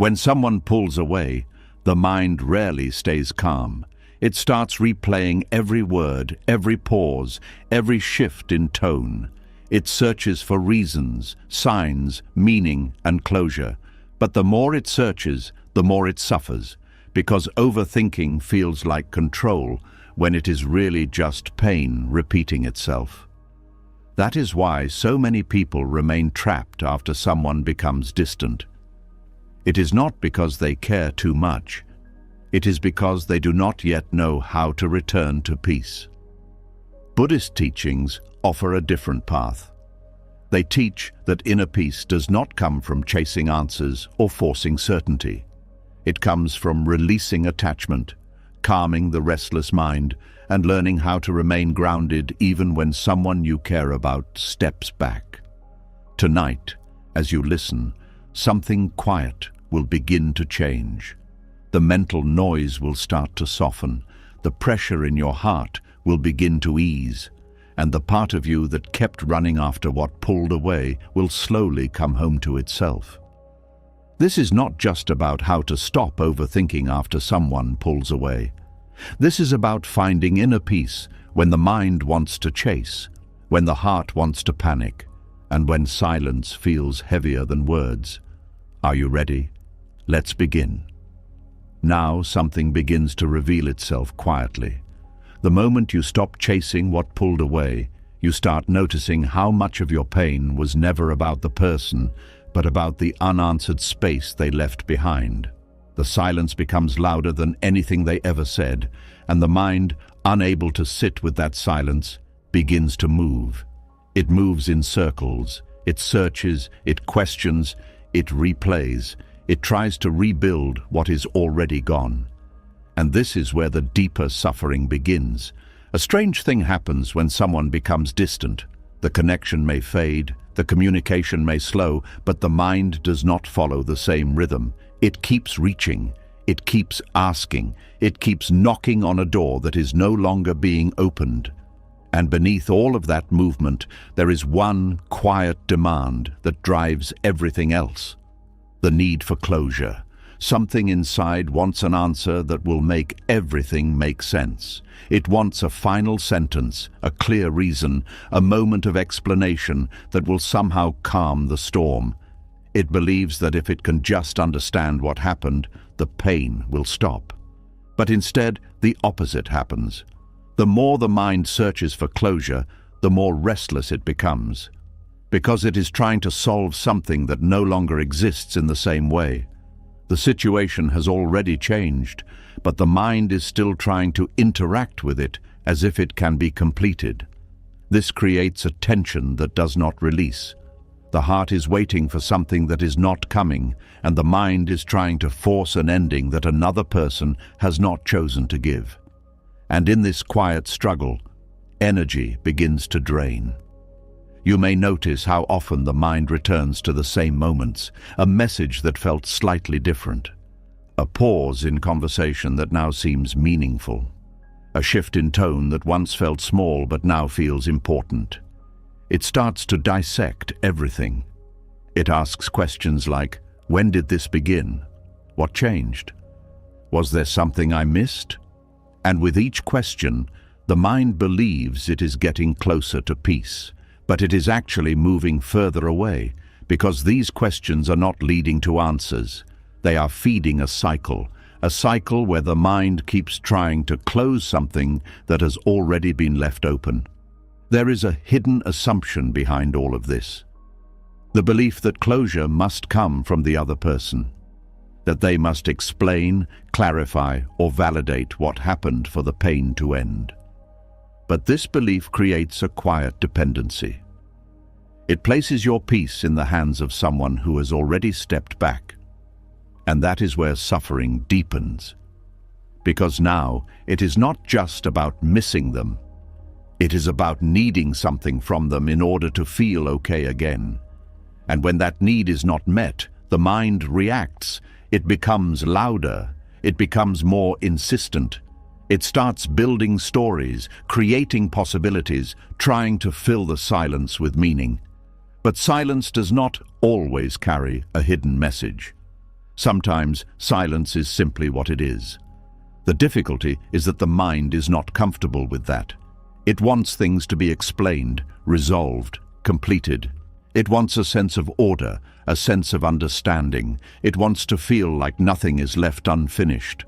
When someone pulls away, the mind rarely stays calm. It starts replaying every word, every pause, every shift in tone. It searches for reasons, signs, meaning, and closure. But the more it searches, the more it suffers, because overthinking feels like control when it is really just pain repeating itself. That is why so many people remain trapped after someone becomes distant. It is not because they care too much. It is because they do not yet know how to return to peace. Buddhist teachings offer a different path. They teach that inner peace does not come from chasing answers or forcing certainty. It comes from releasing attachment, calming the restless mind, and learning how to remain grounded even when someone you care about steps back. Tonight, as you listen, something quiet will begin to change. The mental noise will start to soften, the pressure in your heart will begin to ease, and the part of you that kept running after what pulled away will slowly come home to itself. This is not just about how to stop overthinking after someone pulls away. This is about finding inner peace when the mind wants to chase, when the heart wants to panic, and when silence feels heavier than words. Are you ready? Let's begin. Now something begins to reveal itself quietly. The moment you stop chasing what pulled away, you start noticing how much of your pain was never about the person, but about the unanswered space they left behind. The silence becomes louder than anything they ever said, and the mind, unable to sit with that silence, begins to move. It moves in circles. It searches, it questions, it replays. It tries to rebuild what is already gone. And this is where the deeper suffering begins. A strange thing happens when someone becomes distant. The connection may fade, the communication may slow, but the mind does not follow the same rhythm. It keeps reaching, it keeps asking, it keeps knocking on a door that is no longer being opened. And beneath all of that movement, there is one quiet demand that drives everything else. The need for closure. Something inside wants an answer that will make everything make sense. It wants a final sentence, a clear reason, a moment of explanation that will somehow calm the storm. It believes that if it can just understand what happened, the pain will stop. But instead, the opposite happens. The more the mind searches for closure, the more restless it becomes, because it is trying to solve something that no longer exists in the same way. The situation has already changed, but the mind is still trying to interact with it as if it can be completed. This creates a tension that does not release. The heart is waiting for something that is not coming, and the mind is trying to force an ending that another person has not chosen to give. And in this quiet struggle, energy begins to drain. You may notice how often the mind returns to the same moments, a message that felt slightly different, a pause in conversation that now seems meaningful, a shift in tone that once felt small but now feels important. It starts to dissect everything. It asks questions like, when did this begin? What changed? Was there something I missed? And with each question, the mind believes it is getting closer to peace. But it is actually moving further away, because these questions are not leading to answers. They are feeding a cycle where the mind keeps trying to close something that has already been left open. There is a hidden assumption behind all of this. The belief that closure must come from the other person, that they must explain, clarify, or validate what happened for the pain to end. But this belief creates a quiet dependency. It places your peace in the hands of someone who has already stepped back. And that is where suffering deepens. Because now it is not just about missing them. It is about needing something from them in order to feel okay again. And when that need is not met, the mind reacts. It becomes louder. It becomes more insistent. It starts building stories, creating possibilities, trying to fill the silence with meaning. But silence does not always carry a hidden message. Sometimes silence is simply what it is. The difficulty is that the mind is not comfortable with that. It wants things to be explained, resolved, completed. It wants a sense of order, a sense of understanding. It wants to feel like nothing is left unfinished.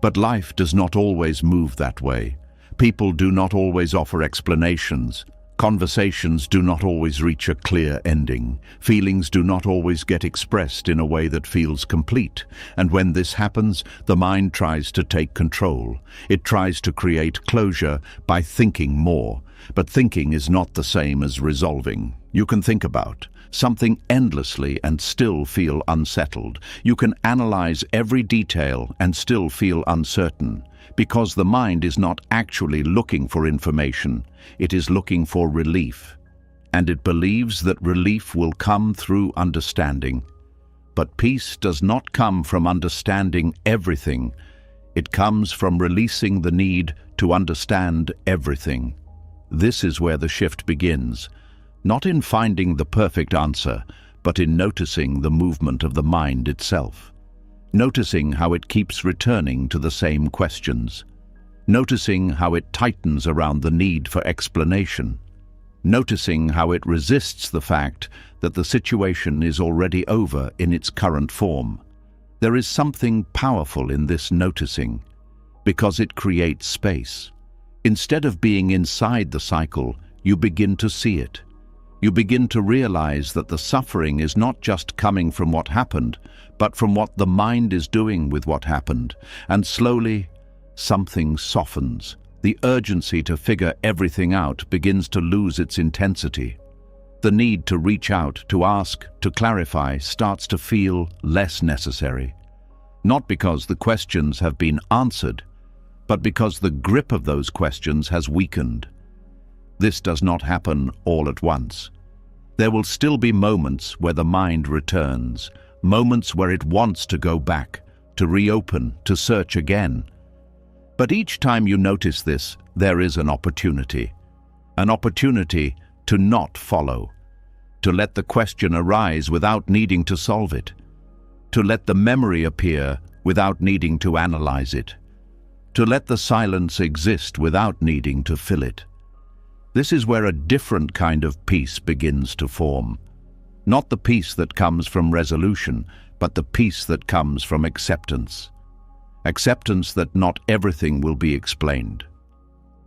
But life does not always move that way. People do not always offer explanations. Conversations do not always reach a clear ending. Feelings do not always get expressed in a way that feels complete. And when this happens, the mind tries to take control. It tries to create closure by thinking more. But thinking is not the same as resolving. You can think about something endlessly and still feel unsettled. You can analyze every detail and still feel uncertain, because the mind is not actually looking for information. It is looking for relief, and it believes that relief will come through understanding. But peace does not come from understanding everything. It comes from releasing the need to understand everything. This is where the shift begins, not in finding the perfect answer, but in noticing the movement of the mind itself. Noticing how it keeps returning to the same questions. Noticing how it tightens around the need for explanation. Noticing how it resists the fact that the situation is already over in its current form. There is something powerful in this noticing, because it creates space. Instead of being inside the cycle, you begin to see it. You begin to realize that the suffering is not just coming from what happened, but from what the mind is doing with what happened. And slowly, something softens. The urgency to figure everything out begins to lose its intensity. The need to reach out, to ask, to clarify starts to feel less necessary. Not because the questions have been answered, but because the grip of those questions has weakened. This does not happen all at once. There will still be moments where the mind returns, moments where it wants to go back, to reopen, to search again. But each time you notice this, there is an opportunity to not follow, to let the question arise without needing to solve it, to let the memory appear without needing to analyze it, to let the silence exist without needing to fill it. This is where a different kind of peace begins to form. Not the peace that comes from resolution, but the peace that comes from acceptance. Acceptance that not everything will be explained.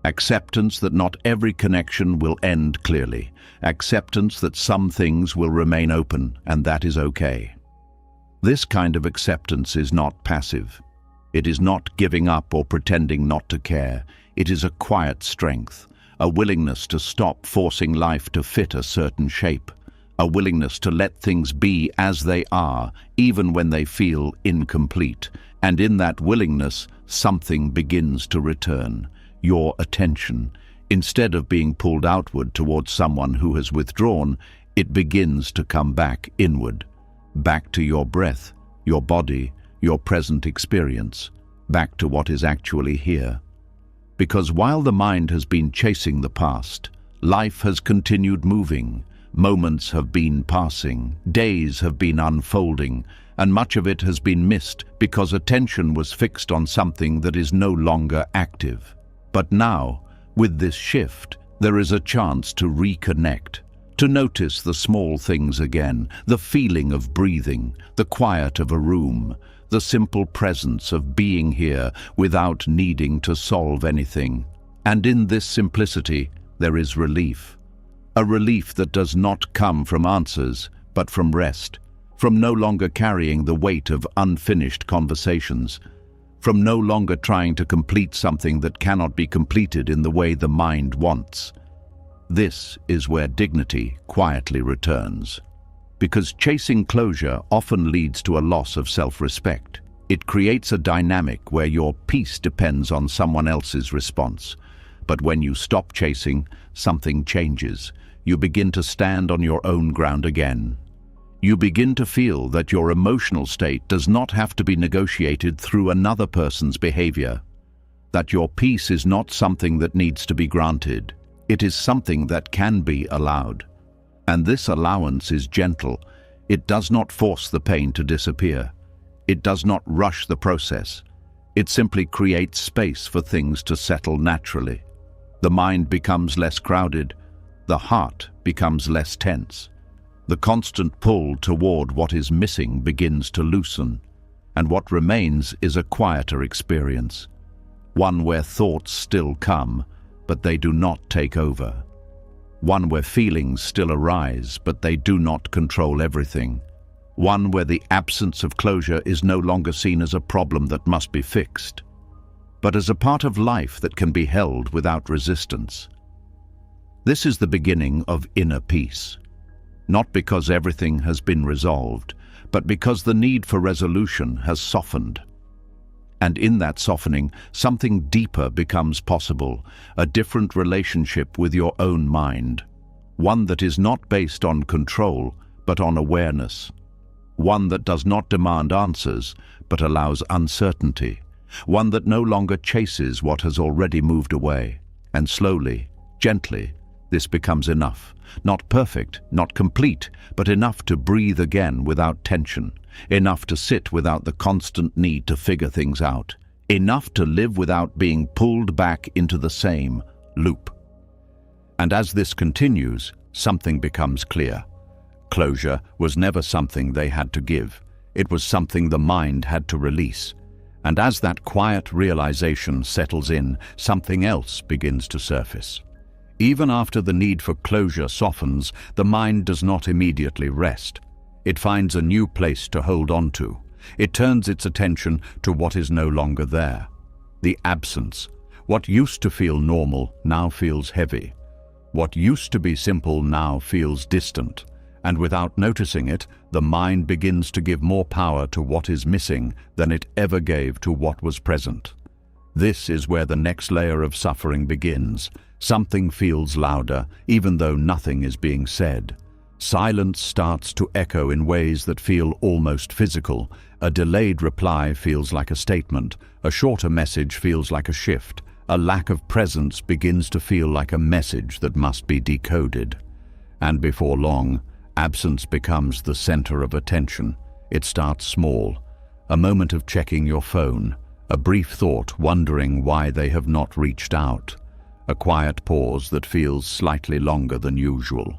Acceptance that not every connection will end clearly. Acceptance that some things will remain open, and that is okay. This kind of acceptance is not passive. It is not giving up or pretending not to care. It is a quiet strength, a willingness to stop forcing life to fit a certain shape, a willingness to let things be as they are, even when they feel incomplete. And in that willingness, something begins to return. Your attention. Instead of being pulled outward towards someone who has withdrawn, it begins to come back inward, back to your breath, your body, your present experience, back to what is actually here. Because while the mind has been chasing the past, life has continued moving. Moments have been passing, days have been unfolding, and much of it has been missed because attention was fixed on something that is no longer active. But now, with this shift, there is a chance to reconnect, to notice the small things again, the feeling of breathing, the quiet of a room, the simple presence of being here without needing to solve anything. And in this simplicity, there is relief. A relief that does not come from answers, but from rest, from no longer carrying the weight of unfinished conversations, from no longer trying to complete something that cannot be completed in the way the mind wants. This is where dignity quietly returns. Because chasing closure often leads to a loss of self-respect. It creates a dynamic where your peace depends on someone else's response. But when you stop chasing, something changes. You begin to stand on your own ground again. You begin to feel that your emotional state does not have to be negotiated through another person's behavior. That your peace is not something that needs to be granted. It is something that can be allowed. And this allowance is gentle. It does not force the pain to disappear. It does not rush the process. It simply creates space for things to settle naturally. The mind becomes less crowded. The heart becomes less tense. The constant pull toward what is missing begins to loosen, and what remains is a quieter experience, one where thoughts still come, but they do not take over. One where feelings still arise, but they do not control everything. One where the absence of closure is no longer seen as a problem that must be fixed, but as a part of life that can be held without resistance. This is the beginning of inner peace, not because everything has been resolved, but because the need for resolution has softened. And in that softening, something deeper becomes possible, a different relationship with your own mind, one that is not based on control, but on awareness, one that does not demand answers, but allows uncertainty, one that no longer chases what has already moved away. And slowly, gently, this becomes enough. Not perfect, not complete, but enough to breathe again without tension, enough to sit without the constant need to figure things out, enough to live without being pulled back into the same loop. And as this continues, something becomes clear. Closure was never something they had to give. It was something the mind had to release. And as that quiet realization settles in, something else begins to surface. Even after the need for closure softens, the mind does not immediately rest. It finds a new place to hold on to. It turns its attention to what is no longer there. The absence. What used to feel normal now feels heavy. What used to be simple now feels distant. And without noticing it, the mind begins to give more power to what is missing than it ever gave to what was present. This is where the next layer of suffering begins. Something feels louder, even though nothing is being said. Silence starts to echo in ways that feel almost physical. A delayed reply feels like a statement. A shorter message feels like a shift. A lack of presence begins to feel like a message that must be decoded. And before long, absence becomes the center of attention. It starts small. A moment of checking your phone. A brief thought wondering why they have not reached out. A quiet pause that feels slightly longer than usual.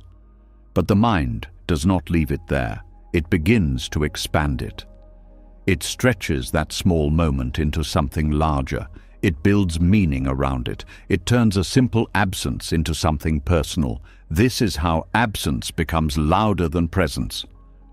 But the mind does not leave it there. It begins to expand it. It stretches that small moment into something larger. It builds meaning around it. It turns a simple absence into something personal. This is how absence becomes louder than presence.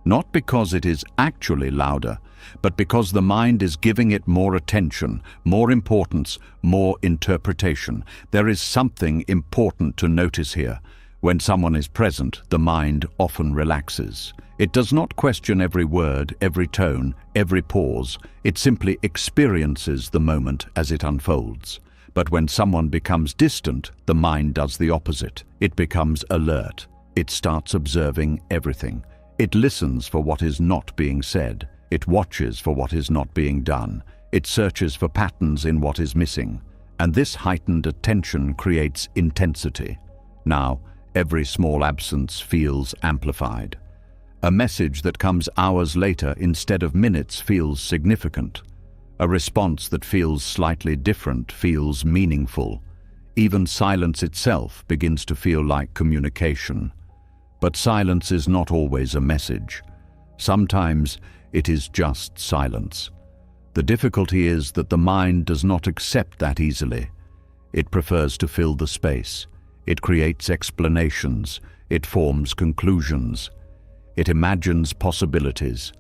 Not because it is actually louder, but because the mind is giving it more attention, more importance, more interpretation. There is something important to notice here. When someone is present, the mind often relaxes. It does not question every word, every tone, every pause. It simply experiences the moment as it unfolds. But when someone becomes distant, the mind does the opposite. It becomes alert. It starts observing everything. It listens for what is not being said. It watches for what is not being done. It searches for patterns in what is missing. And this heightened attention creates intensity. Now, every small absence feels amplified. A message that comes hours later instead of minutes feels significant. A response that feels slightly different feels meaningful. Even silence itself begins to feel like communication. But silence is not always a message. Sometimes it is just silence. The difficulty is that the mind does not accept that easily. It prefers to fill the space. It creates explanations. It forms conclusions. It imagines possibilities.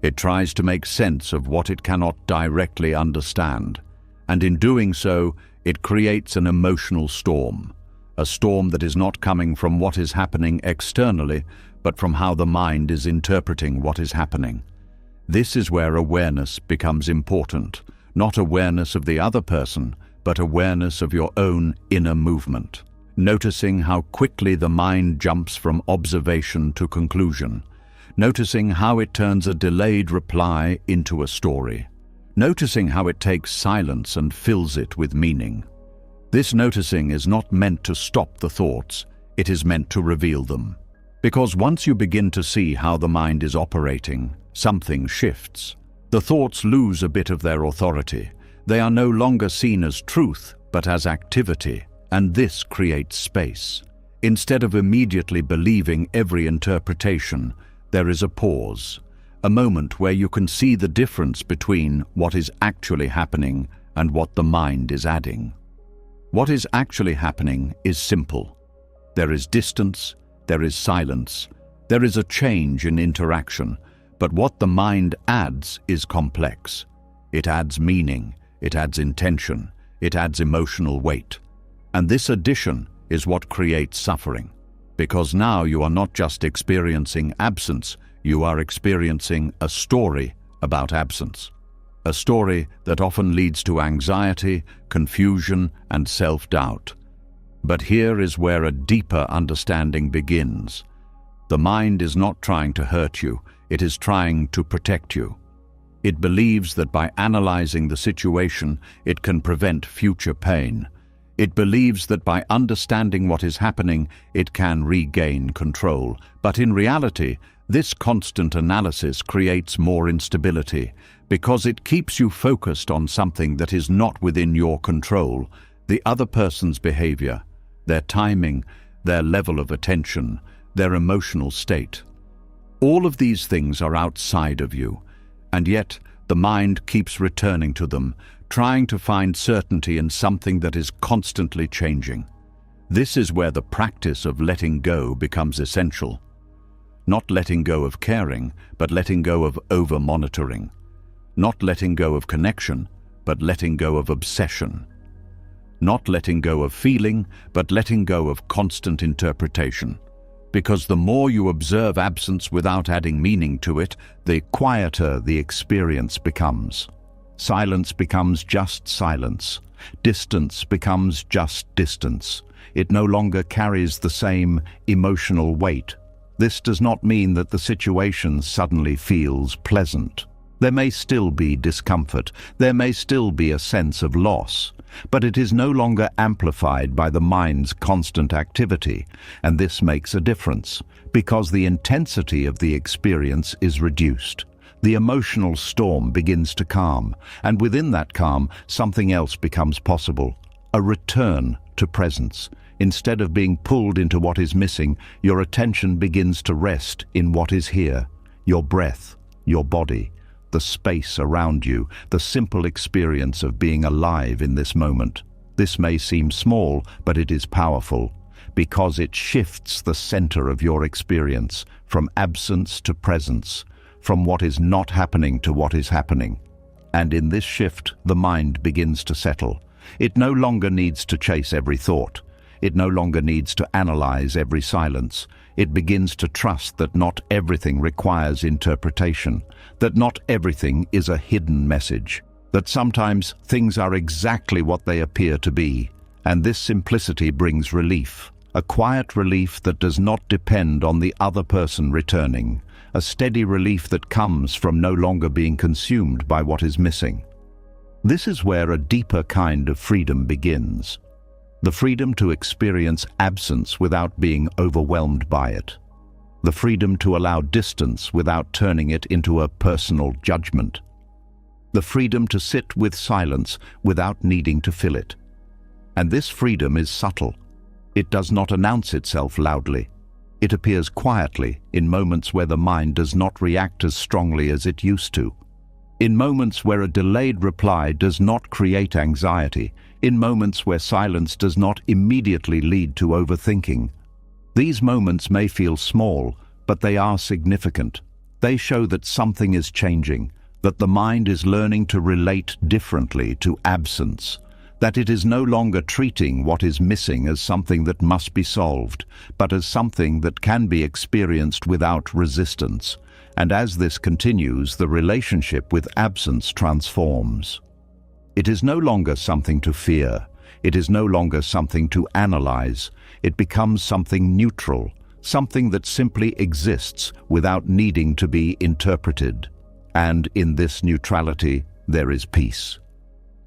It tries to make sense of what it cannot directly understand. And in doing so, it creates an emotional storm. A storm that is not coming from what is happening externally, but from how the mind is interpreting what is happening. This is where awareness becomes important. Not awareness of the other person, but awareness of your own inner movement. Noticing how quickly the mind jumps from observation to conclusion. Noticing how it turns a delayed reply into a story. Noticing how it takes silence and fills it with meaning. This noticing is not meant to stop the thoughts, it is meant to reveal them. Because once you begin to see how the mind is operating, something shifts. The thoughts lose a bit of their authority. They are no longer seen as truth, but as activity, and this creates space. Instead of immediately believing every interpretation, there is a pause, a moment where you can see the difference between what is actually happening and what the mind is adding. What is actually happening is simple. There is distance, there is silence, there is a change in interaction, but what the mind adds is complex. It adds meaning, it adds intention, it adds emotional weight. And this addition is what creates suffering. Because now you are not just experiencing absence, you are experiencing a story about absence. A story that often leads to anxiety, confusion, and self-doubt. But here is where a deeper understanding begins. The mind is not trying to hurt you, it is trying to protect you. It believes that by analyzing the situation, it can prevent future pain. It believes that by understanding what is happening, it can regain control. But in reality, this constant analysis creates more instability, because it keeps you focused on something that is not within your control, the other person's behavior, their timing, their level of attention, their emotional state. All of these things are outside of you, and yet the mind keeps returning to them, trying to find certainty in something that is constantly changing. This is where the practice of letting go becomes essential. Not letting go of caring, but letting go of over-monitoring. Not letting go of connection, but letting go of obsession. Not letting go of feeling, but letting go of constant interpretation. Because the more you observe absence without adding meaning to it, the quieter the experience becomes. Silence becomes just silence. Distance becomes just distance. It no longer carries the same emotional weight. This does not mean that the situation suddenly feels pleasant. There may still be discomfort, there may still be a sense of loss, but it is no longer amplified by the mind's constant activity, and this makes a difference, because the intensity of the experience is reduced. The emotional storm begins to calm, and within that calm, something else becomes possible, a return to presence. Instead of being pulled into what is missing, your attention begins to rest in what is here, your breath, your body, the space around you, the simple experience of being alive in this moment. This may seem small, but it is powerful, because it shifts the center of your experience from absence to presence, from what is not happening to what is happening. And in this shift, the mind begins to settle. It no longer needs to chase every thought. It no longer needs to analyze every silence. It begins to trust that not everything requires interpretation, that not everything is a hidden message, that sometimes things are exactly what they appear to be. And this simplicity brings relief, a quiet relief that does not depend on the other person returning, a steady relief that comes from no longer being consumed by what is missing. This is where a deeper kind of freedom begins. The freedom to experience absence without being overwhelmed by it. The freedom to allow distance without turning it into a personal judgment. The freedom to sit with silence without needing to fill it. And this freedom is subtle. It does not announce itself loudly. It appears quietly in moments where the mind does not react as strongly as it used to. In moments where a delayed reply does not create anxiety, in moments where silence does not immediately lead to overthinking. These moments may feel small, but they are significant. They show that something is changing, that the mind is learning to relate differently to absence, that it is no longer treating what is missing as something that must be solved, but as something that can be experienced without resistance. And as this continues, the relationship with absence transforms. It is no longer something to fear. It is no longer something to analyze. It becomes something neutral, something that simply exists without needing to be interpreted. And in this neutrality, there is peace.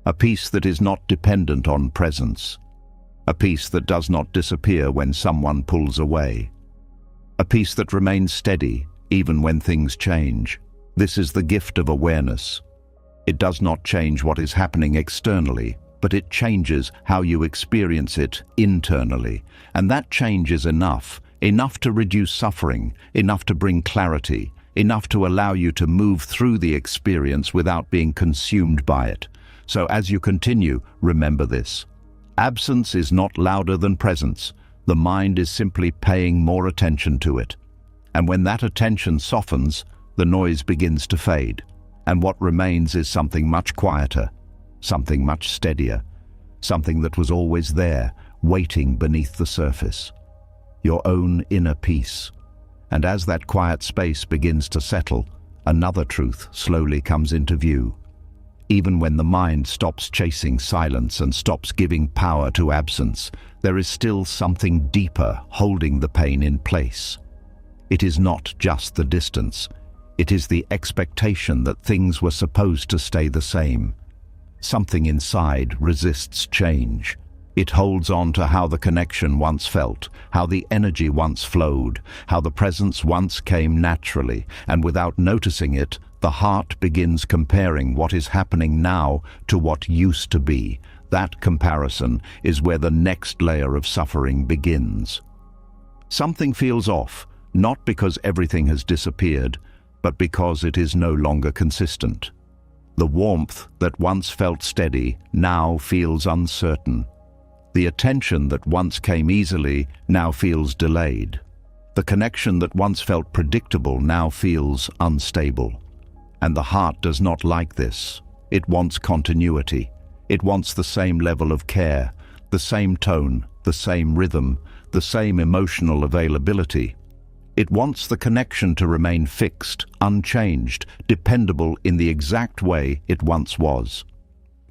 A peace that is not dependent on presence. A peace that does not disappear when someone pulls away. A peace that remains steady, even when things change. This is the gift of awareness. It does not change what is happening externally, but it changes how you experience it internally. And that change is enough to reduce suffering, enough to bring clarity, enough to allow you to move through the experience without being consumed by it. So as you continue, remember this. Absence is not louder than presence. The mind is simply paying more attention to it. And when that attention softens, the noise begins to fade. And what remains is something much quieter, something much steadier, something that was always there, waiting beneath the surface. Your own inner peace. And as that quiet space begins to settle, another truth slowly comes into view. Even when the mind stops chasing silence and stops giving power to absence, there is still something deeper holding the pain in place. It is not just the distance. It is the expectation that things were supposed to stay the same. Something inside resists change. It holds on to how the connection once felt, how the energy once flowed, how the presence once came naturally, and without noticing it, the heart begins comparing what is happening now to what used to be. That comparison is where the next layer of suffering begins. Something feels off, not because everything has disappeared, but because it is no longer consistent. The warmth that once felt steady now feels uncertain. The attention that once came easily now feels delayed. The connection that once felt predictable now feels unstable. And the heart does not like this. It wants continuity. It wants the same level of care, the same tone, the same rhythm, the same emotional availability. It wants the connection to remain fixed, unchanged, dependable in the exact way it once was.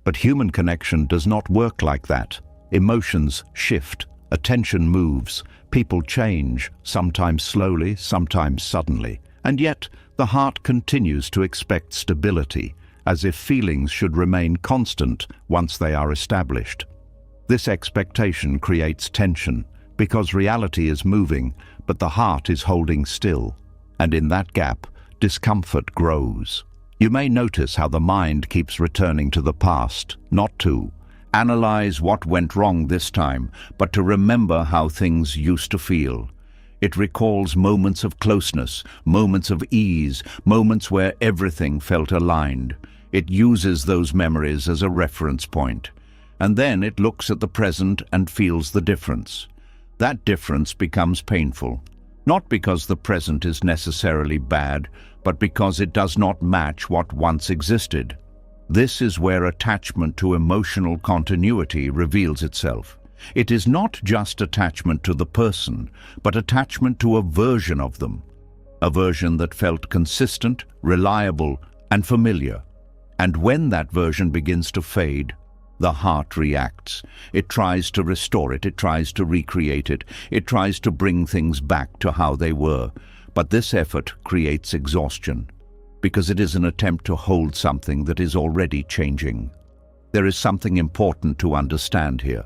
But human connection does not work like that. Emotions shift, attention moves, people change, sometimes slowly, sometimes suddenly. And yet, the heart continues to expect stability, as if feelings should remain constant once they are established. This expectation creates tension, because reality is moving, but the heart is holding still. And in that gap, discomfort grows. You may notice how the mind keeps returning to the past, not to analyze what went wrong this time, but to remember how things used to feel. It recalls moments of closeness, moments of ease, moments where everything felt aligned. It uses those memories as a reference point. And then it looks at the present and feels the difference. That difference becomes painful, not because the present is necessarily bad, but because it does not match what once existed. This is where attachment to emotional continuity reveals itself. It is not just attachment to the person, but attachment to a version of them. A version that felt consistent, reliable, and familiar. And when that version begins to fade, the heart reacts. It tries to restore it, it tries to recreate it, it tries to bring things back to how they were. But this effort creates exhaustion, because it is an attempt to hold something that is already changing. There is something important to understand here.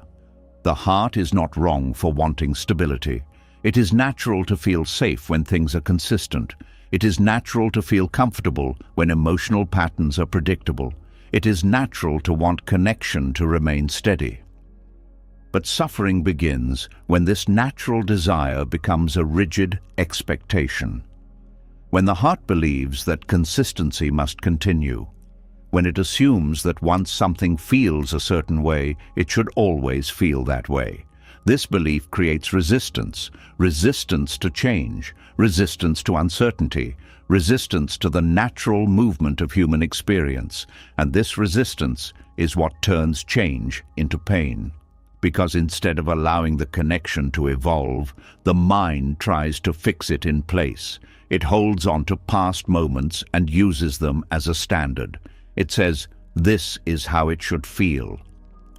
The heart is not wrong for wanting stability. It is natural to feel safe when things are consistent. It is natural to feel comfortable when emotional patterns are predictable. It is natural to want connection to remain steady. But suffering begins when this natural desire becomes a rigid expectation. When the heart believes that consistency must continue, when it assumes that once something feels a certain way, it should always feel that way. This belief creates resistance to change, resistance to uncertainty, resistance to the natural movement of human experience. And this resistance is what turns change into pain. Because instead of allowing the connection to evolve, the mind tries to fix it in place. It holds on to past moments and uses them as a standard. It says, this is how it should feel.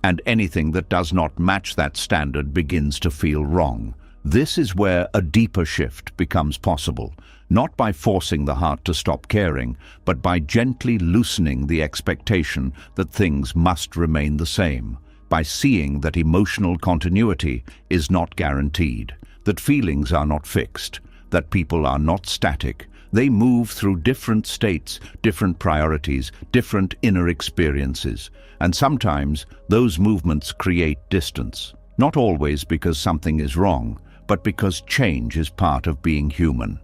And anything that does not match that standard begins to feel wrong. This is where a deeper shift becomes possible, not by forcing the heart to stop caring, but by gently loosening the expectation that things must remain the same, by seeing that emotional continuity is not guaranteed, that feelings are not fixed, that people are not static, They move through different states, different priorities, different inner experiences, and sometimes those movements create distance. Not always because something is wrong, but because change is part of being human.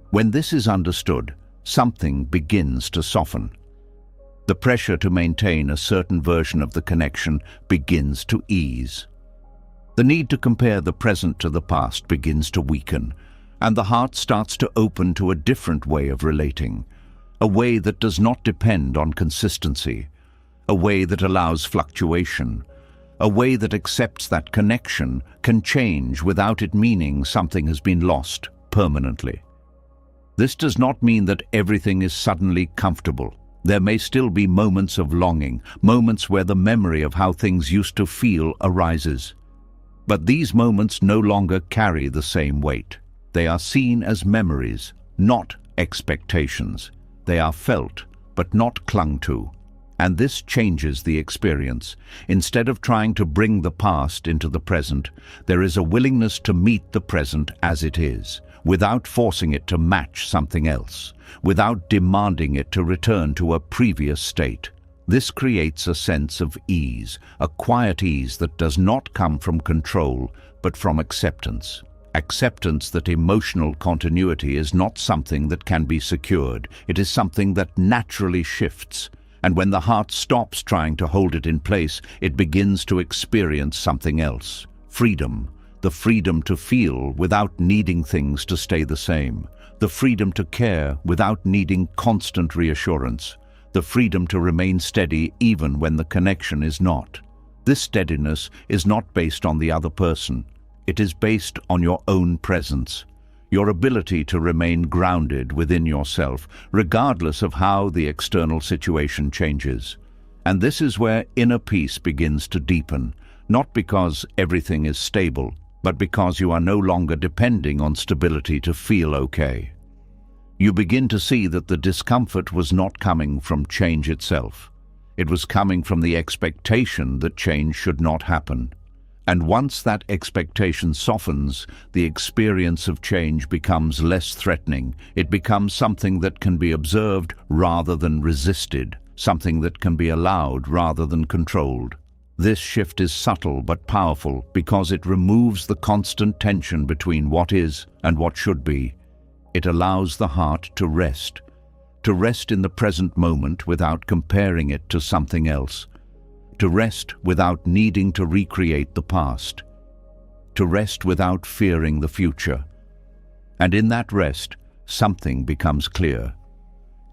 When this is understood, something begins to soften. The pressure to maintain a certain version of the connection begins to ease. The need to compare the present to the past begins to weaken, and the heart starts to open to a different way of relating, a way that does not depend on consistency, a way that allows fluctuation, a way that accepts that connection can change without it meaning something has been lost permanently. This does not mean that everything is suddenly comfortable. There may still be moments of longing, moments where the memory of how things used to feel arises. But these moments no longer carry the same weight. They are seen as memories, not expectations. They are felt, but not clung to. And this changes the experience. Instead of trying to bring the past into the present, there is a willingness to meet the present as it is, without forcing it to match something else, without demanding it to return to a previous state. This creates a sense of ease, a quiet ease that does not come from control, but from acceptance. Acceptance that emotional continuity is not something that can be secured. It is something that naturally shifts. And when the heart stops trying to hold it in place, it begins to experience something else. Freedom. The freedom to feel without needing things to stay the same. The freedom to care without needing constant reassurance. The freedom to remain steady even when the connection is not. This steadiness is not based on the other person. It is based on your own presence, your ability to remain grounded within yourself, regardless of how the external situation changes. And this is where inner peace begins to deepen, not because everything is stable, but because you are no longer depending on stability to feel okay. You begin to see that the discomfort was not coming from change itself. It was coming from the expectation that change should not happen. And once that expectation softens, the experience of change becomes less threatening. It becomes something that can be observed rather than resisted, something that can be allowed rather than controlled. This shift is subtle but powerful because it removes the constant tension between what is and what should be. It allows the heart to rest in the present moment without comparing it to something else, to rest without needing to recreate the past, to rest without fearing the future. And in that rest, something becomes clear.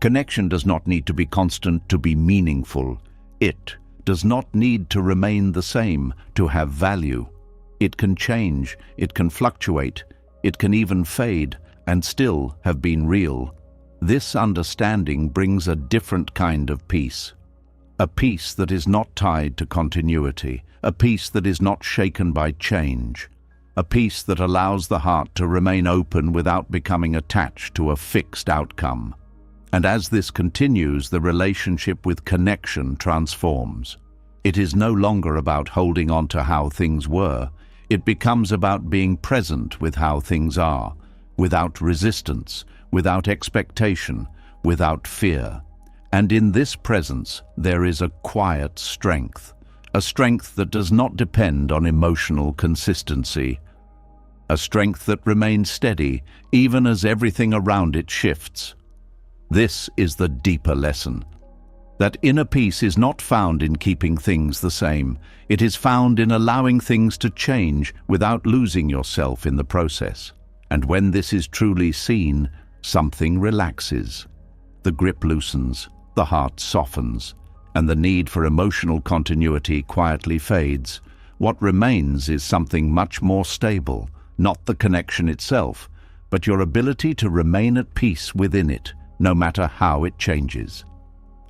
Connection does not need to be constant to be meaningful. It does not need to remain the same to have value. It can change, it can fluctuate, it can even fade and still have been real. This understanding brings a different kind of peace. A peace that is not tied to continuity, a peace that is not shaken by change, a peace that allows the heart to remain open without becoming attached to a fixed outcome. And as this continues, the relationship with connection transforms. It is no longer about holding on to how things were. It becomes about being present with how things are, without resistance, without expectation, without fear. And in this presence, there is a quiet strength, a strength that does not depend on emotional consistency, a strength that remains steady even as everything around it shifts. This is the deeper lesson. That inner peace is not found in keeping things the same. It is found in allowing things to change without losing yourself in the process. And when this is truly seen, something relaxes. The grip loosens, the heart softens, and the need for emotional continuity quietly fades. What remains is something much more stable, not the connection itself, but your ability to remain at peace within it, no matter how it changes.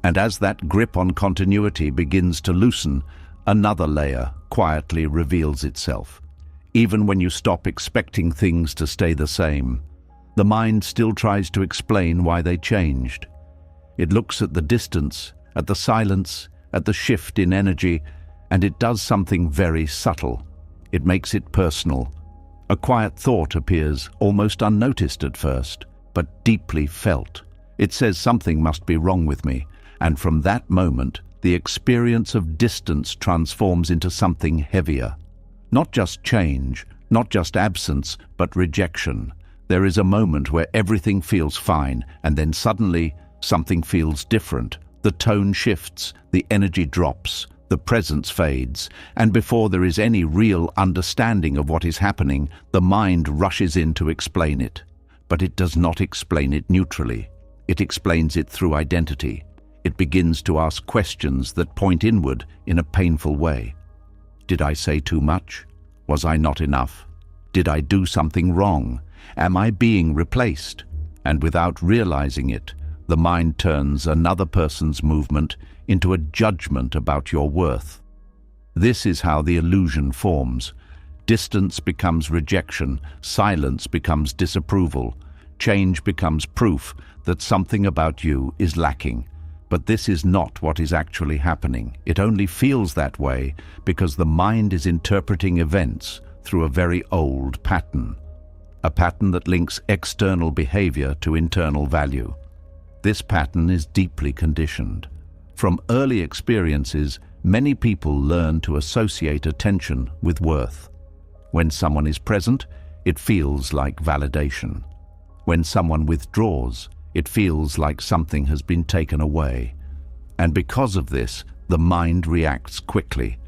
And as that grip on continuity begins to loosen, another layer quietly reveals itself. Even when you stop expecting things to stay the same, the mind still tries to explain why they changed. It looks at the distance, at the silence, at the shift in energy, and it does something very subtle. It makes it personal. A quiet thought appears almost unnoticed at first. but deeply felt. It says something must be wrong with me, and from that moment, the experience of distance transforms into something heavier. Not just change, not just absence, but rejection. There is a moment where everything feels fine, and then suddenly, something feels different. The tone shifts, the energy drops, the presence fades, and before there is any real understanding of what is happening, the mind rushes in to explain it. But it does not explain it neutrally. It explains it through identity. It begins to ask questions that point inward in a painful way. Did I say too much? Was I not enough? Did I do something wrong? Am I being replaced? And without realizing it, the mind turns another person's movement into a judgment about your worth. This is how the illusion forms. Distance becomes rejection, silence becomes disapproval, change becomes proof that something about you is lacking. But this is not what is actually happening. It only feels that way because the mind is interpreting events through a very old pattern. A pattern that links external behavior to internal value. This pattern is deeply conditioned. From early experiences, many people learn to associate attention with worth. When someone is present, it feels like validation. When someone withdraws, it feels like something has been taken away. And because of this, the mind reacts quickly.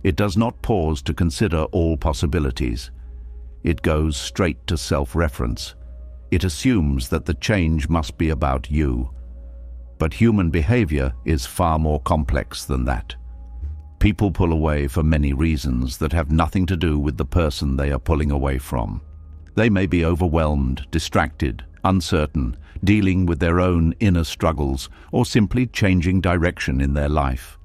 It does not pause to consider all possibilities. It goes straight to self-reference. It assumes that the change must be about you. But human behavior is far more complex than that. People pull away for many reasons that have nothing to do with the person they are pulling away from. They may be overwhelmed, distracted, uncertain, dealing with their own inner struggles, or simply changing direction in their life.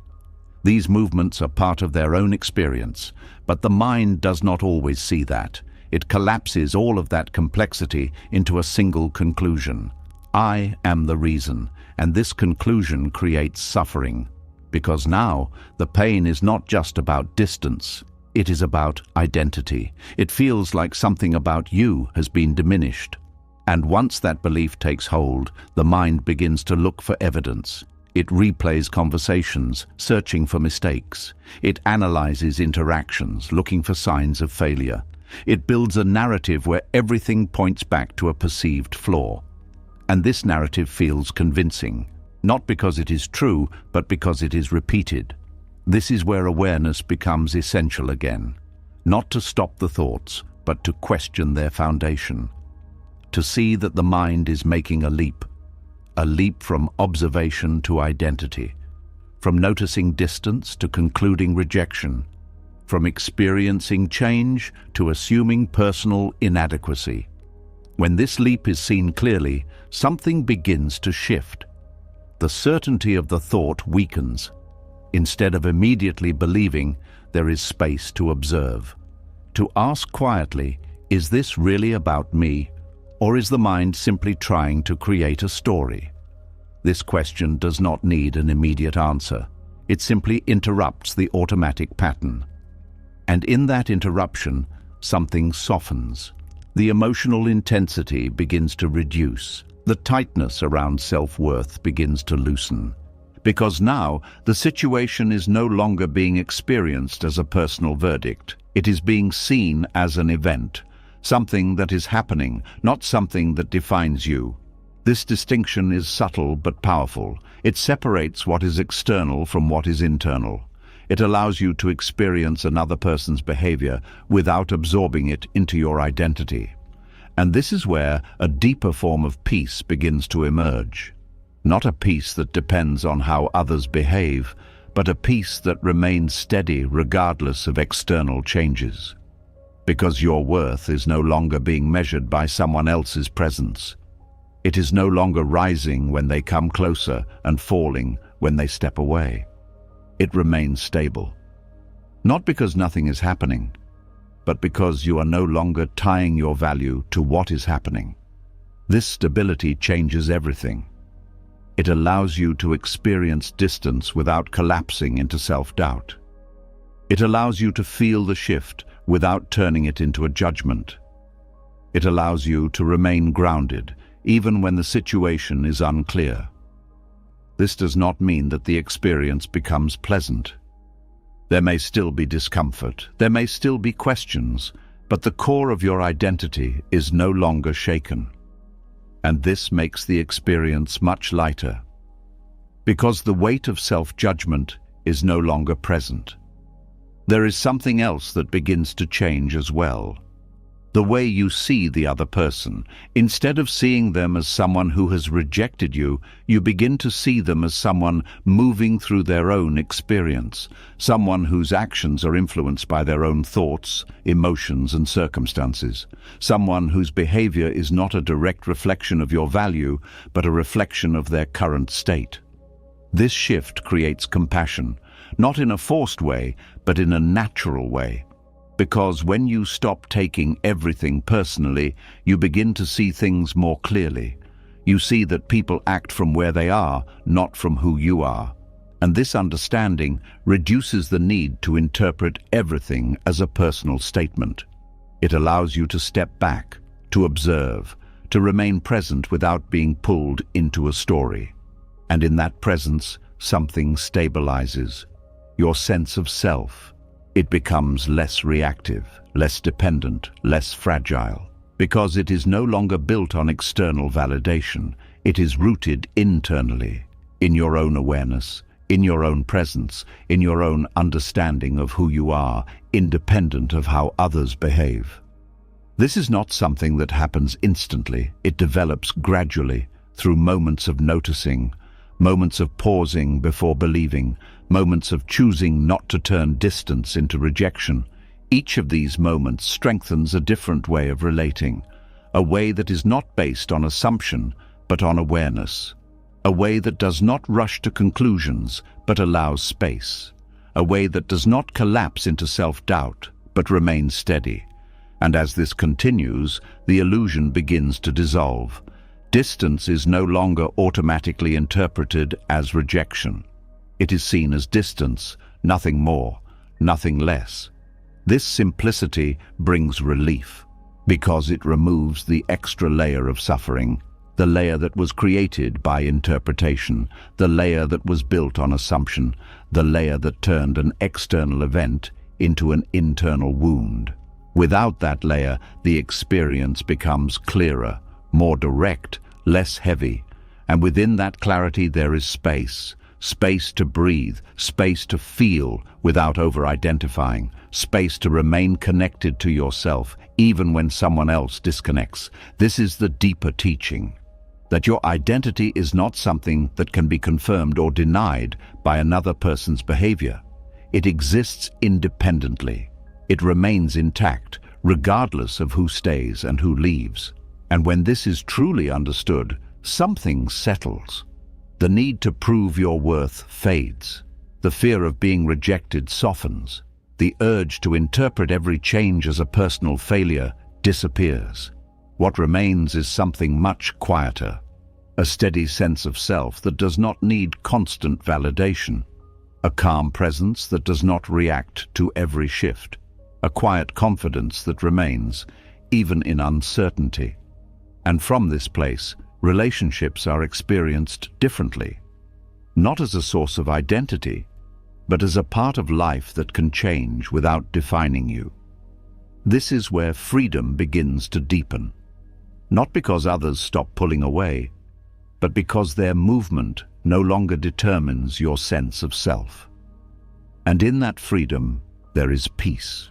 These movements are part of their own experience, but the mind does not always see that. It collapses all of that complexity into a single conclusion. I am the reason, and this conclusion creates suffering. Because now, the pain is not just about distance, it is about identity. It feels like something about you has been diminished. And once that belief takes hold, the mind begins to look for evidence. It replays conversations, searching for mistakes. It analyzes interactions, looking for signs of failure. It builds a narrative where everything points back to a perceived flaw. And this narrative feels convincing, not because it is true, but because it is repeated. This is where awareness becomes essential again. Not to stop the thoughts, but to question their foundation. To see that the mind is making a leap from observation to identity, from noticing distance to concluding rejection, from experiencing change to assuming personal inadequacy. When this leap is seen clearly, something begins to shift. The certainty of the thought weakens. Instead of immediately believing, there is space to observe. To ask quietly, is this really about me, or is the mind simply trying to create a story? This question does not need an immediate answer. It simply interrupts the automatic pattern. And in that interruption, something softens. The emotional intensity begins to reduce. The tightness around self-worth begins to loosen. Because now, the situation is no longer being experienced as a personal verdict. It is being seen as an event, something that is happening, not something that defines you. This distinction is subtle but powerful. It separates what is external from what is internal. It allows you to experience another person's behavior without absorbing it into your identity. And this is where a deeper form of peace begins to emerge. Not a peace that depends on how others behave, but a peace that remains steady regardless of external changes. Because your worth is no longer being measured by someone else's presence. It is no longer rising when they come closer and falling when they step away. It remains stable. Not because nothing is happening, but because you are no longer tying your value to what is happening. This stability changes everything. It allows you to experience distance without collapsing into self-doubt. It allows you to feel the shift without turning it into a judgment. It allows you to remain grounded even when the situation is unclear. This does not mean that the experience becomes pleasant. There may still be discomfort, there may still be questions, but the core of your identity is no longer shaken. And this makes the experience much lighter, because the weight of self-judgment is no longer present. There is something else that begins to change as well. The way you see the other person. Instead of seeing them as someone who has rejected you, you begin to see them as someone moving through their own experience, someone whose actions are influenced by their own thoughts, emotions, and circumstances, someone whose behavior is not a direct reflection of your value, but a reflection of their current state. This shift creates compassion, not in a forced way, but in a natural way. Because when you stop taking everything personally, you begin to see things more clearly. You see that people act from where they are, not from who you are. And this understanding reduces the need to interpret everything as a personal statement. It allows you to step back, to observe, to remain present without being pulled into a story. And in that presence, something stabilizes. Your sense of self. It becomes less reactive, less dependent, less fragile, because it is no longer built on external validation. It is rooted internally, in your own awareness, in your own presence, in your own understanding of who you are, independent of how others behave. This is not something that happens instantly. It develops gradually, through moments of noticing, moments of pausing before believing, moments of choosing not to turn distance into rejection. Each of these moments strengthens a different way of relating, a way that is not based on assumption, but on awareness, a way that does not rush to conclusions, but allows space, a way that does not collapse into self-doubt, but remains steady. And as this continues, the illusion begins to dissolve. Distance is no longer automatically interpreted as rejection. It is seen as distance, nothing more, nothing less. This simplicity brings relief, because it removes the extra layer of suffering, the layer that was created by interpretation, the layer that was built on assumption, the layer that turned an external event into an internal wound. Without that layer, the experience becomes clearer, more direct, less heavy, and within that clarity there is space. Space to breathe, space to feel without over-identifying, space to remain connected to yourself even when someone else disconnects. This is the deeper teaching, that your identity is not something that can be confirmed or denied by another person's behavior. It exists independently. It remains intact, regardless of who stays and who leaves. And when this is truly understood, something settles. The need to prove your worth fades. The fear of being rejected softens. The urge to interpret every change as a personal failure disappears. What remains is something much quieter, a steady sense of self that does not need constant validation, a calm presence that does not react to every shift, a quiet confidence that remains, even in uncertainty. And from this place, relationships are experienced differently, not as a source of identity, but as a part of life that can change without defining you. This is where freedom begins to deepen, not because others stop pulling away, but because their movement no longer determines your sense of self. And in that freedom, there is peace,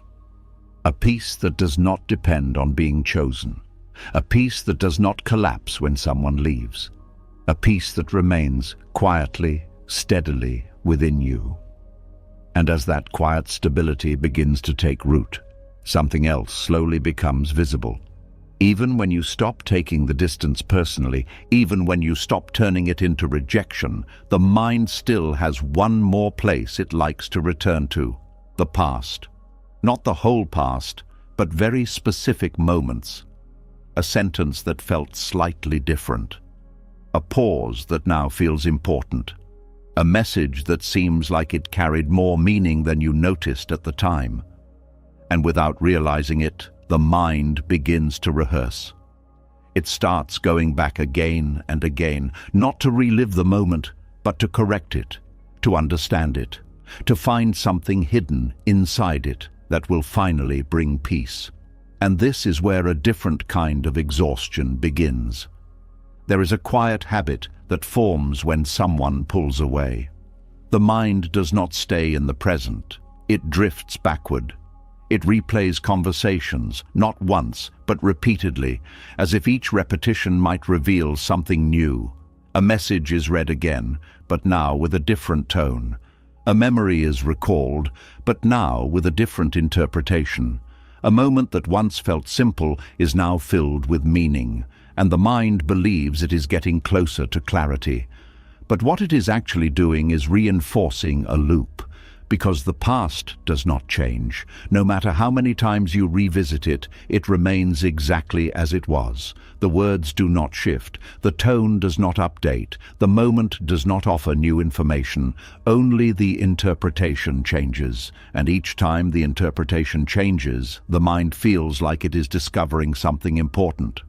a peace that does not depend on being chosen. A peace that does not collapse when someone leaves. A peace that remains quietly, steadily within you. And as that quiet stability begins to take root, something else slowly becomes visible. Even when you stop taking the distance personally, even when you stop turning it into rejection, the mind still has one more place it likes to return to: the past. Not the whole past, but very specific moments. A sentence that felt slightly different. A pause that now feels important. A message that seems like it carried more meaning than you noticed at the time. And without realizing it, the mind begins to rehearse. It starts going back again and again, not to relive the moment, but to correct it, to understand it, to find something hidden inside it that will finally bring peace. And this is where a different kind of exhaustion begins. There is a quiet habit that forms when someone pulls away. The mind does not stay in the present. It drifts backward. It replays conversations, not once, but repeatedly, as if each repetition might reveal something new. A message is read again, but now with a different tone. A memory is recalled, but now with a different interpretation. A moment that once felt simple is now filled with meaning, and the mind believes it is getting closer to clarity. But what it is actually doing is reinforcing a loop, because the past does not change. No matter how many times you revisit it, it remains exactly as it was. The words do not shift, the tone does not update, the moment does not offer new information, only the interpretation changes. And each time the interpretation changes, the mind feels like it is discovering something important.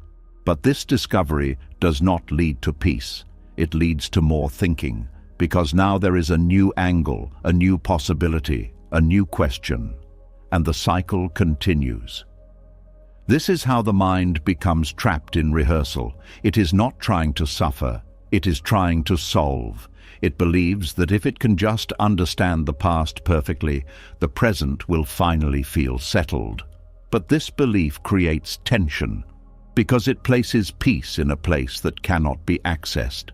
But this discovery does not lead to peace. It leads to more thinking, because now there is a new angle, a new possibility, a new question, and the cycle continues. This is how the mind becomes trapped in rehearsal. It is not trying to suffer, it is trying to solve. It believes that if it can just understand the past perfectly, the present will finally feel settled. But this belief creates tension, because it places peace in a place that cannot be accessed.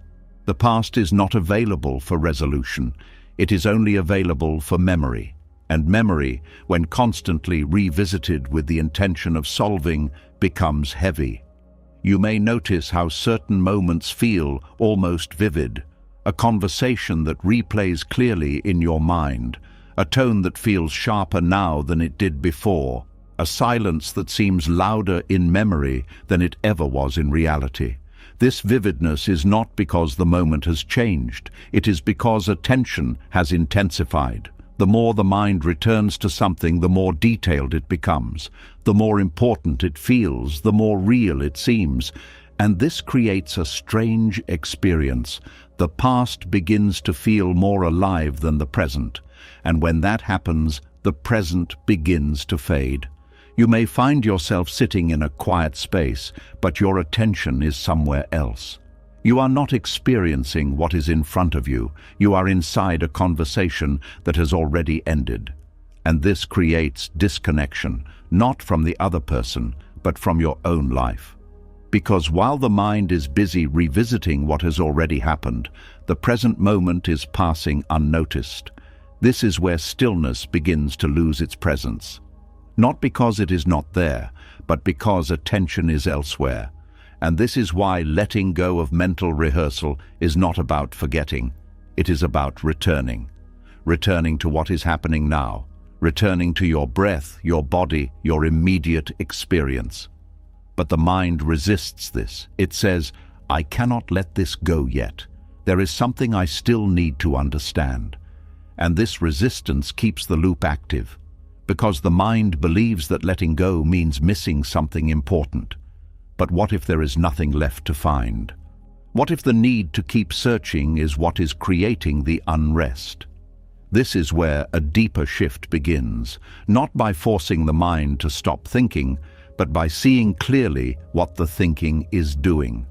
The past is not available for resolution. It is only available for memory. And memory, when constantly revisited with the intention of solving, becomes heavy. You may notice how certain moments feel almost vivid. A conversation that replays clearly in your mind. A tone that feels sharper now than it did before. A silence that seems louder in memory than it ever was in reality. This vividness is not because the moment has changed. It is because attention has intensified. The more the mind returns to something, the more detailed it becomes. The more important it feels, the more real it seems. And this creates a strange experience. The past begins to feel more alive than the present. And when that happens, the present begins to fade. You may find yourself sitting in a quiet space, but your attention is somewhere else. You are not experiencing what is in front of you. You are inside a conversation that has already ended. And this creates disconnection, not from the other person, but from your own life. Because while the mind is busy revisiting what has already happened, the present moment is passing unnoticed. This is where stillness begins to lose its presence. Not because it is not there, but because attention is elsewhere. And this is why letting go of mental rehearsal is not about forgetting. It is about returning. Returning to what is happening now. Returning to your breath, your body, your immediate experience. But the mind resists this. It says, I cannot let this go yet. There is something I still need to understand. And this resistance keeps the loop active. Because the mind believes that letting go means missing something important. But what if there is nothing left to find? What if the need to keep searching is what is creating the unrest? This is where a deeper shift begins, not by forcing the mind to stop thinking, but by seeing clearly what the thinking is doing.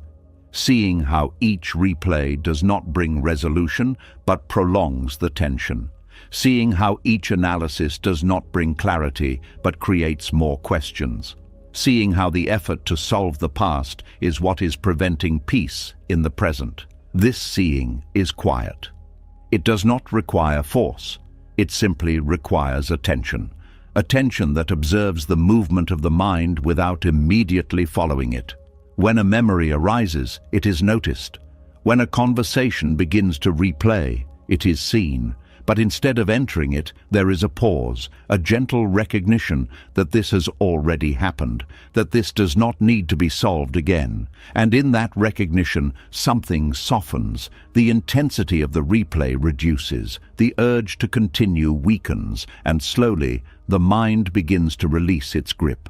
Seeing how each replay does not bring resolution, but prolongs the tension. Seeing how each analysis does not bring clarity, but creates more questions. Seeing how the effort to solve the past is what is preventing peace in the present. This seeing is quiet. It does not require force. It simply requires attention. Attention that observes the movement of the mind without immediately following it. When a memory arises, it is noticed. When a conversation begins to replay, it is seen. But instead of entering it, there is a pause, a gentle recognition that this has already happened, that this does not need to be solved again. And in that recognition, something softens. The intensity of the replay reduces, the urge to continue weakens, and slowly, the mind begins to release its grip.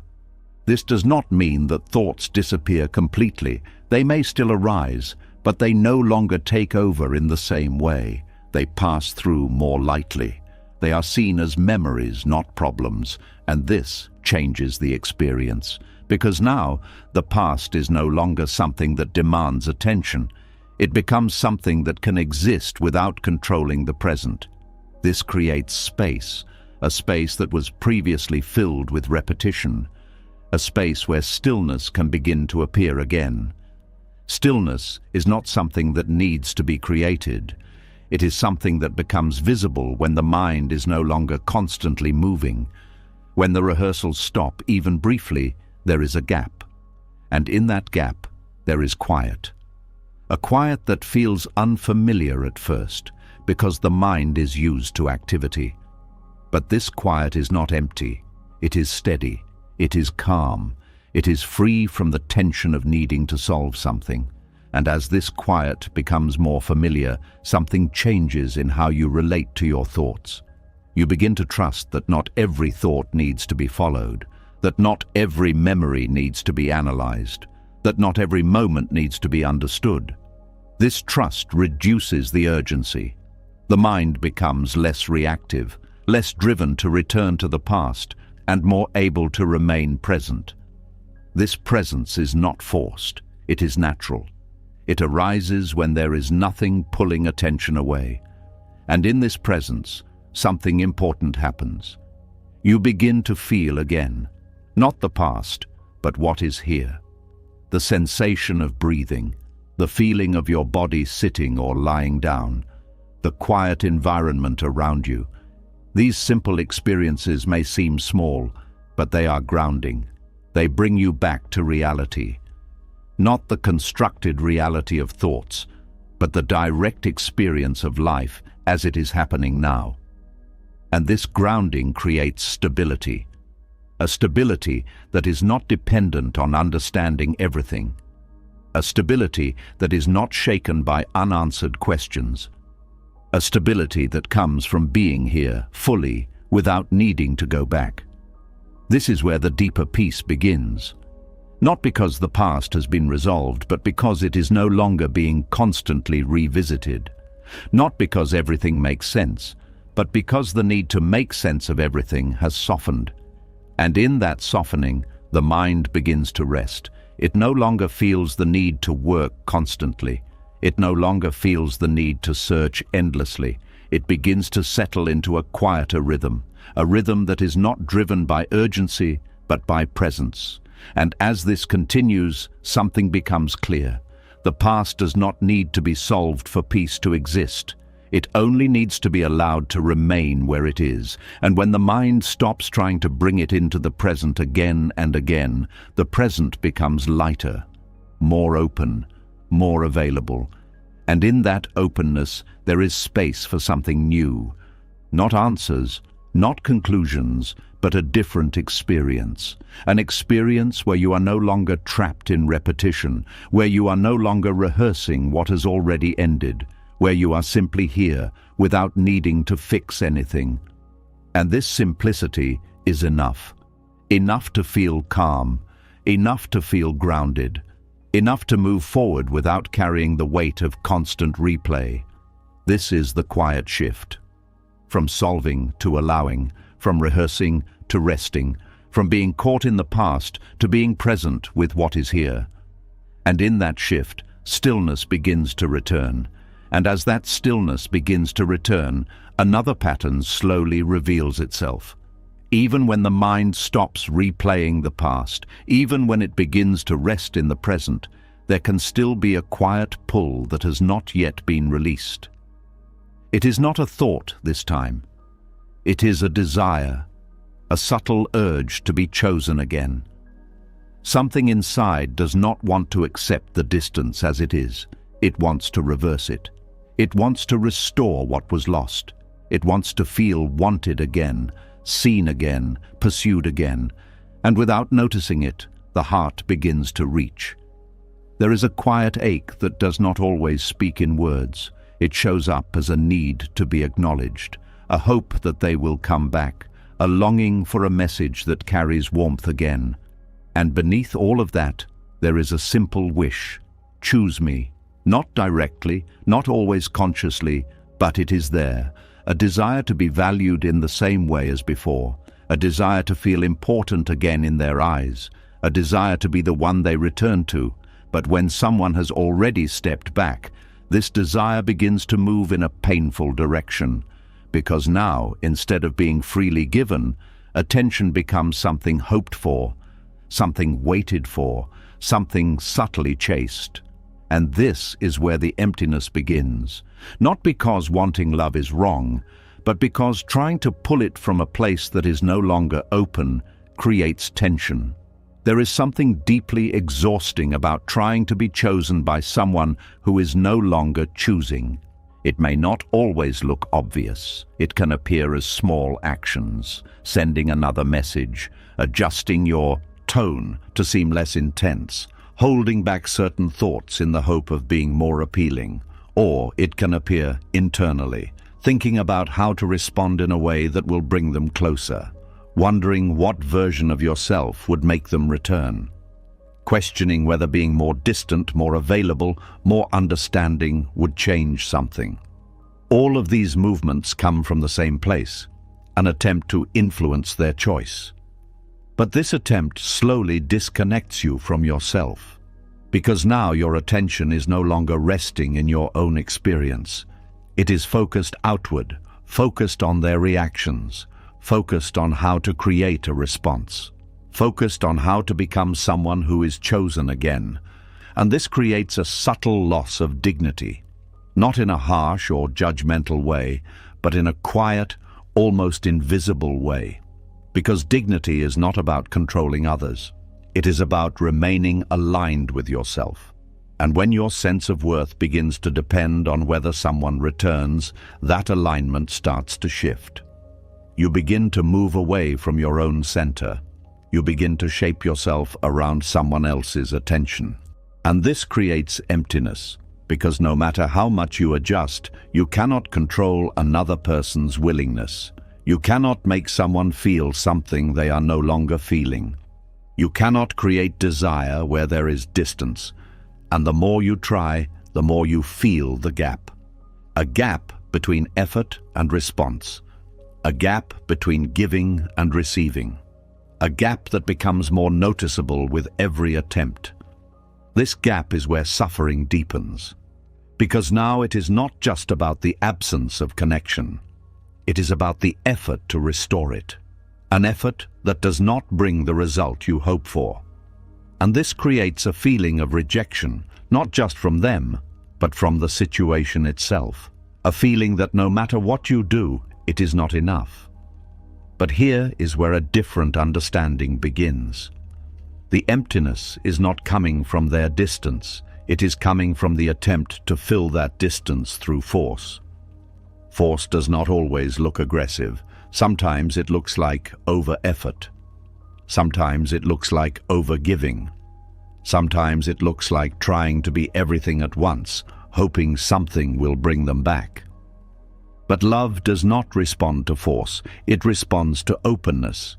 This does not mean that thoughts disappear completely. They may still arise, but they no longer take over in the same way. They pass through more lightly. They are seen as memories, not problems, and this changes the experience, because now the past is no longer something that demands attention. It becomes something that can exist without controlling the present. This creates space, a space that was previously filled with repetition, a space where stillness can begin to appear again. Stillness is not something that needs to be created. It is something that becomes visible when the mind is no longer constantly moving. When the rehearsals stop, even briefly, there is a gap. And in that gap, there is quiet. A quiet that feels unfamiliar at first, because the mind is used to activity. But this quiet is not empty. It is steady. It is calm. It is free from the tension of needing to solve something. And as this quiet becomes more familiar, something changes in how you relate to your thoughts. You begin to trust that not every thought needs to be followed, that not every memory needs to be analyzed, that not every moment needs to be understood. This trust reduces the urgency. The mind becomes less reactive, less driven to return to the past, and more able to remain present. This presence is not forced, it is natural. It arises when there is nothing pulling attention away. And in this presence, something important happens. You begin to feel again, not the past, but what is here. The sensation of breathing, the feeling of your body sitting or lying down, the quiet environment around you. These simple experiences may seem small, but they are grounding. They bring you back to reality. Not the constructed reality of thoughts, but the direct experience of life as it is happening now. And this grounding creates stability. A stability that is not dependent on understanding everything. A stability that is not shaken by unanswered questions. A stability that comes from being here fully without needing to go back. This is where the deeper peace begins. Not because the past has been resolved, but because it is no longer being constantly revisited. Not because everything makes sense, but because the need to make sense of everything has softened. And in that softening, the mind begins to rest. It no longer feels the need to work constantly. It no longer feels the need to search endlessly. It begins to settle into a quieter rhythm, a rhythm that is not driven by urgency, but by presence. And as this continues, something becomes clear. The past does not need to be solved for peace to exist. It only needs to be allowed to remain where it is. And when the mind stops trying to bring it into the present again and again, the present becomes lighter, more open, more available. And in that openness, there is space for something new. Not answers, not conclusions, but a different experience. An experience where you are no longer trapped in repetition, where you are no longer rehearsing what has already ended, where you are simply here without needing to fix anything. And this simplicity is enough. Enough to feel calm, enough to feel grounded, enough to move forward without carrying the weight of constant replay. This is the quiet shift. From solving to allowing, from rehearsing to resting, from being caught in the past to being present with what is here. And in that shift, stillness begins to return. And as that stillness begins to return, another pattern slowly reveals itself. Even when the mind stops replaying the past, even when it begins to rest in the present, there can still be a quiet pull that has not yet been released. It is not a thought this time. It is a desire, a subtle urge to be chosen again. Something inside does not want to accept the distance as it is. It wants to reverse it. It wants to restore what was lost. It wants to feel wanted again, seen again, pursued again. And without noticing it, the heart begins to reach. There is a quiet ache that does not always speak in words. It shows up as a need to be acknowledged, a hope that they will come back, a longing for a message that carries warmth again. And beneath all of that, there is a simple wish. Choose me. Not directly, not always consciously, but it is there. A desire to be valued in the same way as before. A desire to feel important again in their eyes. A desire to be the one they return to. But when someone has already stepped back, this desire begins to move in a painful direction. Because now, instead of being freely given, attention becomes something hoped for, something waited for, something subtly chased. And this is where the emptiness begins. Not because wanting love is wrong, but because trying to pull it from a place that is no longer open creates tension. There is something deeply exhausting about trying to be chosen by someone who is no longer choosing. It may not always look obvious. It can appear as small actions, sending another message, adjusting your tone to seem less intense, holding back certain thoughts in the hope of being more appealing. Or it can appear internally, thinking about how to respond in a way that will bring them closer, wondering what version of yourself would make them return, questioning whether being more distant, more available, more understanding would change something. All of these movements come from the same place, an attempt to influence their choice. But this attempt slowly disconnects you from yourself, because now your attention is no longer resting in your own experience. It is focused outward, focused on their reactions, focused on how to create a response, focused on how to become someone who is chosen again. And this creates a subtle loss of dignity, not in a harsh or judgmental way, but in a quiet, almost invisible way. Because dignity is not about controlling others. It is about remaining aligned with yourself. And when your sense of worth begins to depend on whether someone returns, that alignment starts to shift. You begin to move away from your own center. You begin to shape yourself around someone else's attention. And this creates emptiness, because no matter how much you adjust, you cannot control another person's willingness. You cannot make someone feel something they are no longer feeling. You cannot create desire where there is distance. And the more you try, the more you feel the gap. A gap between effort and response. A gap between giving and receiving. A gap that becomes more noticeable with every attempt. This gap is where suffering deepens. Because now it is not just about the absence of connection. It is about the effort to restore it. An effort that does not bring the result you hope for. And this creates a feeling of rejection, not just from them, but from the situation itself. A feeling that no matter what you do, it is not enough. But here is where a different understanding begins. The emptiness is not coming from their distance. It is coming from the attempt to fill that distance through force. Force does not always look aggressive. Sometimes it looks like over-effort. Sometimes it looks like over-giving. Sometimes it looks like trying to be everything at once, hoping something will bring them back. But love does not respond to force. It responds to openness.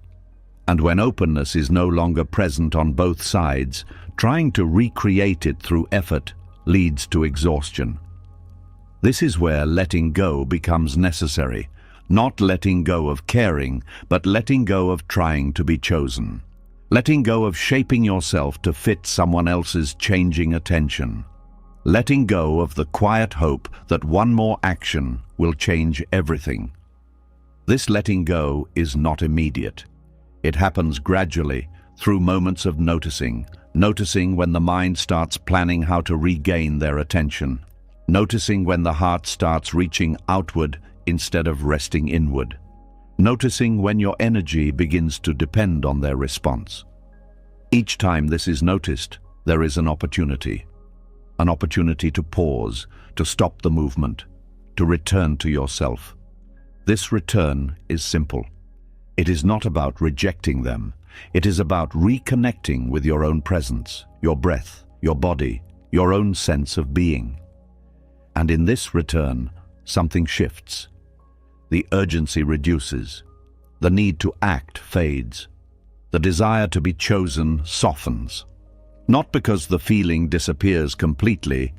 And when openness is no longer present on both sides, trying to recreate it through effort leads to exhaustion. This is where letting go becomes necessary. Not letting go of caring, but letting go of trying to be chosen. Letting go of shaping yourself to fit someone else's changing attention. Letting go of the quiet hope that one more action will change everything. This letting go is not immediate. It happens gradually, through moments of noticing when the mind starts planning how to regain their attention. Noticing when the heart starts reaching outward instead of resting inward. Noticing when your energy begins to depend on their response. Each time this is noticed, there is an opportunity. An opportunity to pause, to stop the movement, to return to yourself. This return is simple. It is not about rejecting them. It is about reconnecting with your own presence, your breath, your body, your own sense of being. And in this return, something shifts. The urgency reduces. The need to act fades. The desire to be chosen softens. Not because the feeling disappears completely,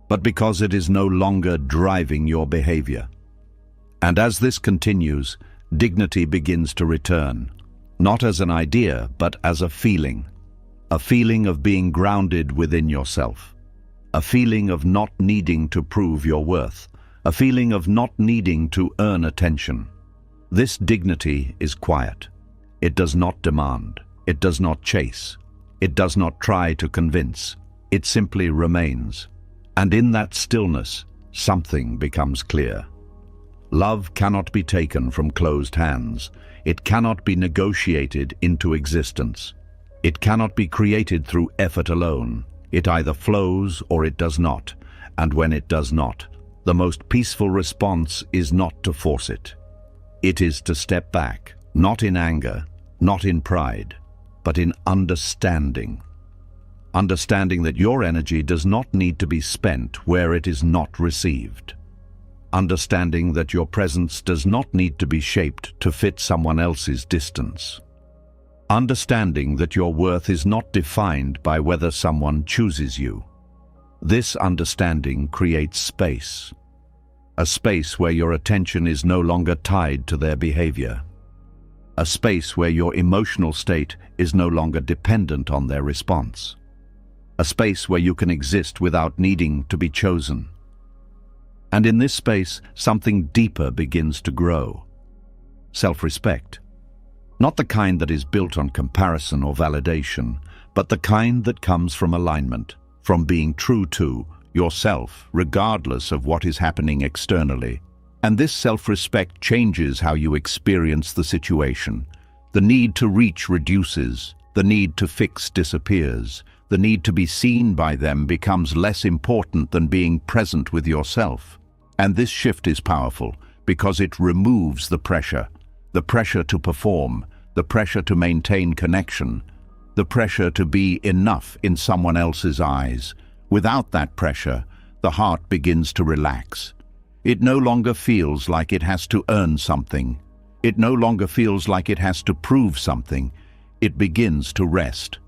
but because it is no longer driving your behavior. And as this continues, dignity begins to return, not as an idea, but as a feeling of being grounded within yourself, a feeling of not needing to prove your worth, a feeling of not needing to earn attention. This dignity is quiet. It does not demand. It does not chase. It does not try to convince. It simply remains. And in that stillness, something becomes clear. Love cannot be taken from closed hands. It cannot be negotiated into existence. It cannot be created through effort alone. It either flows or it does not. And when it does not, the most peaceful response is not to force it. It is to step back, not in anger, not in pride, but in understanding. Understanding that your energy does not need to be spent where it is not received. Understanding that your presence does not need to be shaped to fit someone else's distance. Understanding that your worth is not defined by whether someone chooses you. This understanding creates space. A space where your attention is no longer tied to their behavior. A space where your emotional state is no longer dependent on their response. A space where you can exist without needing to be chosen. And in this space, something deeper begins to grow. Self-respect. Not the kind that is built on comparison or validation, but the kind that comes from alignment, from being true to yourself, regardless of what is happening externally. And this self-respect changes how you experience the situation. The need to reach reduces. The need to fix disappears. The need to be seen by them becomes less important than being present with yourself. And this shift is powerful because it removes the pressure to perform, the pressure to maintain connection, the pressure to be enough in someone else's eyes. Without that pressure, the heart begins to relax. It no longer feels like it has to earn something. It no longer feels like it has to prove something. It begins to rest.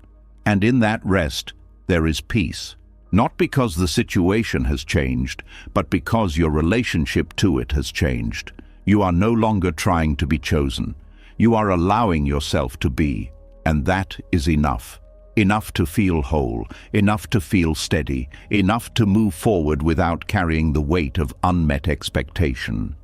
And in that rest, there is peace. Not because the situation has changed, but because your relationship to it has changed. You are no longer trying to be chosen. You are allowing yourself to be, and that is enough. Enough to feel whole, enough to feel steady, enough to move forward without carrying the weight of unmet expectation.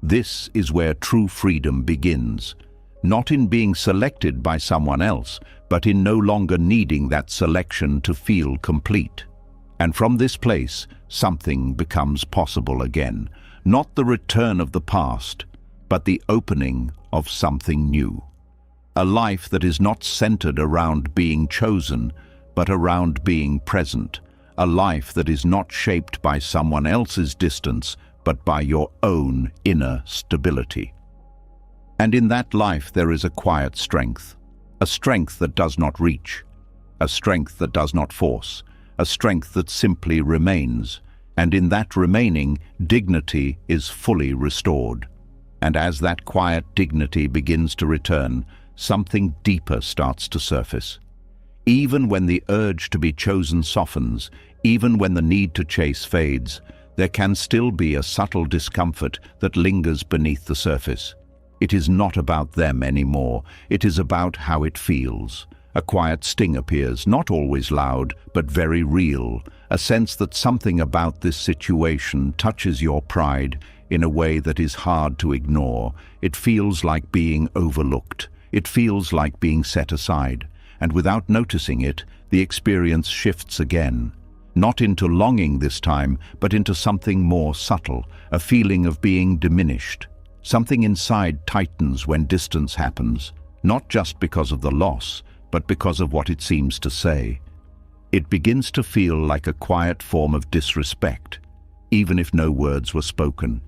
This is where true freedom begins. Not in being selected by someone else, but in no longer needing that selection to feel complete. And from this place, something becomes possible again. Not the return of the past, but the opening of something new. A life that is not centered around being chosen, but around being present. A life that is not shaped by someone else's distance, but by your own inner stability. And in that life there is a quiet strength. A strength that does not reach. A strength that does not force. A strength that simply remains. And in that remaining, dignity is fully restored. And as that quiet dignity begins to return, something deeper starts to surface. Even when the urge to be chosen softens, even when the need to chase fades, there can still be a subtle discomfort that lingers beneath the surface. It is not about them anymore. It is about how it feels. A quiet sting appears, not always loud, but very real. A sense that something about this situation touches your pride in a way that is hard to ignore. It feels like being overlooked. It feels like being set aside. And without noticing it, the experience shifts again. Not into longing this time, but into something more subtle, a feeling of being diminished. Something inside tightens when distance happens, not just because of the loss, but because of what it seems to say. It begins to feel like a quiet form of disrespect, even if no words were spoken.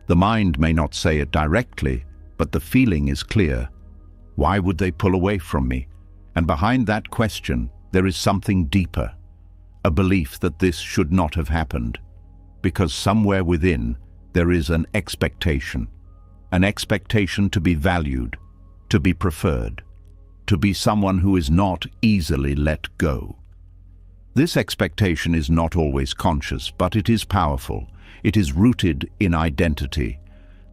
The mind may not say it directly, but the feeling is clear. Why would they pull away from me? And behind that question, there is something deeper. A belief that this should not have happened. Because somewhere within, there is an expectation to be valued, to be preferred. to be someone who is not easily let go. This expectation is not always conscious, but it is powerful. It is rooted in identity.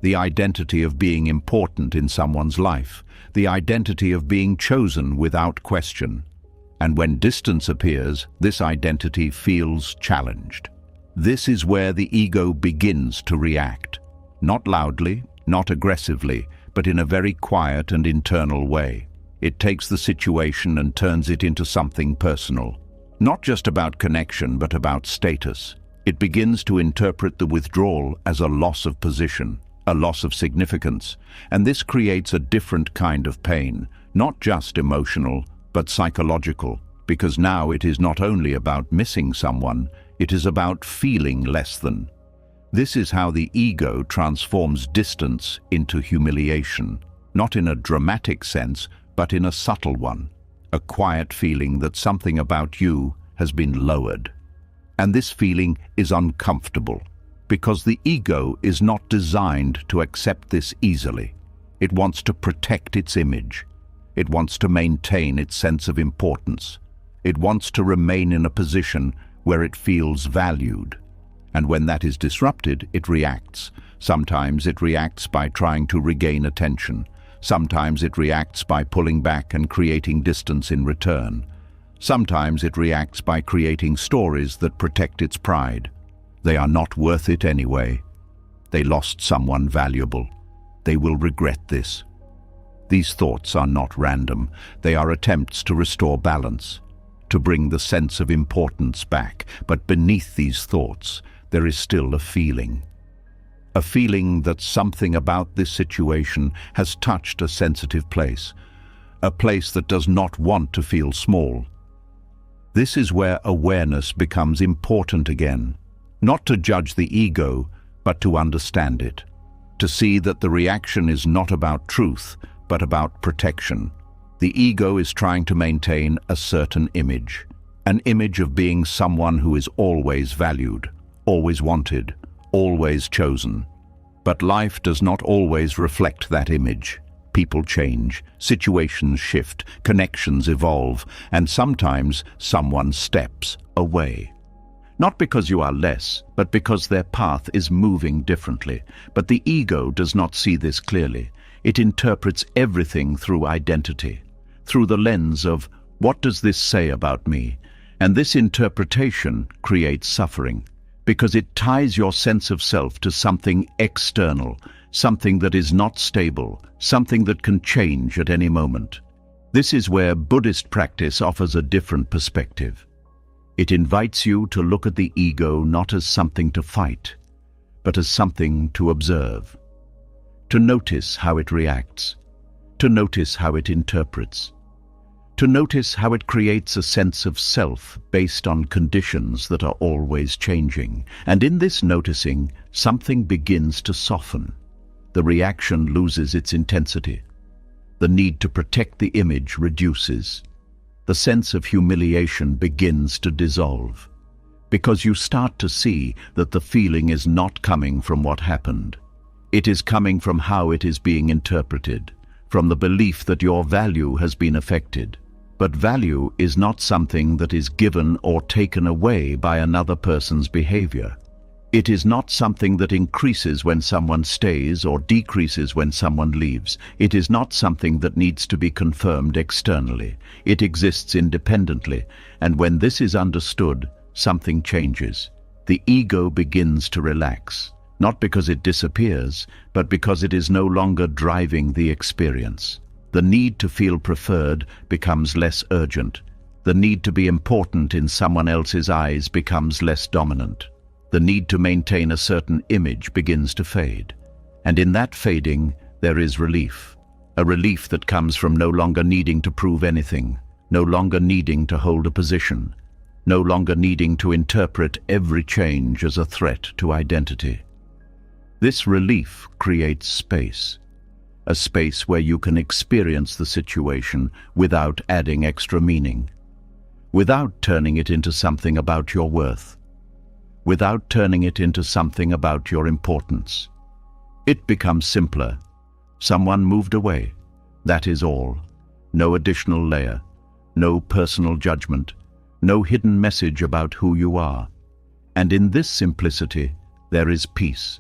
The identity of being important in someone's life. The identity of being chosen without question. And when distance appears, this identity feels challenged. This is where the ego begins to react. Not loudly, not aggressively, but in a very quiet and internal way. It takes the situation and turns it into something personal. Not just about connection, but about status. It begins to interpret the withdrawal as a loss of position, a loss of significance, and this creates a different kind of pain, not just emotional, but psychological, because now it is not only about missing someone, it is about feeling less than. This is how the ego transforms distance into humiliation, not in a dramatic sense, but in a subtle one, a quiet feeling that something about you has been lowered. And this feeling is uncomfortable, because the ego is not designed to accept this easily. It wants to protect its image. It wants to maintain its sense of importance. It wants to remain in a position where it feels valued. And when that is disrupted, it reacts. Sometimes it reacts by trying to regain attention. Sometimes it reacts by pulling back and creating distance in return. Sometimes it reacts by creating stories that protect its pride. They are not worth it anyway. They lost someone valuable. They will regret this. These thoughts are not random. They are attempts to restore balance, to bring the sense of importance back. But beneath these thoughts, there is still a feeling. A feeling that something about this situation has touched a sensitive place, a place that does not want to feel small. This is where awareness becomes important again, not to judge the ego, but to understand it, to see that the reaction is not about truth, but about protection. The ego is trying to maintain a certain image, an image of being someone who is always valued, always wanted, always chosen. But life does not always reflect that image. People change, situations shift, connections evolve, and sometimes someone steps away. Not because you are less, but because their path is moving differently. But the ego does not see this clearly. It interprets everything through identity, through the lens of, what does this say about me? And this interpretation creates suffering, because it ties your sense of self to something external, something that is not stable, something that can change at any moment. This is where Buddhist practice offers a different perspective. It invites you to look at the ego not as something to fight, but as something to observe, to notice how it reacts, to notice how it interprets, to notice how it creates a sense of self based on conditions that are always changing. And in this noticing, something begins to soften. The reaction loses its intensity. The need to protect the image reduces. The sense of humiliation begins to dissolve, because you start to see that the feeling is not coming from what happened. It is coming from how it is being interpreted, from the belief that your value has been affected. But value is not something that is given or taken away by another person's behavior. It is not something that increases when someone stays or decreases when someone leaves. It is not something that needs to be confirmed externally. It exists independently, and when this is understood, something changes. The ego begins to relax, not because it disappears, but because it is no longer driving the experience. The need to feel preferred becomes less urgent. The need to be important in someone else's eyes becomes less dominant. The need to maintain a certain image begins to fade. And in that fading, there is relief. A relief that comes from no longer needing to prove anything, no longer needing to hold a position, no longer needing to interpret every change as a threat to identity. This relief creates space, a space where you can experience the situation without adding extra meaning, without turning it into something about your worth, without turning it into something about your importance. It becomes simpler. Someone moved away. That is all. no additional layer, no personal judgment, no hidden message about who you are. And in this simplicity, there is peace.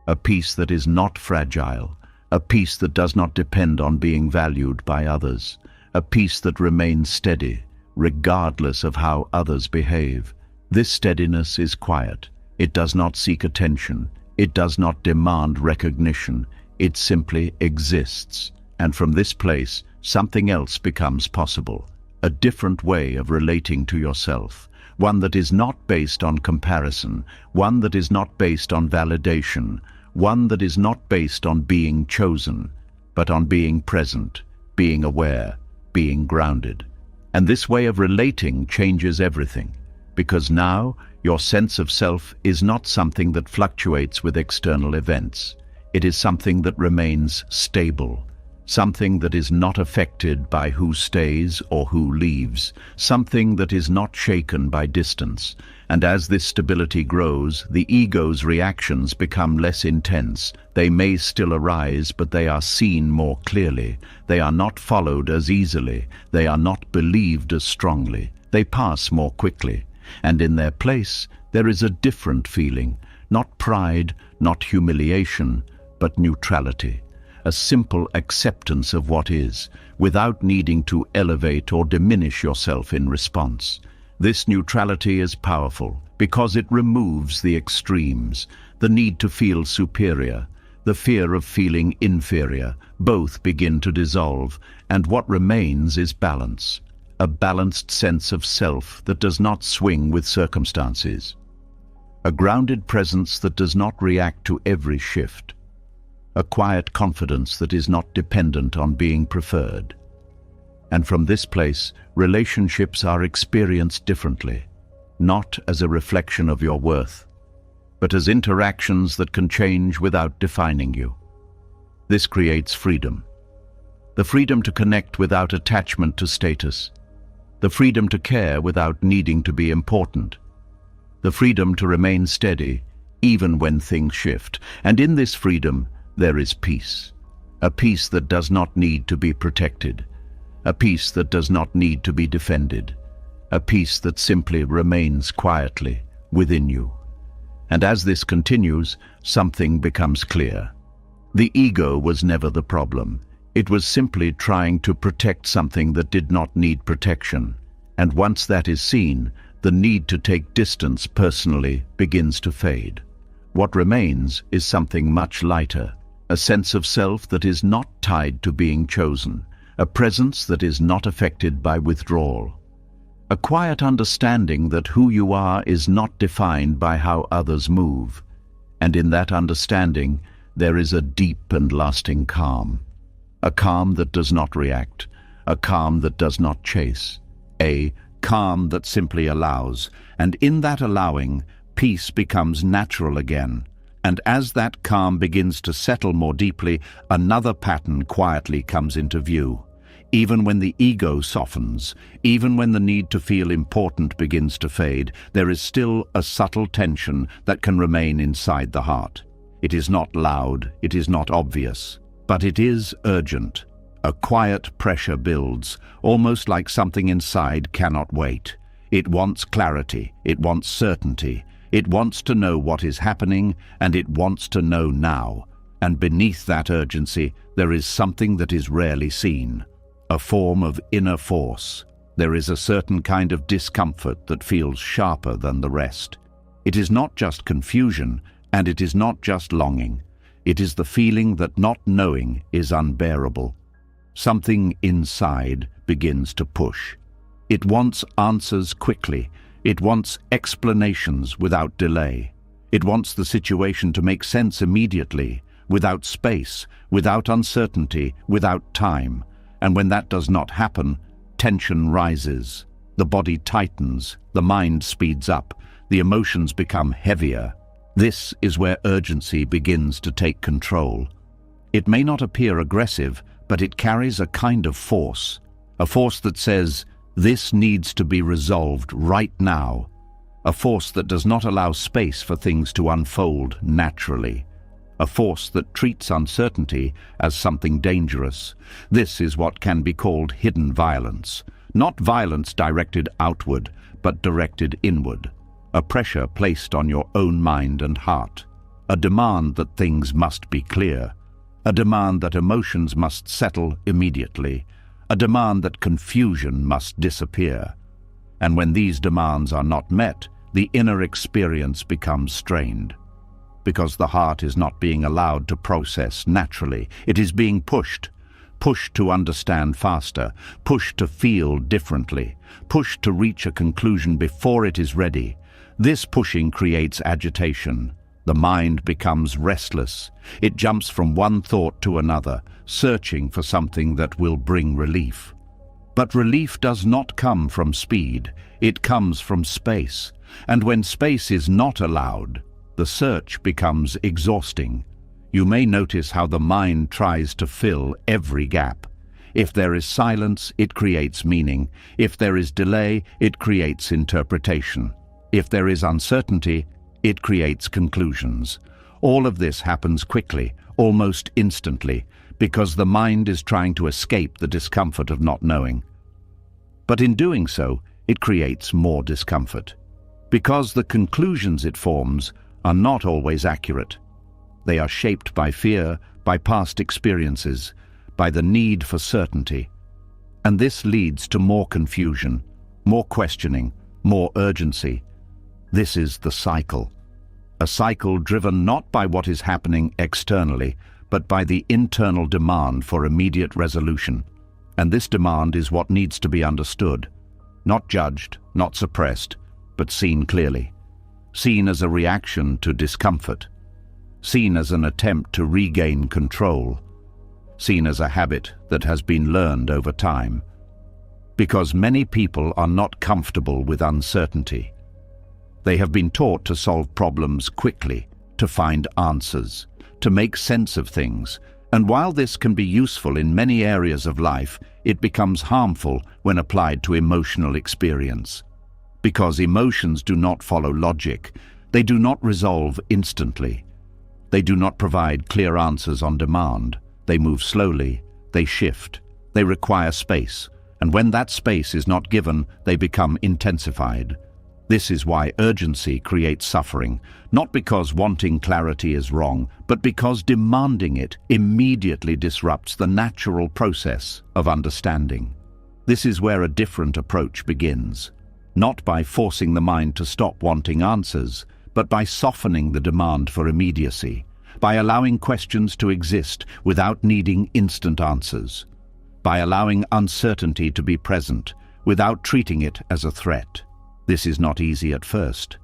A peace that is not fragile, a peace that does not depend on being valued by others, a peace that remains steady, regardless of how others behave. This steadiness is quiet. It does not seek attention. It does not demand recognition. It simply exists. And from this place, something else becomes possible. A different way of relating to yourself. One that is not based on comparison. One that is not based on validation. One that is not based on being chosen, but on being present, being aware, being grounded. And this way of relating changes everything, because now your sense of self is not something that fluctuates with external events. It is something that remains stable, something that is not affected by who stays or who leaves, something that is not shaken by distance. And as this stability grows, the ego's reactions become less intense. They may still arise, but they are seen more clearly. They are not followed as easily. They are not believed as strongly. They pass more quickly. And in their place, there is a different feeling, not pride, not humiliation, but neutrality. A simple acceptance of what is, without needing to elevate or diminish yourself in response. This neutrality is powerful because it removes the extremes, the need to feel superior, the fear of feeling inferior. Both begin to dissolve, and what remains is balance, a balanced sense of self that does not swing with circumstances, a grounded presence that does not react to every shift, a quiet confidence that is not dependent on being preferred. And from this place, relationships are experienced differently, not as a reflection of your worth, but as interactions that can change without defining you. This creates freedom. The freedom to connect without attachment to status. The freedom to care without needing to be important. The freedom to remain steady, even when things shift. And in this freedom, there is peace. A peace that does not need to be protected. A peace that does not need to be defended. A peace that simply remains quietly within you. And as this continues, something becomes clear. The ego was never the problem. It was simply trying to protect something that did not need protection. And once that is seen, the need to take distance personally begins to fade. What remains is something much lighter, a sense of self that is not tied to being chosen, a presence that is not affected by withdrawal, a quiet understanding that who you are is not defined by how others move. And in that understanding, there is a deep and lasting calm. A calm that does not react, a calm that does not chase, a calm that simply allows. And in that allowing, peace becomes natural again. And as that calm begins to settle more deeply, another pattern quietly comes into view. Even when the ego softens, even when the need to feel important begins to fade, there is still a subtle tension that can remain inside the heart. It is not loud, it is not obvious, but it is urgent. A quiet pressure builds, almost like something inside cannot wait. It wants clarity, it wants certainty, it wants to know what is happening, and it wants to know now. And beneath that urgency, there is something that is rarely seen. A form of inner force. There is a certain kind of discomfort that feels sharper than the rest. It is not just confusion, and it is not just longing. It is the feeling that not knowing is unbearable. Something inside begins to push. It wants answers quickly. It wants explanations without delay. It wants the situation to make sense immediately, without space, without uncertainty, without time. And when that does not happen, tension rises. The body tightens, the mind speeds up, the emotions become heavier. This is where urgency begins to take control. It may not appear aggressive, but it carries a kind of force. A force that says, this needs to be resolved right now. A force that does not allow space for things to unfold naturally. a force that treats uncertainty as something dangerous. This is what can be called hidden violence, not violence directed outward, but directed inward, a pressure placed on your own mind and heart, a demand that things must be clear, a demand that emotions must settle immediately, a demand that confusion must disappear. And when these demands are not met, the inner experience becomes strained. Because the heart is not being allowed to process naturally. It is being pushed to understand faster, pushed to feel differently, pushed to reach a conclusion before it is ready. This pushing creates agitation. The mind becomes restless. It jumps from one thought to another, searching for something that will bring relief. But relief does not come from speed. It comes from space. And when space is not allowed, the search becomes exhausting. You may notice how the mind tries to fill every gap. If there is silence, it creates meaning. If there is delay, it creates interpretation. If there is uncertainty, it creates conclusions. All of this happens quickly, almost instantly, because the mind is trying to escape the discomfort of not knowing. But in doing so, it creates more discomfort. Because the conclusions it forms are not always accurate. They are shaped by fear, by past experiences, by the need for certainty. And this leads to more confusion, more questioning, more urgency. This is the cycle. A cycle driven not by what is happening externally, but by the internal demand for immediate resolution. And this demand is what needs to be understood, not judged, not suppressed, but seen clearly. Seen as a reaction to discomfort, seen as an attempt to regain control, seen as a habit that has been learned over time. Because many people are not comfortable with uncertainty. They have been taught to solve problems quickly, to find answers, to make sense of things, and while this can be useful in many areas of life, it becomes harmful when applied to emotional experience. Because emotions do not follow logic, they do not resolve instantly. They do not provide clear answers on demand. They move slowly, they shift, they require space, and when that space is not given, they become intensified. This is why urgency creates suffering, not because wanting clarity is wrong, but because demanding it immediately disrupts the natural process of understanding. This is where a different approach begins. Not by forcing the mind to stop wanting answers, but by softening the demand for immediacy, by allowing questions to exist without needing instant answers, by allowing uncertainty to be present without treating it as a threat. This is not easy at first,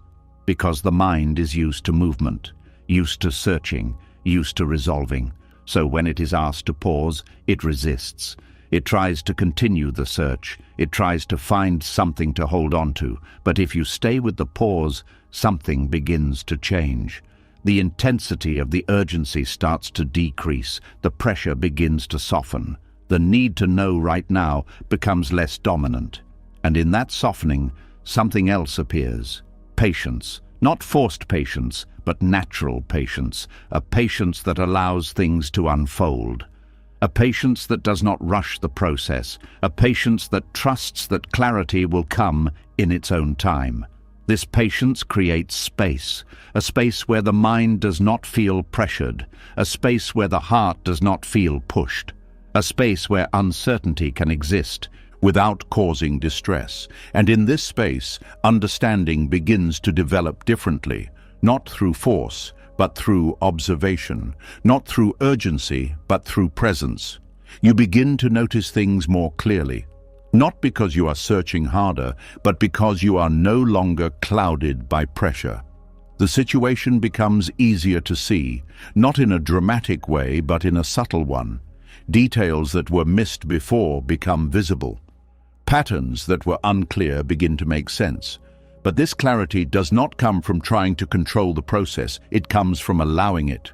because the mind is used to movement, used to searching, used to resolving. So when it is asked to pause, it resists. It tries to continue the search. It tries to find something to hold on to. But if you stay with the pause, something begins to change. The intensity of the urgency starts to decrease. The pressure begins to soften. The need to know right now becomes less dominant. And in that softening, something else appears. Patience. Not forced patience, but natural patience. A patience that allows things to unfold. A patience that does not rush the process. A patience that trusts that clarity will come in its own time. This patience creates space. A space where the mind does not feel pressured. A space where the heart does not feel pushed. A space where uncertainty can exist without causing distress. And in this space, understanding begins to develop differently, not through force, but through observation, not through urgency, but through presence. You begin to notice things more clearly, not because you are searching harder, but because you are no longer clouded by pressure. The situation becomes easier to see, not in a dramatic way, but in a subtle one. Details that were missed before become visible. Patterns that were unclear begin to make sense. But this clarity does not come from trying to control the process, it comes from allowing it.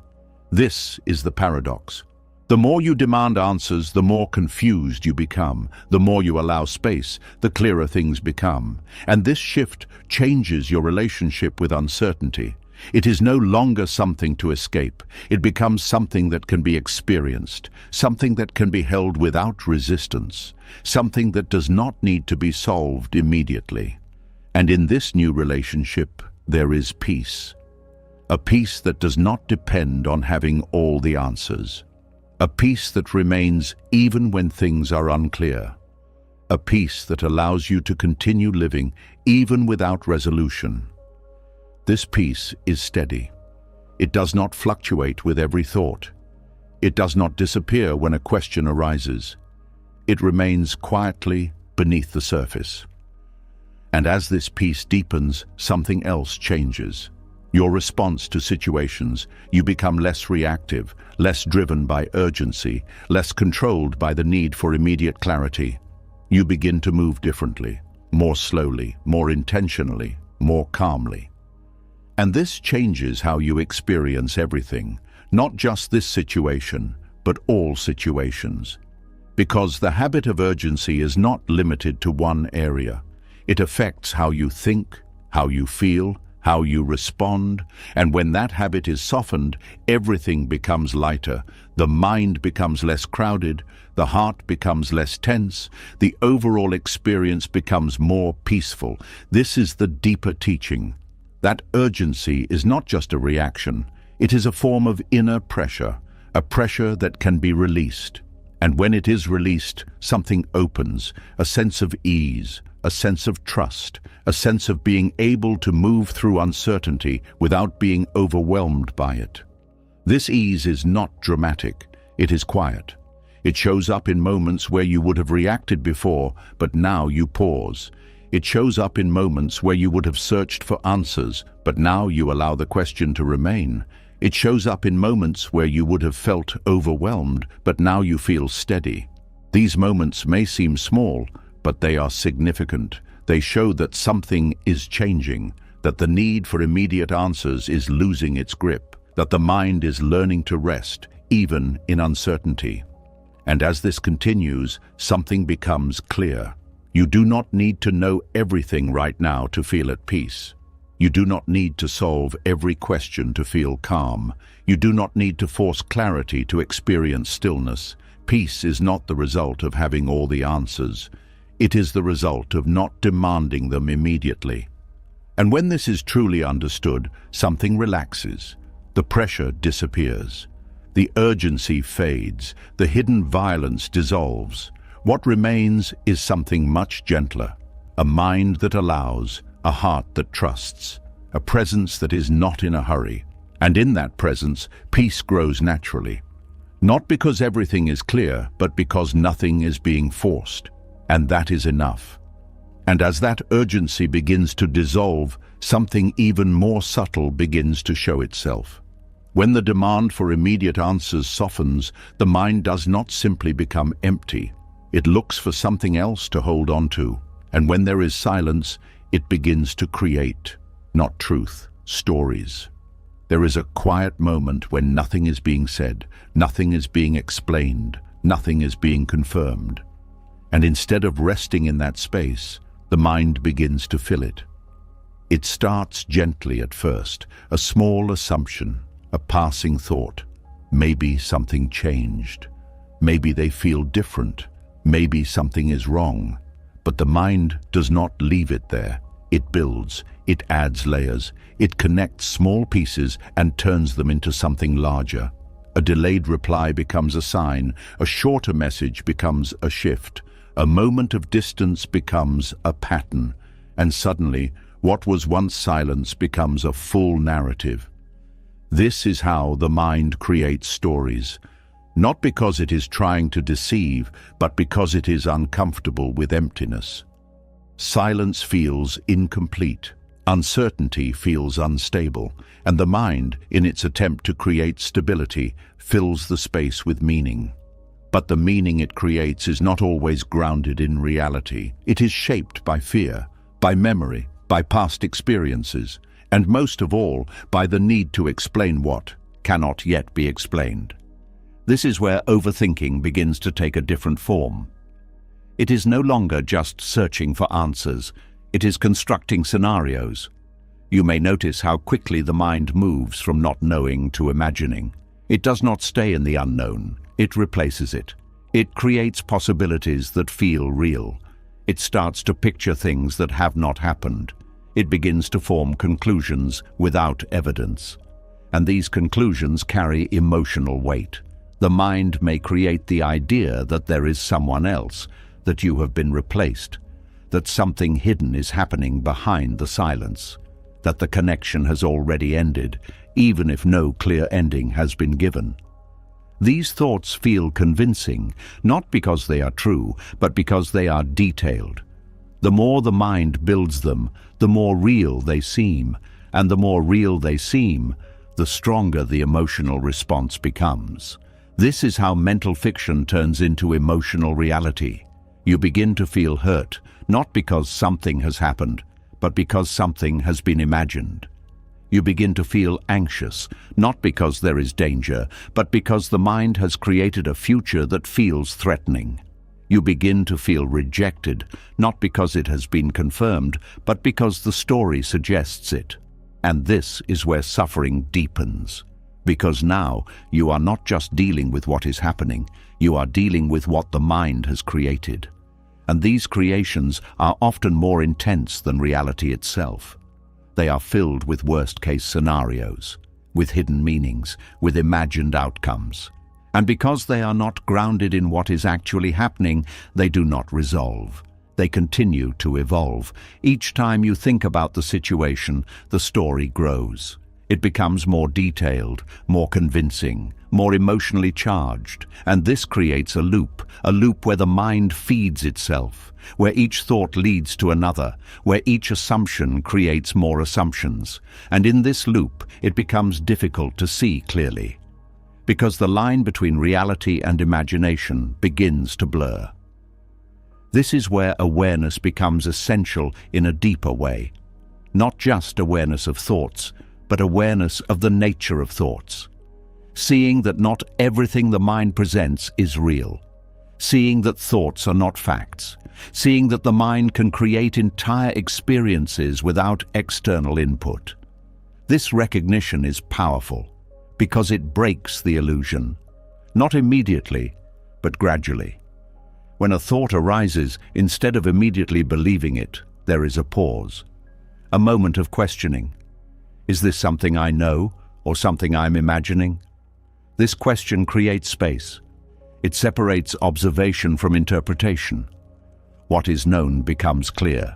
This is the paradox. The more you demand answers, the more confused you become. The more you allow space, the clearer things become. And this shift changes your relationship with uncertainty. It is no longer something to escape. It becomes something that can be experienced, something that can be held without resistance, something that does not need to be solved immediately. And in this new relationship, there is peace. A peace that does not depend on having all the answers. A peace that remains even when things are unclear. A peace that allows you to continue living even without resolution. This peace is steady. It does not fluctuate with every thought. It does not disappear when a question arises. It remains quietly beneath the surface. And as this peace deepens, something else changes. Your response to situations, you become less reactive, less driven by urgency, less controlled by the need for immediate clarity. You begin to move differently, more slowly, more intentionally, more calmly. And this changes how you experience everything, not just this situation, but all situations. Because the habit of urgency is not limited to one area. It affects how you think, how you feel, how you respond, and when that habit is softened, everything becomes lighter, the mind becomes less crowded, the heart becomes less tense, the overall experience becomes more peaceful. This is the deeper teaching. That urgency is not just a reaction, it is a form of inner pressure, a pressure that can be released. And when it is released, something opens, a sense of ease, a sense of trust, a sense of being able to move through uncertainty without being overwhelmed by it. This ease is not dramatic, it is quiet. It shows up in moments where you would have reacted before, but now you pause. It shows up in moments where you would have searched for answers, but now you allow the question to remain. It shows up in moments where you would have felt overwhelmed, but now you feel steady. These moments may seem small, but they are significant. They show that something is changing, that the need for immediate answers is losing its grip, that the mind is learning to rest, even in uncertainty. And as this continues, something becomes clear. You do not need to know everything right now to feel at peace. You do not need to solve every question to feel calm. You do not need to force clarity to experience stillness. Peace is not the result of having all the answers. It is the result of not demanding them immediately. And when this is truly understood, something relaxes. The pressure disappears. The urgency fades. The hidden violence dissolves. What remains is something much gentler, a mind that allows, a heart that trusts, a presence that is not in a hurry. And in that presence, peace grows naturally. Not because everything is clear, but because nothing is being forced. And that is enough. And as that urgency begins to dissolve, something even more subtle begins to show itself. When the demand for immediate answers softens, the mind does not simply become empty. It looks for something else to hold on to. And when there is silence, it begins to create, not truth, stories. There is a quiet moment when nothing is being said, nothing is being explained, nothing is being confirmed. And instead of resting in that space, the mind begins to fill it. It starts gently at first, a small assumption, a passing thought. Maybe something changed. Maybe they feel different. Maybe something is wrong. But the mind does not leave it there. It builds, it adds layers, it connects small pieces and turns them into something larger. A delayed reply becomes a sign, a shorter message becomes a shift. A moment of distance becomes a pattern, and suddenly, what was once silence becomes a full narrative. This is how the mind creates stories, not because it is trying to deceive, but because it is uncomfortable with emptiness. Silence feels incomplete, uncertainty feels unstable, and the mind, in its attempt to create stability, fills the space with meaning. But the meaning it creates is not always grounded in reality. It is shaped by fear, by memory, by past experiences, and most of all, by the need to explain what cannot yet be explained. This is where overthinking begins to take a different form. It is no longer just searching for answers, it is constructing scenarios. You may notice how quickly the mind moves from not knowing to imagining. It does not stay in the unknown, it replaces it. It creates possibilities that feel real. It starts to picture things that have not happened. It begins to form conclusions without evidence. And these conclusions carry emotional weight. The mind may create the idea that there is someone else, that you have been replaced, that something hidden is happening behind the silence, that the connection has already ended, even if no clear ending has been given. These thoughts feel convincing, not because they are true, but because they are detailed. The more the mind builds them, the more real they seem, and the more real they seem, the stronger the emotional response becomes. This is how mental fiction turns into emotional reality. You begin to feel hurt, not because something has happened, but because something has been imagined. You begin to feel anxious, not because there is danger, but because the mind has created a future that feels threatening. You begin to feel rejected, not because it has been confirmed, but because the story suggests it. And this is where suffering deepens. Because now you are not just dealing with what is happening, you are dealing with what the mind has created. And these creations are often more intense than reality itself. They are filled with worst-case scenarios, with hidden meanings, with imagined outcomes. And because they are not grounded in what is actually happening, they do not resolve. They continue to evolve. Each time you think about the situation, the story grows. It becomes more detailed, more convincing, more emotionally charged. And this creates a loop where the mind feeds itself, where each thought leads to another, where each assumption creates more assumptions. And in this loop, it becomes difficult to see clearly, because the line between reality and imagination begins to blur. This is where awareness becomes essential in a deeper way. Not just awareness of thoughts, but awareness of the nature of thoughts. Seeing that not everything the mind presents is real. Seeing that thoughts are not facts. Seeing that the mind can create entire experiences without external input. This recognition is powerful because it breaks the illusion. Not immediately, but gradually. When a thought arises, instead of immediately believing it, there is a pause. A moment of questioning. Is this something I know or something I'm imagining? This question creates space. It separates observation from interpretation. What is known becomes clear.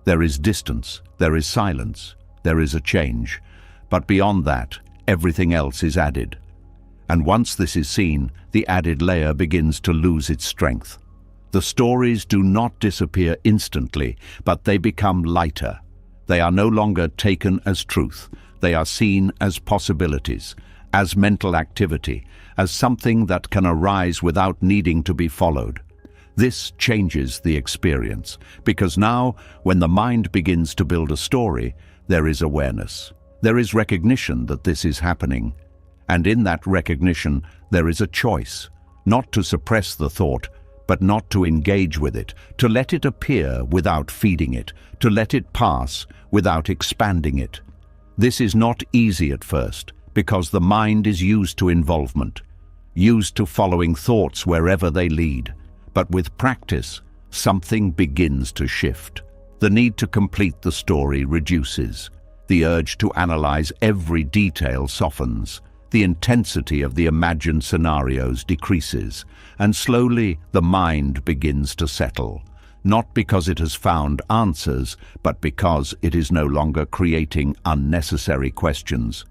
There is distance, there is silence, there is a change. But beyond that, everything else is added. And once this is seen, the added layer begins to lose its strength. The stories do not disappear instantly, but they become lighter. They are no longer taken as truth. They are seen as possibilities, as mental activity, as something that can arise without needing to be followed. This changes the experience, because now, when the mind begins to build a story, there is awareness. There is recognition that this is happening. And in that recognition, there is a choice, not to suppress the thought, but not to engage with it, to let it appear without feeding it, to let it pass without expanding it. This is not easy at first, because the mind is used to involvement, used to following thoughts wherever they lead. But with practice, something begins to shift. The need to complete the story reduces. The urge to analyze every detail softens. The intensity of the imagined scenarios decreases, and slowly the mind begins to settle, not because it has found answers, but because it is no longer creating unnecessary questions.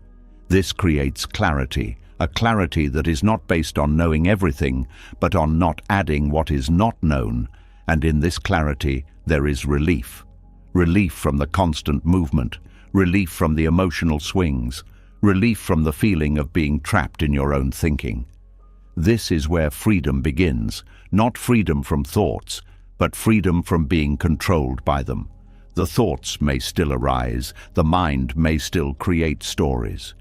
This creates clarity, a clarity that is not based on knowing everything, but on not adding what is not known. And in this clarity, there is relief. Relief from the constant movement, relief from the emotional swings, relief from the feeling of being trapped in your own thinking. This is where freedom begins, not freedom from thoughts, but freedom from being controlled by them. The thoughts may still arise, the mind may still create stories,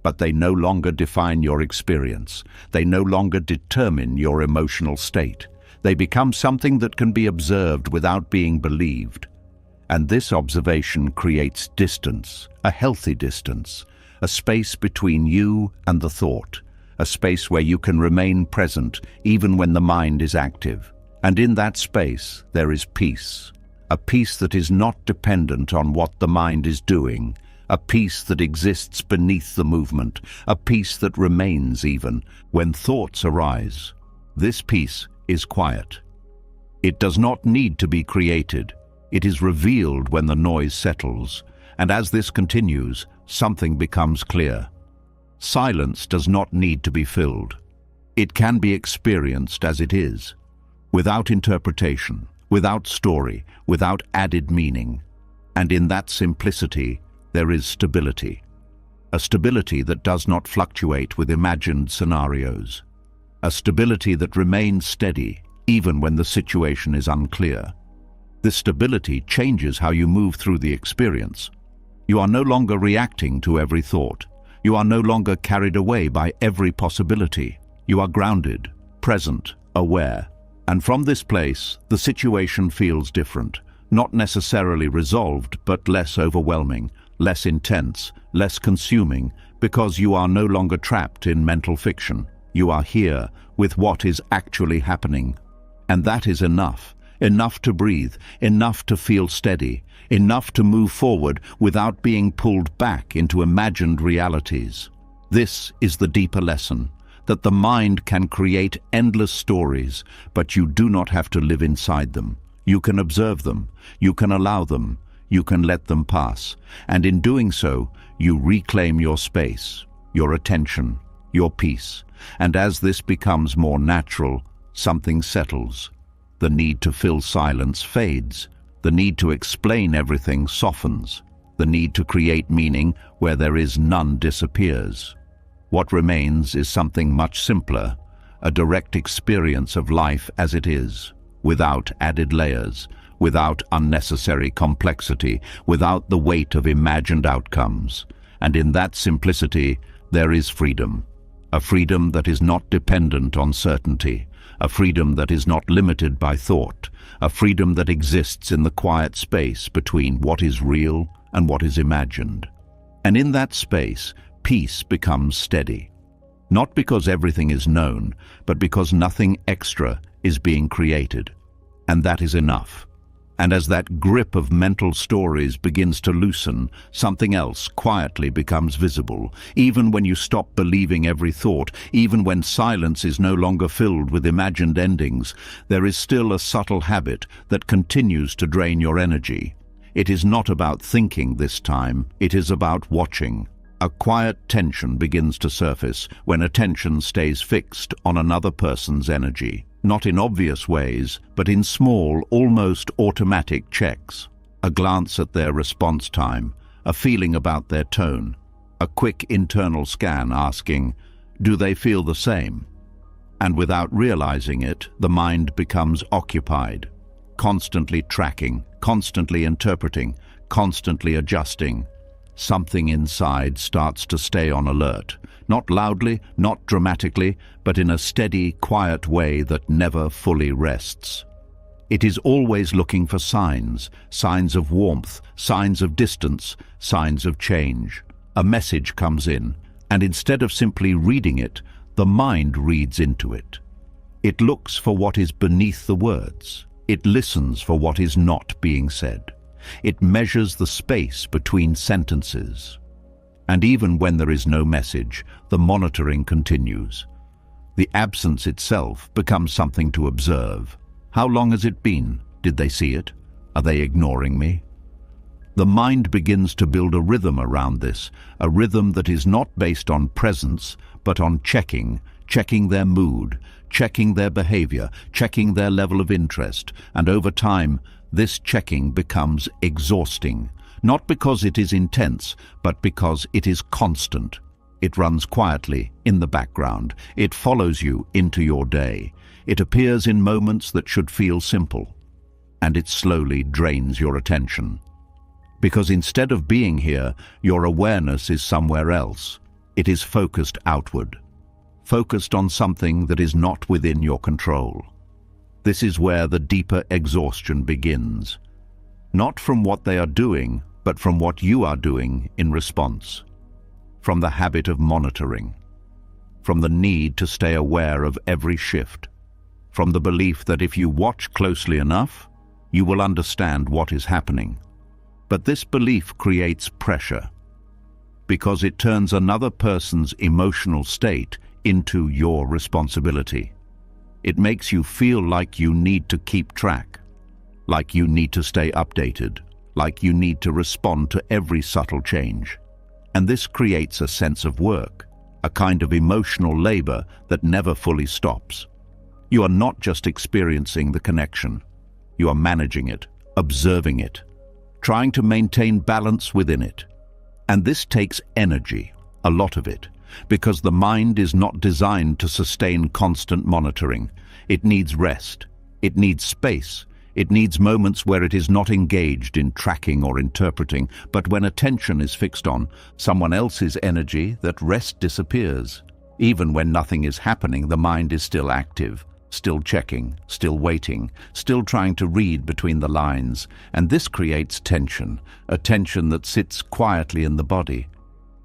but they no longer define your experience. They no longer determine your emotional state. They become something that can be observed without being believed. And this observation creates distance, a healthy distance, a space between you and the thought, a space where you can remain present even when the mind is active. And in that space, there is peace, a peace that is not dependent on what the mind is doing, a peace that exists beneath the movement, a peace that remains even when thoughts arise. This peace is quiet. It does not need to be created. It is revealed when the noise settles, and as this continues, something becomes clear. Silence does not need to be filled. It can be experienced as it is, without interpretation, without story, without added meaning. And in that simplicity, there is stability. A stability that does not fluctuate with imagined scenarios. A stability that remains steady, even when the situation is unclear. This stability changes how you move through the experience. You are no longer reacting to every thought. You are no longer carried away by every possibility. You are grounded, present, aware. And from this place, the situation feels different. Not necessarily resolved, but less overwhelming, less intense, less consuming, because you are no longer trapped in mental fiction. You are here with what is actually happening. And that is enough. Enough to breathe, enough to feel steady, enough to move forward without being pulled back into imagined realities. This is the deeper lesson, that the mind can create endless stories, but you do not have to live inside them. You can observe them, you can allow them, you can let them pass, and in doing so, you reclaim your space, your attention, your peace. And as this becomes more natural, something settles. The need to fill silence fades. The need to explain everything softens. The need to create meaning where there is none disappears. What remains is something much simpler, a direct experience of life as it is, without added layers, without unnecessary complexity, without the weight of imagined outcomes. And in that simplicity, there is freedom. A freedom that is not dependent on certainty, a freedom that is not limited by thought, a freedom that exists in the quiet space between what is real and what is imagined. And in that space, peace becomes steady. Not because everything is known, but because nothing extra is being created. And that is enough. And as that grip of mental stories begins to loosen, something else quietly becomes visible. Even when you stop believing every thought, even when silence is no longer filled with imagined endings, there is still a subtle habit that continues to drain your energy. It is not about thinking this time, it is about watching. A quiet tension begins to surface when attention stays fixed on another person's energy. Not in obvious ways, but in small, almost automatic checks. A glance at their response time, a feeling about their tone, a quick internal scan asking, do they feel the same? And without realizing it, the mind becomes occupied, constantly tracking, constantly interpreting, constantly adjusting. Something inside starts to stay on alert. Not loudly, not dramatically, but in a steady, quiet way that never fully rests. It is always looking for signs, signs of warmth, signs of distance, signs of change. A message comes in, and instead of simply reading it, the mind reads into it. It looks for what is beneath the words. It listens for what is not being said. It measures the space between sentences. And even when there is no message, the monitoring continues. The absence itself becomes something to observe. How long has it been? Did they see it? Are they ignoring me? The mind begins to build a rhythm around this, a rhythm that is not based on presence, but on checking their mood, checking their behavior, checking their level of interest, and over time, this checking becomes exhausting. Not because it is intense, but because it is constant. It runs quietly, in the background. It follows you into your day. It appears in moments that should feel simple. And it slowly drains your attention. Because instead of being here, your awareness is somewhere else. It is focused outward. Focused on something that is not within your control. This is where the deeper exhaustion begins. not from what they are doing, but from what you are doing in response. From the habit of monitoring. From the need to stay aware of every shift. From the belief that if you watch closely enough, you will understand what is happening. But this belief creates pressure, because it turns another person's emotional state into your responsibility. It makes you feel like you need to keep track, like you need to stay updated, like you need to respond to every subtle change. And this creates a sense of work, a kind of emotional labor that never fully stops. You are not just experiencing the connection. You are managing it, observing it, trying to maintain balance within it. And this takes energy, a lot of it, because the mind is not designed to sustain constant monitoring. It needs rest. It needs space. It needs moments where it is not engaged in tracking or interpreting, but when attention is fixed on someone else's energy, that rest disappears. Even when nothing is happening, the mind is still active, still checking, still waiting, still trying to read between the lines. And this creates tension, a tension that sits quietly in the body,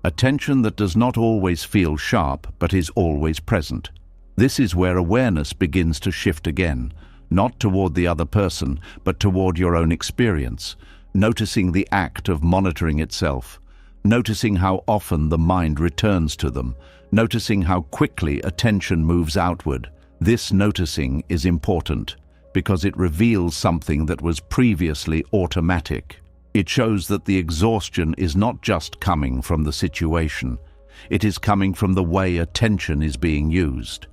a tension that does not always feel sharp, but is always present. This is where awareness begins to shift again, not toward the other person, but toward your own experience, noticing the act of monitoring itself, noticing how often the mind returns to them, noticing how quickly attention moves outward. This noticing is important because it reveals something that was previously automatic. It shows that the exhaustion is not just coming from the situation, it is coming from the way attention is being used.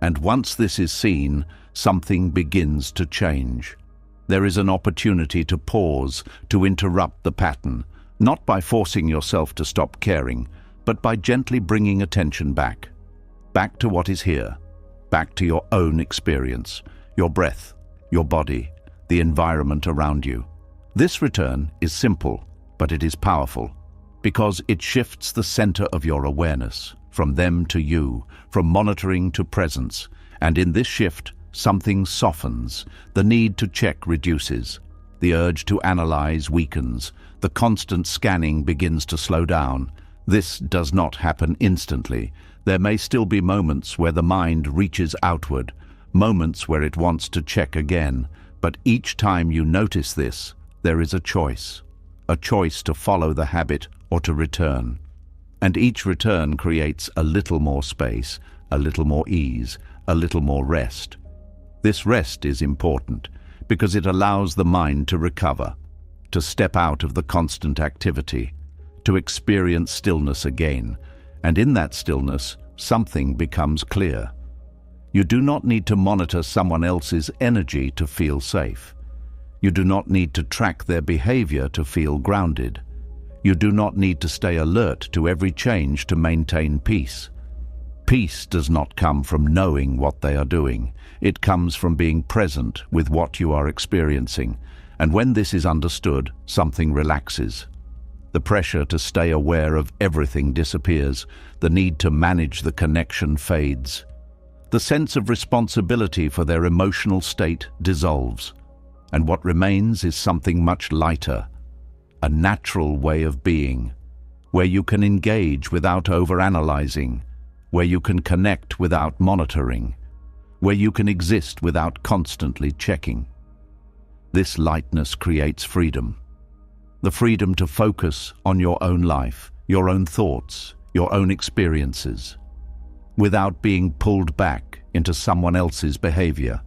And once this is seen, something begins to change. There is an opportunity to pause, to interrupt the pattern, not by forcing yourself to stop caring, but by gently bringing attention back to what is here, back to your own experience, your breath, your body, the environment around you. This return is simple, but it is powerful, because it shifts the center of your awareness, from them to you, from monitoring to presence. And in this shift, something softens, the need to check reduces, the urge to analyze weakens, the constant scanning begins to slow down. This does not happen instantly. There may still be moments where the mind reaches outward, moments where it wants to check again, but each time you notice this, there is a choice to follow the habit or to return. And each return creates a little more space, a little more ease, a little more rest. This rest is important because it allows the mind to recover, to step out of the constant activity, to experience stillness again. And in that stillness, something becomes clear. You do not need to monitor someone else's energy to feel safe. You do not need to track their behavior to feel grounded. You do not need to stay alert to every change to maintain peace. Peace does not come from knowing what they are doing. It comes from being present with what you are experiencing. And when this is understood, something relaxes. The pressure to stay aware of everything disappears. The need to manage the connection fades. The sense of responsibility for their emotional state dissolves. And what remains is something much lighter, a natural way of being, where you can engage without overanalyzing, where you can connect without monitoring, where you can exist without constantly checking. This lightness creates freedom. The freedom to focus on your own life, your own thoughts, your own experiences, without being pulled back into someone else's behavior.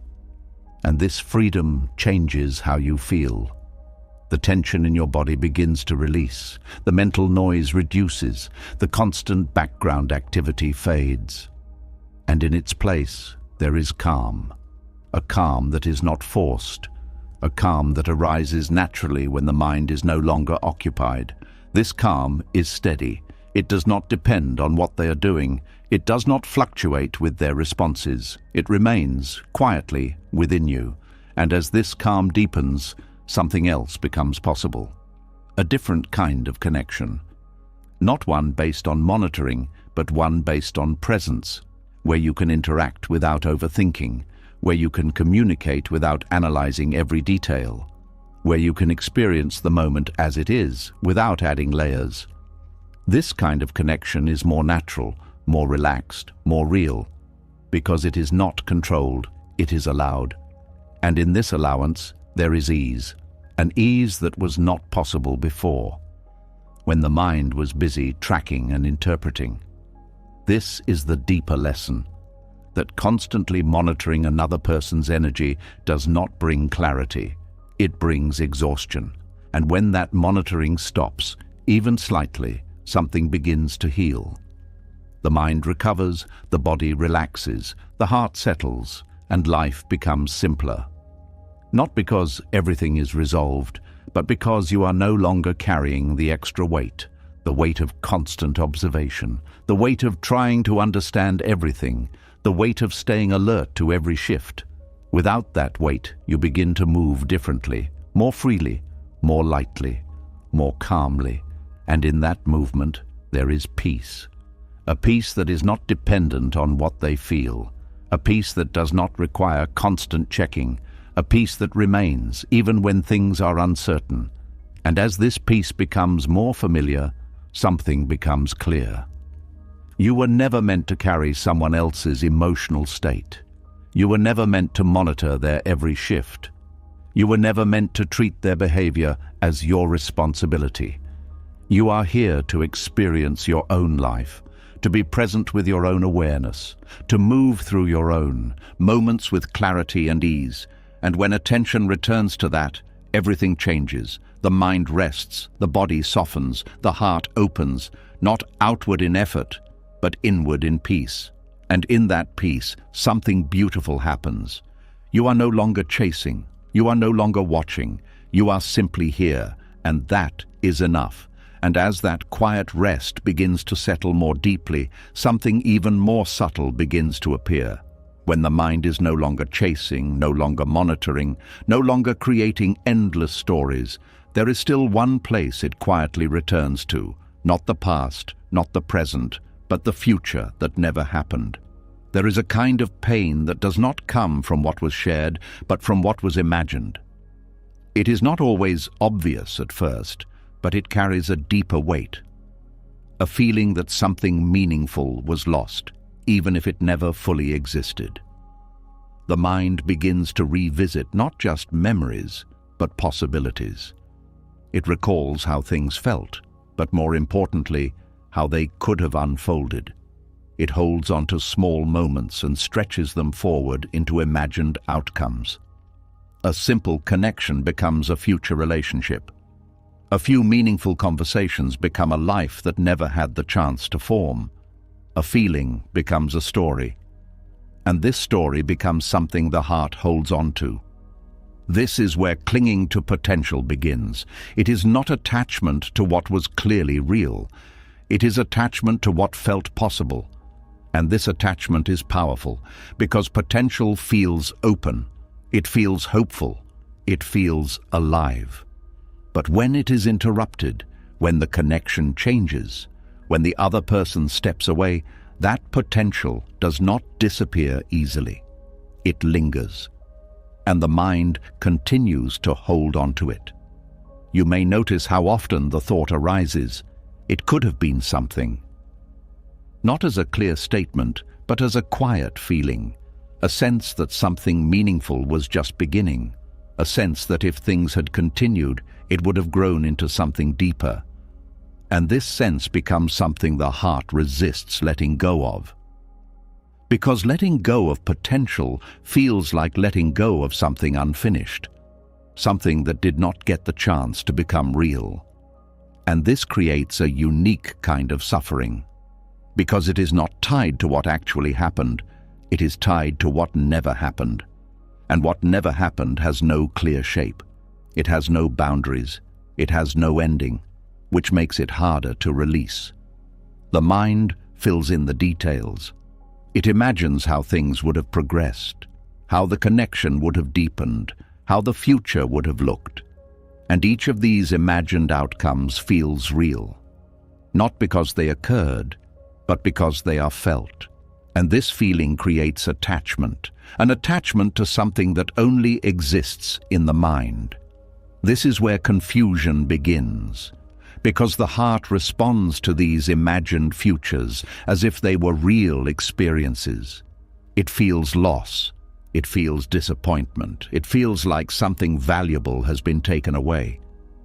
And this freedom changes how you feel. The tension in your body begins to release. The mental noise reduces. The constant background activity fades. And in its place, there is calm. A calm that is not forced. A calm that arises naturally when the mind is no longer occupied. This calm is steady. It does not depend on what they are doing. It does not fluctuate with their responses. It remains quietly within you. And as this calm deepens, something else becomes possible. A different kind of connection. Not one based on monitoring, but one based on presence, where you can interact without overthinking, where you can communicate without analyzing every detail. where you can experience the moment as it is, without adding layers. This kind of connection is more natural, more relaxed, more real, because it is not controlled, it is allowed. And in this allowance, there is ease, an ease that was not possible before, when the mind was busy tracking and interpreting. This is the deeper lesson, that constantly monitoring another person's energy does not bring clarity, it brings exhaustion. And when that monitoring stops, even slightly, something begins to heal. The mind recovers, the body relaxes, the heart settles, and life becomes simpler. Not because everything is resolved, but because you are no longer carrying the extra weight, the weight of constant observation, the weight of trying to understand everything, the weight of staying alert to every shift. Without that weight, you begin to move differently, more freely, more lightly, more calmly, and in that movement there is peace. A peace that is not dependent on what they feel, a peace that does not require constant checking, a peace that remains even when things are uncertain. And as this peace becomes more familiar, something becomes clear. You were never meant to carry someone else's emotional state. You were never meant to monitor their every shift. You were never meant to treat their behavior as your responsibility. You are here to experience your own life, to be present with your own awareness, to move through your own moments with clarity and ease. And when attention returns to that, everything changes. The mind rests, the body softens, the heart opens, not outward in effort, but inward in peace. And in that peace, something beautiful happens. You are no longer chasing, you are no longer watching, you are simply here, and that is enough. And as that quiet rest begins to settle more deeply, something even more subtle begins to appear. When the mind is no longer chasing, no longer monitoring, no longer creating endless stories, there is still one place it quietly returns to, not the past, not the present, but the future that never happened. There is a kind of pain that does not come from what was shared, but from what was imagined. It is not always obvious at first, but it carries a deeper weight. A feeling that something meaningful was lost, even if it never fully existed. The mind begins to revisit not just memories, but possibilities. It recalls how things felt, but more importantly, how they could have unfolded. It holds on to small moments and stretches them forward into imagined outcomes. A simple connection becomes a future relationship. A few meaningful conversations become a life that never had the chance to form. A feeling becomes a story. And this story becomes something the heart holds on to. This is where clinging to potential begins. It is not attachment to what was clearly real. It is attachment to what felt possible. And this attachment is powerful because potential feels open. It feels hopeful. It feels alive. But when it is interrupted, when the connection changes, when the other person steps away, that potential does not disappear easily. It lingers, and the mind continues to hold on to it. You may notice how often the thought arises, it could have been something. Not as a clear statement, but as a quiet feeling, a sense that something meaningful was just beginning, a sense that if things had continued, it would have grown into something deeper. And this sense becomes something the heart resists letting go of. Because letting go of potential feels like letting go of something unfinished, something that did not get the chance to become real. And this creates a unique kind of suffering. Because it is not tied to what actually happened, it is tied to what never happened. And what never happened has no clear shape. It has no boundaries. It has no ending, which makes it harder to release. The mind fills in the details. It imagines how things would have progressed, how the connection would have deepened, how the future would have looked. And each of these imagined outcomes feels real, not because they occurred, but because they are felt. And this feeling creates attachment, an attachment to something that only exists in the mind. This is where confusion begins, because the heart responds to these imagined futures as if they were real experiences. It feels loss, it feels disappointment, it feels like something valuable has been taken away.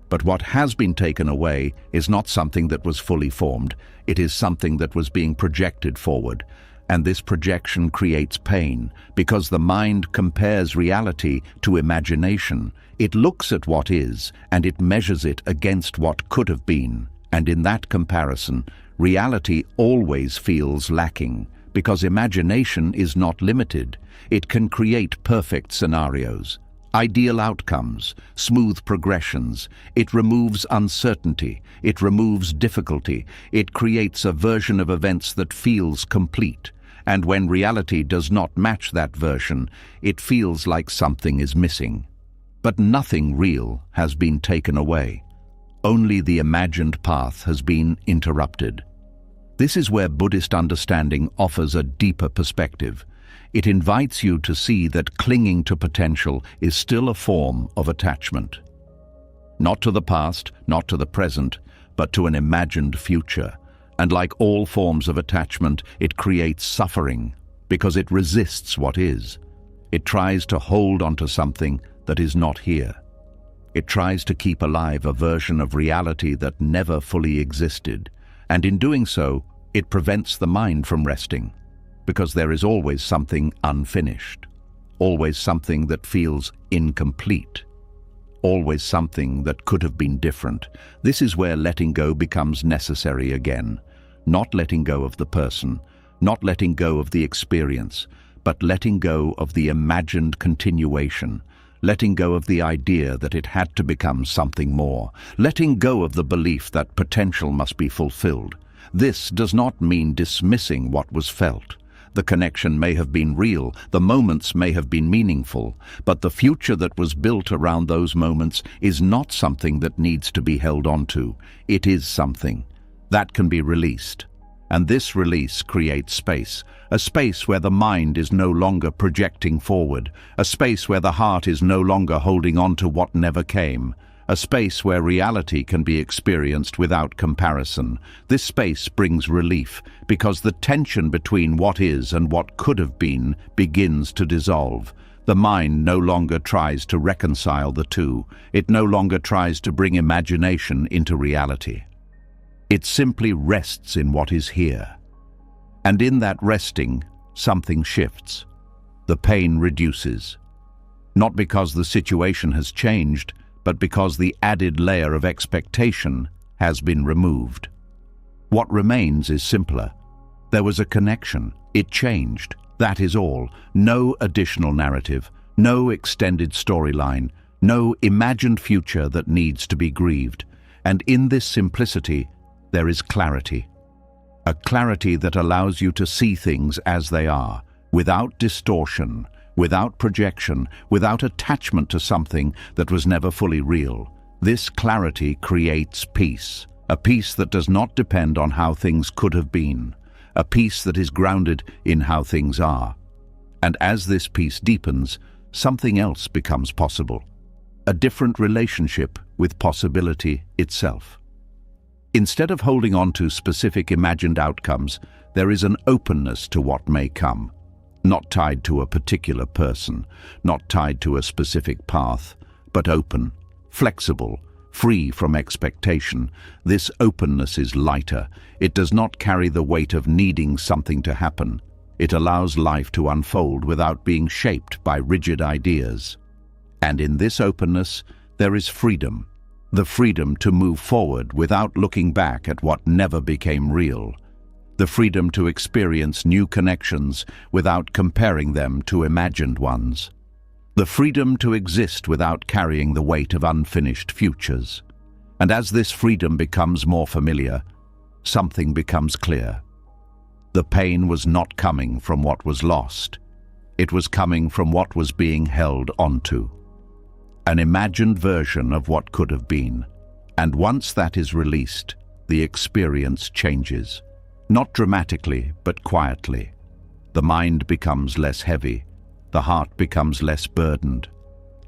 But what has been taken away is not something that was fully formed, it is something that was being projected forward. And this projection creates pain, because the mind compares reality to imagination. It looks at what is, and it measures it against what could have been. And in that comparison, reality always feels lacking, because imagination is not limited. It can create perfect scenarios, ideal outcomes, smooth progressions. It removes uncertainty, it removes difficulty, it creates a version of events that feels complete. And when reality does not match that version, it feels like something is missing. But nothing real has been taken away. Only the imagined path has been interrupted. This is where Buddhist understanding offers a deeper perspective. It invites you to see that clinging to potential is still a form of attachment. Not to the past, not to the present, but to an imagined future. And like all forms of attachment, it creates suffering because it resists what is. It tries to hold onto something that is not here. It tries to keep alive a version of reality that never fully existed. And in doing so, it prevents the mind from resting, because there is always something unfinished, always something that feels incomplete, always something that could have been different. This is where letting go becomes necessary again. Not letting go of the person, not letting go of the experience, but letting go of the imagined continuation, letting go of the idea that it had to become something more, letting go of the belief that potential must be fulfilled. This does not mean dismissing what was felt. The connection may have been real, the moments may have been meaningful, but the future that was built around those moments is not something that needs to be held onto. It is something that can be released. And this release creates space, a space where the mind is no longer projecting forward, a space where the heart is no longer holding on to what never came, a space where reality can be experienced without comparison. This space brings relief, because the tension between what is and what could have been begins to dissolve. The mind no longer tries to reconcile the two. It no longer tries to bring imagination into reality. It simply rests in what is here. And in that resting, something shifts. The pain reduces. Not because the situation has changed, but because the added layer of expectation has been removed. What remains is simpler. There was a connection. It changed. That is all. No additional narrative, no extended storyline, no imagined future that needs to be grieved. And in this simplicity, there is clarity. A clarity that allows you to see things as they are, without distortion, without projection, without attachment to something that was never fully real. This clarity creates peace, a peace that does not depend on how things could have been, a peace that is grounded in how things are. And as this peace deepens, something else becomes possible, a different relationship with possibility itself. Instead of holding on to specific imagined outcomes, there is an openness to what may come, not tied to a particular person, not tied to a specific path, but open, flexible, free from expectation. This openness is lighter. It does not carry the weight of needing something to happen. It allows life to unfold without being shaped by rigid ideas. And in this openness, there is freedom. The freedom to move forward without looking back at what never became real. The freedom to experience new connections without comparing them to imagined ones. The freedom to exist without carrying the weight of unfinished futures. And as this freedom becomes more familiar, something becomes clear. The pain was not coming from what was lost. It was coming from what was being held onto. An imagined version of what could have been. And once that is released, the experience changes. Not dramatically, but quietly. The mind becomes less heavy. The heart becomes less burdened.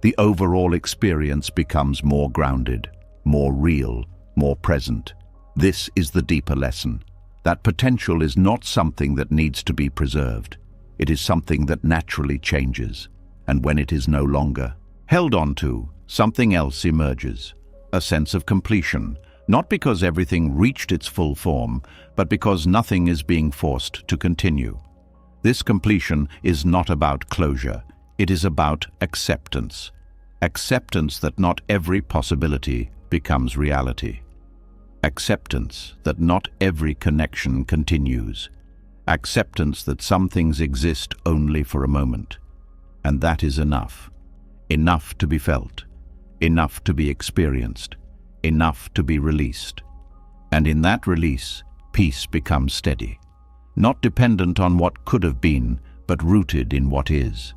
the overall experience becomes more grounded, more real, more present. This is the deeper lesson. That potential is not something that needs to be preserved. It is something that naturally changes. And when it is no longer held on to, something else emerges. A sense of completion, not because everything reached its full form, but because nothing is being forced to continue. This completion is not about closure. It is about acceptance. Acceptance that not every possibility becomes reality. Acceptance that not every connection continues. Acceptance that some things exist only for a moment. And that is enough. Enough to be felt. Enough to be experienced. Enough to be released. And in that release, peace becomes steady. Not dependent on what could have been, but rooted in what is.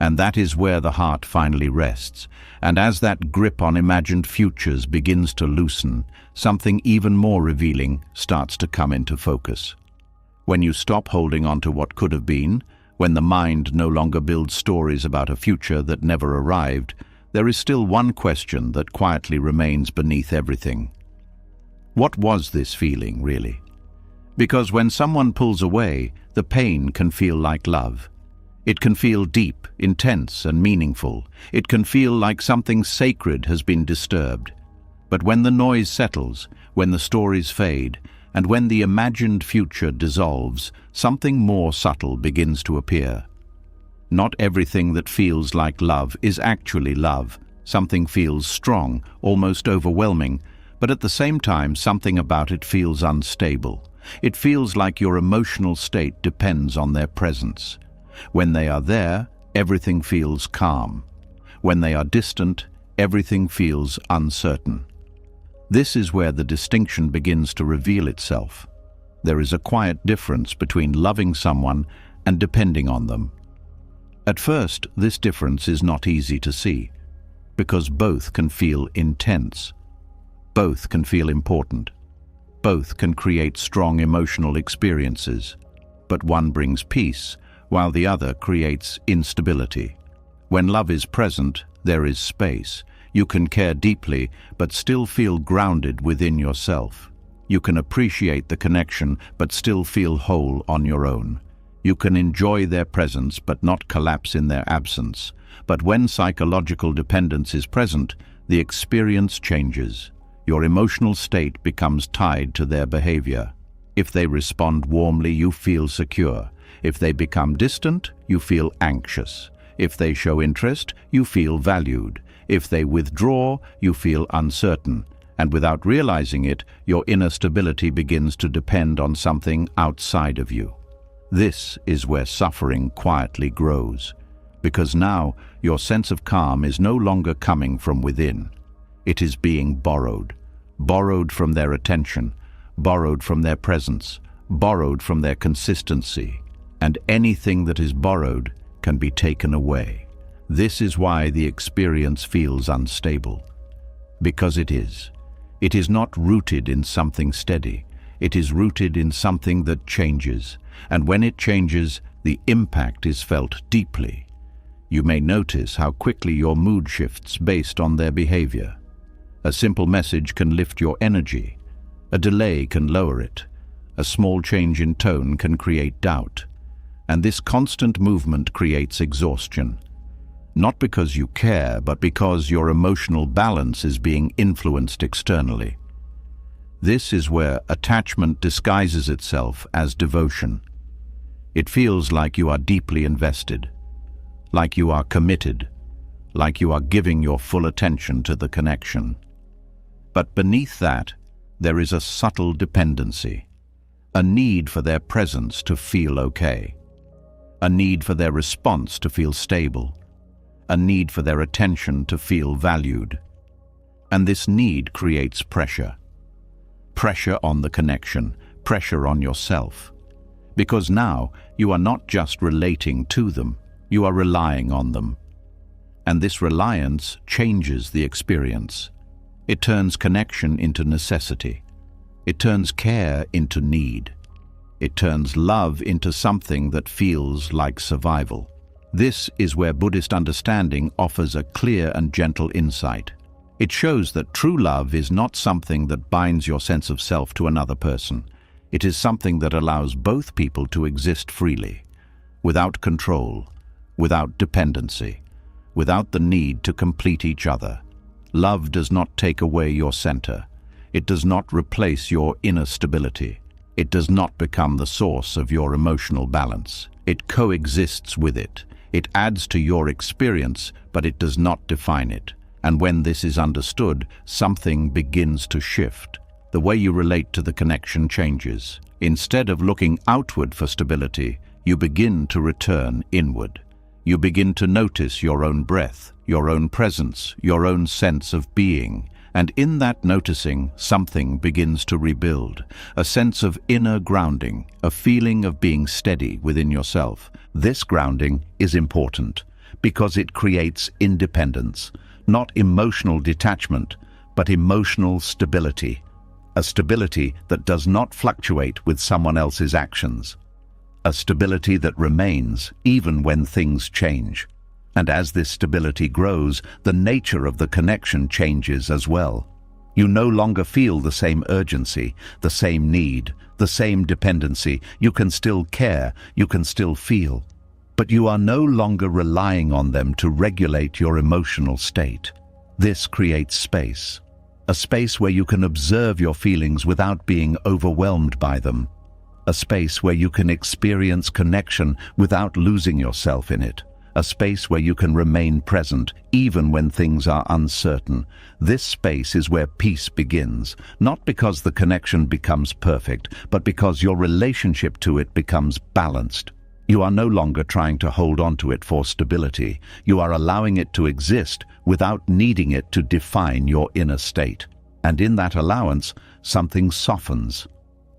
And that is where the heart finally rests. And as that grip on imagined futures begins to loosen, something even more revealing starts to come into focus. When you stop holding on to what could have been, when the mind no longer builds stories about a future that never arrived, there is still one question that quietly remains beneath everything. What was this feeling, really? Because when someone pulls away, the pain can feel like love. It can feel deep, intense, and meaningful. It can feel like something sacred has been disturbed. But when the noise settles, when the stories fade, and when the imagined future dissolves, something more subtle begins to appear. Not everything that feels like love is actually love. Something feels strong, almost overwhelming, but at the same time something about it feels unstable. It feels like your emotional state depends on their presence. When they are there, everything feels calm. When they are distant, everything feels uncertain. This is where the distinction begins to reveal itself. There is a quiet difference between loving someone and depending on them. At first, this difference is not easy to see, because both can feel intense. Both can feel important. Both can create strong emotional experiences. But one brings peace, while the other creates instability. When love is present, there is space. You can care deeply, but still feel grounded within yourself. You can appreciate the connection, but still feel whole on your own. You can enjoy their presence, but not collapse in their absence. But when psychological dependence is present, the experience changes. Your emotional state becomes tied to their behavior. If they respond warmly, you feel secure. If they become distant, you feel anxious. If they show interest, you feel valued. If they withdraw, you feel uncertain. And without realizing it, your inner stability begins to depend on something outside of you. This is where suffering quietly grows, because now your sense of calm is no longer coming from within. It is being borrowed from their attention, borrowed from their presence, borrowed from their consistency. And anything that is borrowed can be taken away. This is why the experience feels unstable. Because it is. It is not rooted in something steady. It is rooted in something that changes. And when it changes, the impact is felt deeply. You may notice how quickly your mood shifts based on their behavior. A simple message can lift your energy. A delay can lower it. A small change in tone can create doubt. And this constant movement creates exhaustion. Not because you care, but because your emotional balance is being influenced externally. This is where attachment disguises itself as devotion. It feels like you are deeply invested, like you are committed, like you are giving your full attention to the connection. But beneath that, there is a subtle dependency, a need for their presence to feel okay. A need for their response to feel stable, a need for their attention to feel valued. And this need creates pressure. Pressure on the connection, pressure on yourself. Because now you are not just relating to them, you are relying on them. And this reliance changes the experience. It turns connection into necessity. It turns care into need. It turns love into something that feels like survival. This is where Buddhist understanding offers a clear and gentle insight. It shows that true love is not something that binds your sense of self to another person. It is something that allows both people to exist freely, without control, without dependency, without the need to complete each other. Love does not take away your center. It does not replace your inner stability. It does not become the source of your emotional balance. It coexists with it. It adds to your experience, but it does not define it. And when this is understood, something begins to shift. The way you relate to the connection changes. Instead of looking outward for stability, you begin to return inward. You begin to notice your own breath, your own presence, your own sense of being. And in that noticing, something begins to rebuild. A sense of inner grounding, a feeling of being steady within yourself. This grounding is important because it creates independence, not emotional detachment, but emotional stability. A stability that does not fluctuate with someone else's actions. A stability that remains even when things change. And as this stability grows, the nature of the connection changes as well. You no longer feel the same urgency, the same need, the same dependency. You can still care, you can still feel. But you are no longer relying on them to regulate your emotional state. This creates space. A space where you can observe your feelings without being overwhelmed by them. A space where you can experience connection without losing yourself in it. A space where you can remain present even when things are uncertain. This space is where peace begins, not because the connection becomes perfect, but because your relationship to it becomes balanced. You are no longer trying to hold on to it for stability. You are allowing it to exist without needing it to define your inner state. And in that allowance, something softens.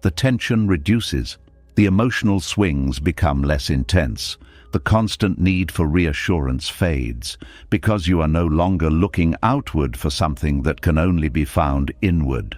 The tension reduces. The emotional swings become less intense. The constant need for reassurance fades, because you are no longer looking outward for something that can only be found inward.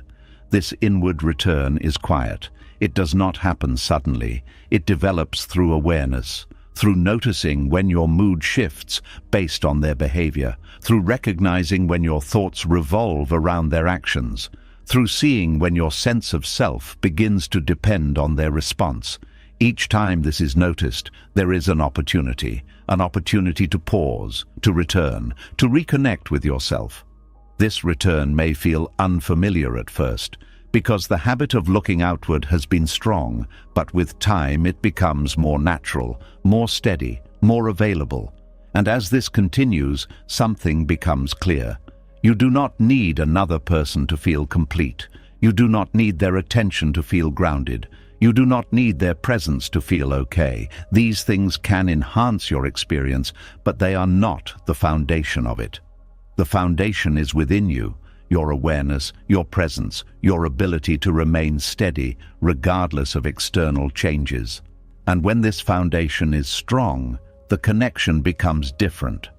This inward return is quiet. It does not happen suddenly. It develops through awareness, through noticing when your mood shifts based on their behavior, through recognizing when your thoughts revolve around their actions, through seeing when your sense of self begins to depend on their response. Each time this is noticed, there is an opportunity to pause, to return, to reconnect with yourself. This return may feel unfamiliar at first, because the habit of looking outward has been strong, but with time it becomes more natural, more steady, more available. And as this continues, something becomes clear. You do not need another person to feel complete. You do not need their attention to feel grounded. You do not need their presence to feel okay. These things can enhance your experience, but they are not the foundation of it. The foundation is within you, your awareness, your presence, your ability to remain steady regardless of external changes. And when this foundation is strong, the connection becomes different.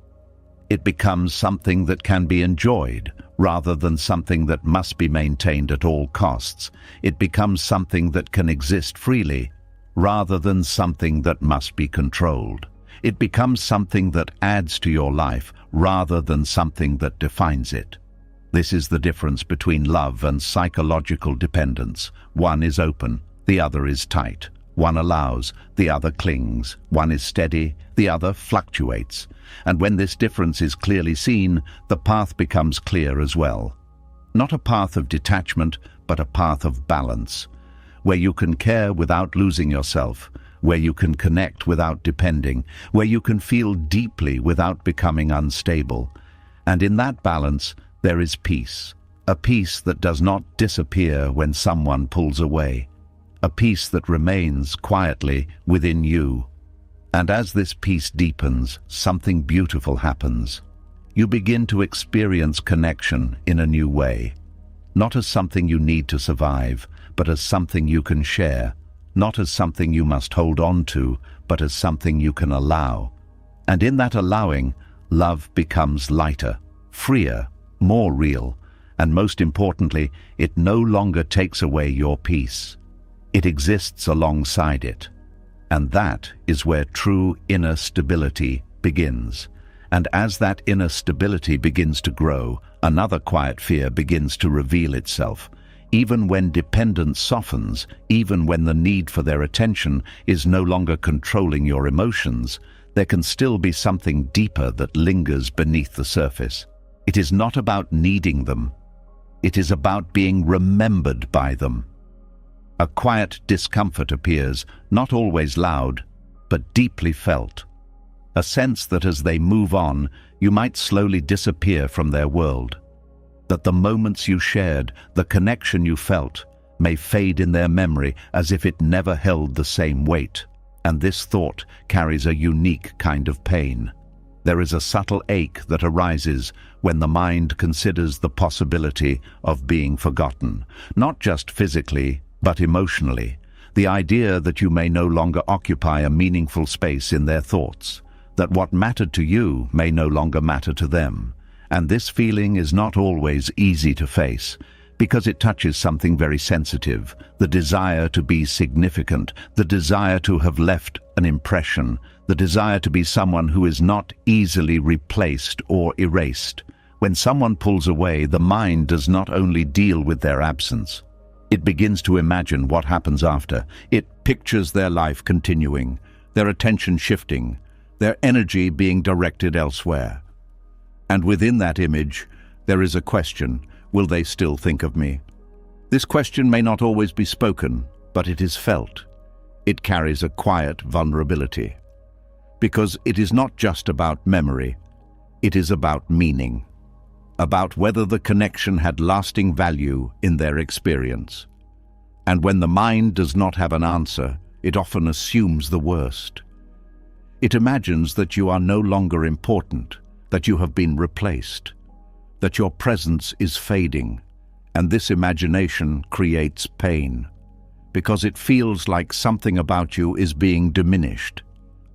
It becomes something that can be enjoyed, rather than something that must be maintained at all costs. It becomes something that can exist freely, rather than something that must be controlled. It becomes something that adds to your life, rather than something that defines it. This is the difference between love and psychological dependence. One is open, the other is tight. One allows, the other clings. One is steady, the other fluctuates. And when this difference is clearly seen, the path becomes clear as well. Not a path of detachment, but a path of balance, where you can care without losing yourself, where you can connect without depending, where you can feel deeply without becoming unstable. And in that balance, there is peace, a peace that does not disappear when someone pulls away. A peace that remains quietly within you. And as this peace deepens, something beautiful happens. You begin to experience connection in a new way. Not as something you need to survive, but as something you can share. Not as something you must hold on to, but as something you can allow. And in that allowing, love becomes lighter, freer, more real. And most importantly, it no longer takes away your peace. It exists alongside it. And that is where true inner stability begins. And as that inner stability begins to grow, another quiet fear begins to reveal itself. Even when dependence softens, even when the need for their attention is no longer controlling your emotions, there can still be something deeper that lingers beneath the surface. It is not about needing them. It is about being remembered by them. A quiet discomfort appears, not always loud, but deeply felt. A sense that as they move on, you might slowly disappear from their world. That the moments you shared, the connection you felt, may fade in their memory as if it never held the same weight. And this thought carries a unique kind of pain. There is a subtle ache that arises when the mind considers the possibility of being forgotten, not just physically, but emotionally. The idea that you may no longer occupy a meaningful space in their thoughts, that what mattered to you may no longer matter to them. And this feeling is not always easy to face, because it touches something very sensitive, the desire to be significant, the desire to have left an impression, the desire to be someone who is not easily replaced or erased. When someone pulls away, the mind does not only deal with their absence. It begins to imagine what happens after. It pictures their life continuing, their attention shifting, their energy being directed elsewhere. And within that image, there is a question: will they still think of me? This question may not always be spoken, but it is felt. It carries a quiet vulnerability. Because it is not just about memory, it is about meaning. About whether the connection had lasting value in their experience. And when the mind does not have an answer, it often assumes the worst. It imagines that you are no longer important, that you have been replaced, that your presence is fading, and this imagination creates pain, because it feels like something about you is being diminished,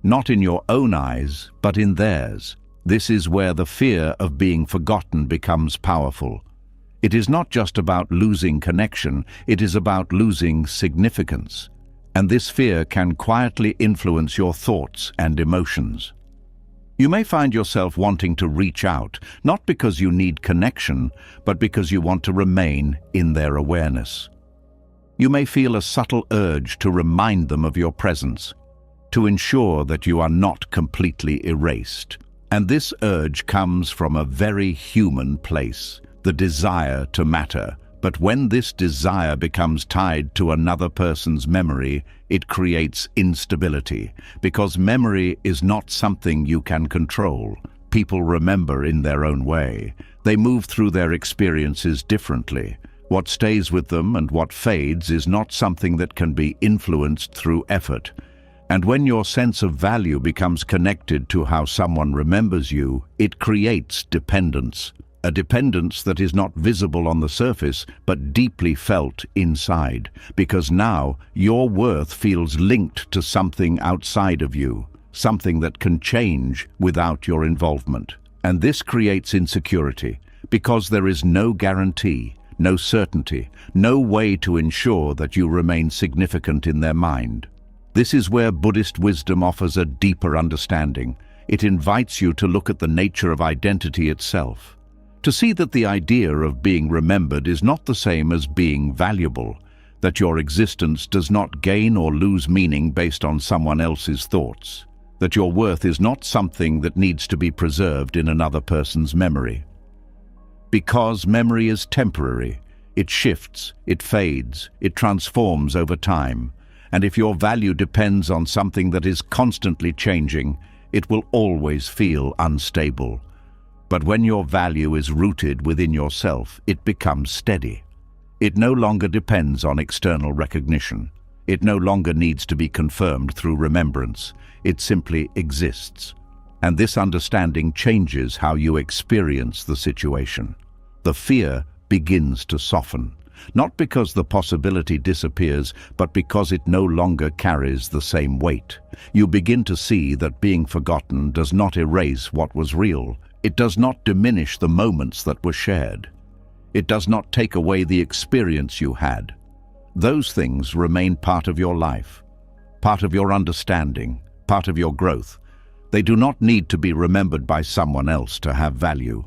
not in your own eyes, but in theirs. This is where the fear of being forgotten becomes powerful. It is not just about losing connection, it is about losing significance. And this fear can quietly influence your thoughts and emotions. You may find yourself wanting to reach out, not because you need connection, but because you want to remain in their awareness. You may feel a subtle urge to remind them of your presence, to ensure that you are not completely erased. And this urge comes from a very human place, the desire to matter. But when this desire becomes tied to another person's memory, it creates instability, because memory is not something you can control. People remember in their own way. They move through their experiences differently. What stays with them and what fades is not something that can be influenced through effort. And when your sense of value becomes connected to how someone remembers you, it creates dependence. A dependence that is not visible on the surface, but deeply felt inside, because now your worth feels linked to something outside of you, something that can change without your involvement. And this creates insecurity, because there is no guarantee, no certainty, no way to ensure that you remain significant in their mind. This is where Buddhist wisdom offers a deeper understanding. It invites you to look at the nature of identity itself, to see that the idea of being remembered is not the same as being valuable, that your existence does not gain or lose meaning based on someone else's thoughts, that your worth is not something that needs to be preserved in another person's memory. Because memory is temporary, it shifts, it fades, it transforms over time. And if your value depends on something that is constantly changing, it will always feel unstable. But when your value is rooted within yourself, it becomes steady. It no longer depends on external recognition. It no longer needs to be confirmed through remembrance. It simply exists. And this understanding changes how you experience the situation. The fear begins to soften. Not because the possibility disappears, but because it no longer carries the same weight. You begin to see that being forgotten does not erase what was real. It does not diminish the moments that were shared. It does not take away the experience you had. Those things remain part of your life. part of your understanding, part of your growth. They do not need to be remembered by someone else to have value.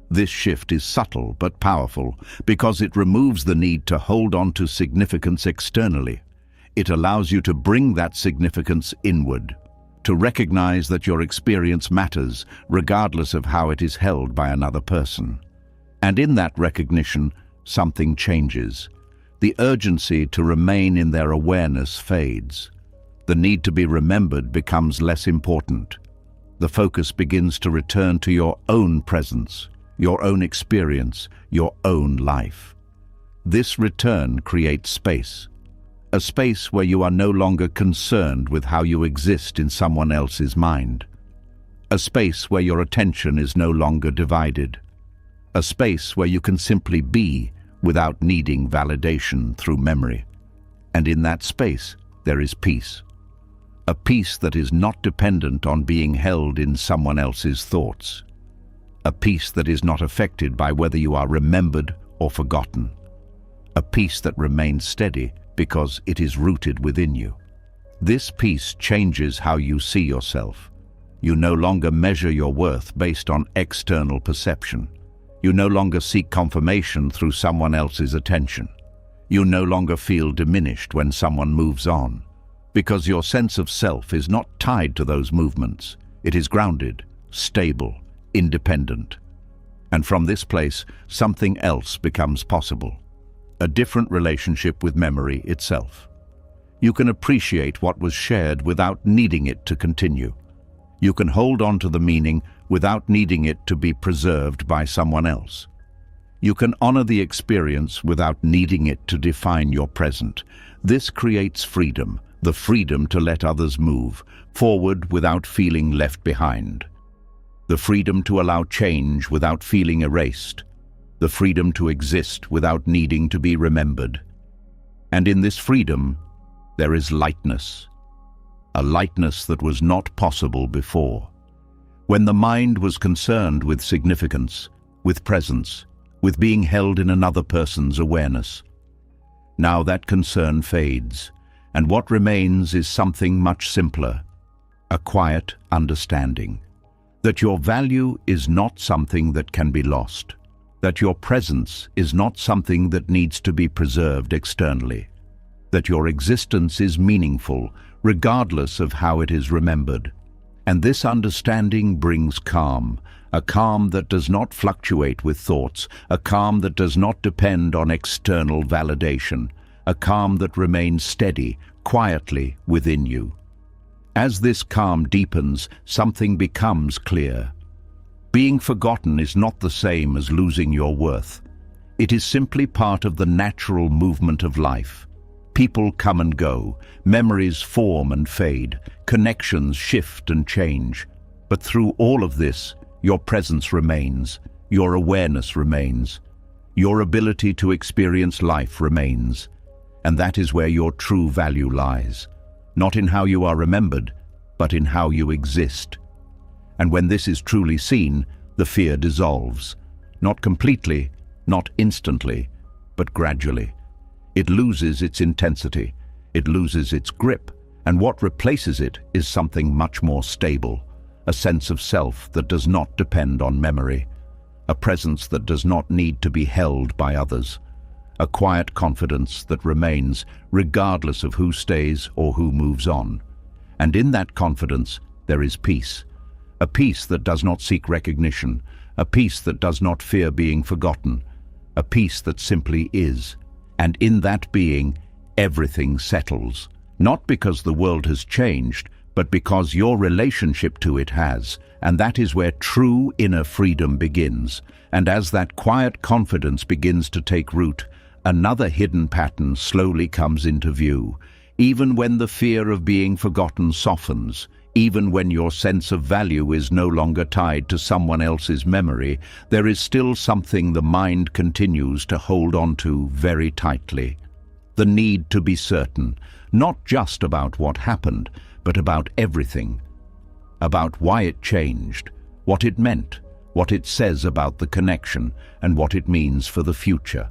This shift is subtle but powerful because it removes the need to hold on to significance externally. It allows you to bring that significance inward, to recognize that your experience matters regardless of how it is held by another person. And in that recognition, something changes. The urgency to remain in their awareness fades. The need to be remembered becomes less important. The focus begins to return to your own presence, your own experience, your own life. This return creates space, a space where you are no longer concerned with how you exist in someone else's mind, a space where your attention is no longer divided, a space where you can simply be without needing validation through memory. And in that space, there is peace. A peace that is not dependent on being held in someone else's thoughts. A peace that is not affected by whether you are remembered or forgotten. A peace that remains steady because it is rooted within you. This peace changes how you see yourself. You no longer measure your worth based on external perception. You no longer seek confirmation through someone else's attention. You no longer feel diminished when someone moves on, because your sense of self is not tied to those movements. It is grounded, stable, independent. And from this place, something else becomes possible. A different relationship with memory itself. You can appreciate what was shared without needing it to continue. You can hold on to the meaning without needing it to be preserved by someone else. You can honor the experience without needing it to define your present. This creates freedom, the freedom to let others move forward without feeling left behind. The freedom to allow change without feeling erased. The freedom to exist without needing to be remembered. And in this freedom, there is lightness. A lightness that was not possible before. When the mind was concerned with significance, with presence, with being held in another person's awareness. Now that concern fades, and what remains is something much simpler, a quiet understanding. That your value is not something that can be lost. That your presence is not something that needs to be preserved externally. That your existence is meaningful, regardless of how it is remembered. And this understanding brings calm, a calm that does not fluctuate with thoughts, a calm that does not depend on external validation, a calm that remains steady, quietly within you. As this calm deepens, something becomes clear. Being forgotten is not the same as losing your worth. It is simply part of the natural movement of life. People come and go, memories form and fade, connections shift and change. But through all of this, your presence remains, your awareness remains, your ability to experience life remains. And that is where your true value lies, not in how you are remembered, but in how you exist. And when this is truly seen, the fear dissolves, not completely, not instantly, but gradually. It loses its intensity, it loses its grip, and what replaces it is something much more stable, a sense of self that does not depend on memory, a presence that does not need to be held by others, a quiet confidence that remains regardless of who stays or who moves on. And in that confidence, there is peace, a peace that does not seek recognition, a peace that does not fear being forgotten, a peace that simply is. And in that being, everything settles, not because the world has changed, but because your relationship to it has, and that is where true inner freedom begins. And as that quiet confidence begins to take root, another hidden pattern slowly comes into view. Even when the fear of being forgotten softens, even when your sense of value is no longer tied to someone else's memory, there is still something the mind continues to hold on to very tightly. The need to be certain, not just about what happened, but about everything. About why it changed, what it meant, what it says about the connection, and what it means for the future.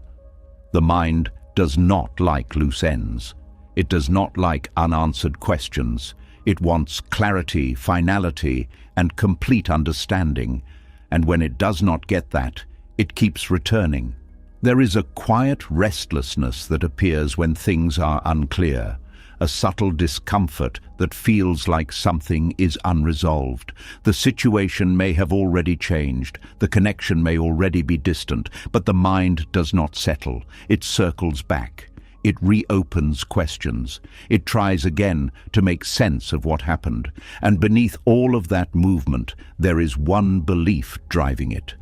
The mind does not like loose ends. It does not like unanswered questions. It wants clarity, finality, and complete understanding. And when it does not get that, it keeps returning. There is a quiet restlessness that appears when things are unclear, a subtle discomfort that feels like something is unresolved. The situation may have already changed, the connection may already be distant, but the mind does not settle. It circles back. It reopens questions. It tries again to make sense of what happened. And beneath all of that movement, there is one belief driving it: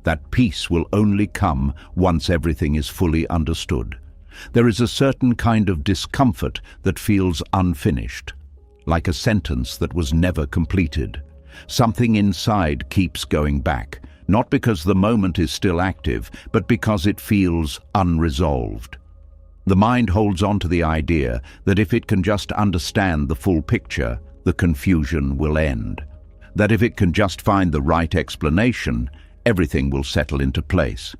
that peace will only come once everything is fully understood. There is a certain kind of discomfort that feels unfinished, like a sentence that was never completed. Something inside keeps going back, not because the moment is still active, but because it feels unresolved. The mind holds on to the idea that if it can just understand the full picture, the confusion will end. That if it can just find the right explanation, everything will settle into place.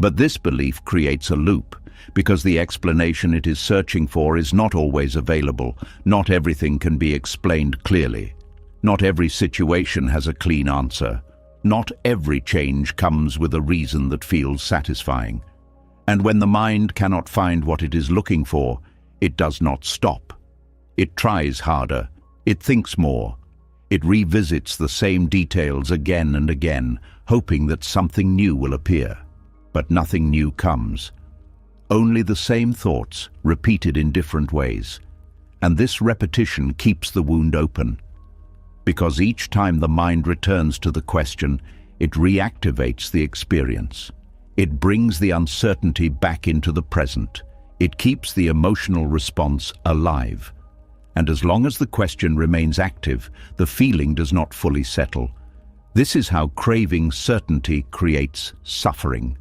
But this belief creates a loop, because the explanation it is searching for is not always available. Not everything can be explained clearly. Not every situation has a clean answer. Not every change comes with a reason that feels satisfying. And when the mind cannot find what it is looking for, it does not stop. It tries harder. It thinks more. It revisits the same details again and again, hoping that something new will appear. But nothing new comes. Only the same thoughts, repeated in different ways. And this repetition keeps the wound open. Because each time the mind returns to the question, it reactivates the experience. It brings the uncertainty back into the present. It keeps the emotional response alive. And as long as the question remains active, the feeling does not fully settle. This is how craving certainty creates suffering.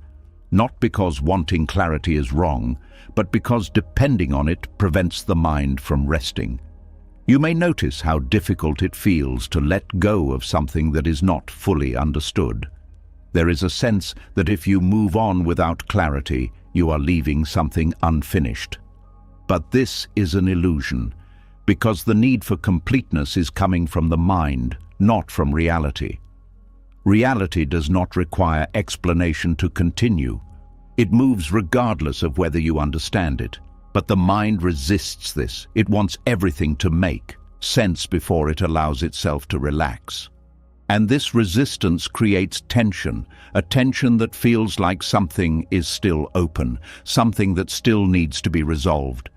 Not because wanting clarity is wrong, but because depending on it prevents the mind from resting. You may notice how difficult it feels to let go of something that is not fully understood. There is a sense that if you move on without clarity, you are leaving something unfinished. But this is an illusion, because the need for completeness is coming from the mind, not from reality. Reality does not require explanation to continue. It moves regardless of whether you understand it. But the mind resists this. It wants everything to make sense before it allows itself to relax. And this resistance creates tension, a tension that feels like something is still open, something that still needs to be resolved.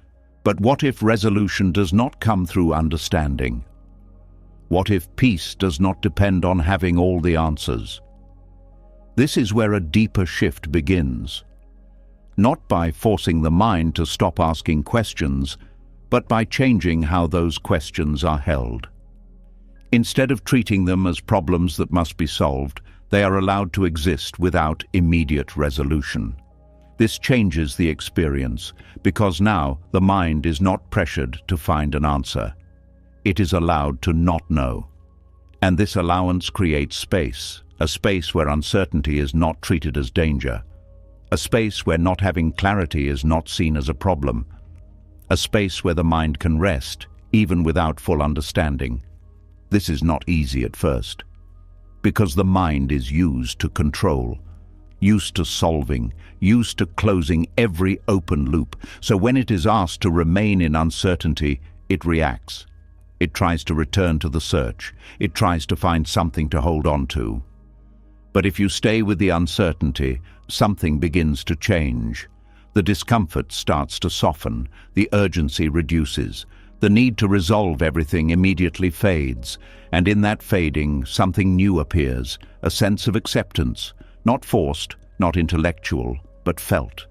But what if resolution does not come through understanding? What if peace does not depend on having all the answers? This is where a deeper shift begins. Not by forcing the mind to stop asking questions, but by changing how those questions are held. Instead of treating them as problems that must be solved, they are allowed to exist without immediate resolution. This changes the experience, because now the mind is not pressured to find an answer. It is allowed to not know. And this allowance creates space, a space where uncertainty is not treated as danger, a space where not having clarity is not seen as a problem, a space where the mind can rest, even without full understanding. This is not easy at first, because the mind is used to control, used to solving, used to closing every open loop. So when it is asked to remain in uncertainty, it reacts. It tries to return to the search. It tries to find something to hold on to. But if you stay with the uncertainty, something begins to change. The discomfort starts to soften. The urgency reduces. The need to resolve everything immediately fades. And in that fading, something new appears, a sense of acceptance, not forced, not intellectual, but felt.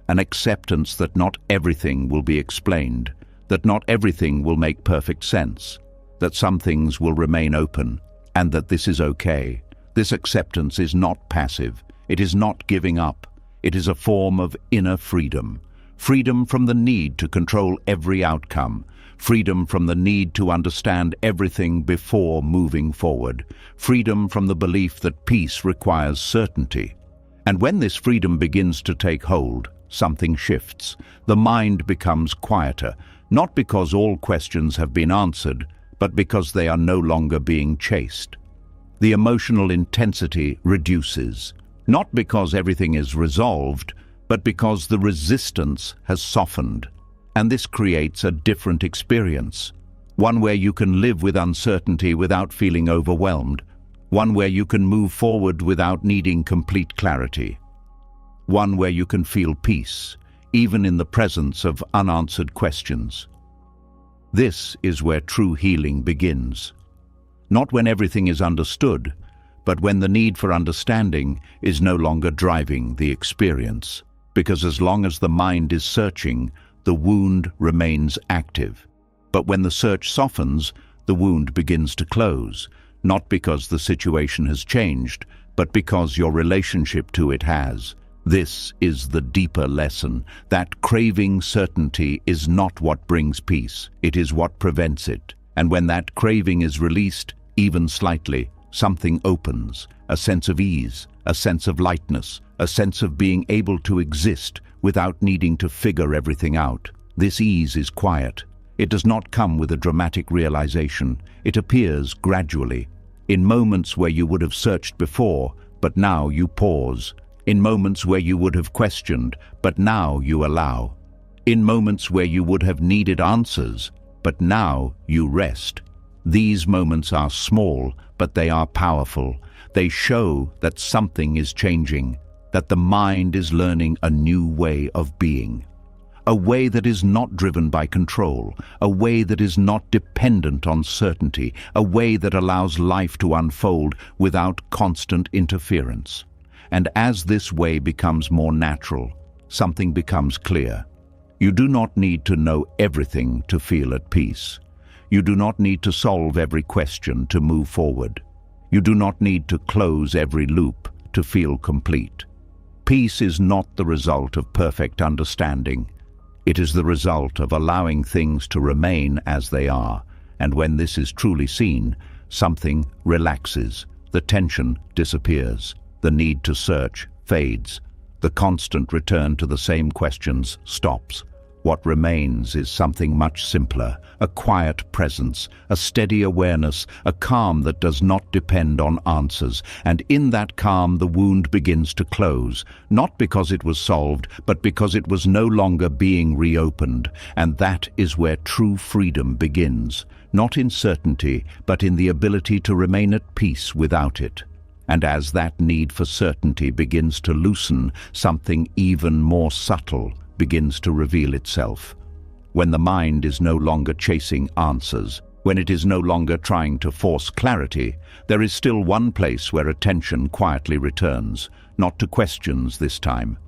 An acceptance that not everything will be explained, that not everything will make perfect sense, that some things will remain open, and that this is okay. This acceptance is not passive. It is not giving up. It is a form of inner freedom. Freedom from the need to control every outcome. Freedom from the need to understand everything before moving forward. Freedom from the belief that peace requires certainty. And when this freedom begins to take hold, something shifts. The mind becomes quieter, not because all questions have been answered, but because they are no longer being chased. The emotional intensity reduces, not because everything is resolved, but because the resistance has softened. And this creates a different experience, one where you can live with uncertainty without feeling overwhelmed, one where you can move forward without needing complete clarity, one where you can feel peace, even in the presence of unanswered questions. This is where true healing begins. Not when everything is understood, but when the need for understanding is no longer driving the experience. Because as long as the mind is searching, the wound remains active. But when the search softens, the wound begins to close, not because the situation has changed, but because your relationship to it has. This is the deeper lesson, that craving certainty is not what brings peace, it is what prevents it. And when that craving is released, even slightly, something opens, a sense of ease, a sense of lightness, a sense of being able to exist without needing to figure everything out. This ease is quiet. It does not come with a dramatic realization. It appears gradually, in moments where you would have searched before, but now you pause. In moments where you would have questioned, but now you allow. In moments where you would have needed answers, but now you rest. These moments are small, but they are powerful. They show that something is changing, that the mind is learning a new way of being. A way that is not driven by control, a way that is not dependent on certainty, a way that allows life to unfold without constant interference. And as this way becomes more natural, something becomes clear. You do not need to know everything to feel at peace. You do not need to solve every question to move forward. You do not need to close every loop to feel complete. Peace is not the result of perfect understanding. It is the result of allowing things to remain as they are, and when this is truly seen, something relaxes, the tension disappears, the need to search fades, the constant return to the same questions stops. What remains is something much simpler, a quiet presence, a steady awareness, a calm that does not depend on answers. And in that calm, the wound begins to close, not because it was solved, but because it was no longer being reopened. And that is where true freedom begins, not in certainty, but in the ability to remain at peace without it. And as that need for certainty begins to loosen, something even more subtle begins to reveal itself. When the mind is no longer chasing answers, when it is no longer trying to force clarity, there is still one place where attention quietly returns, not to questions this time,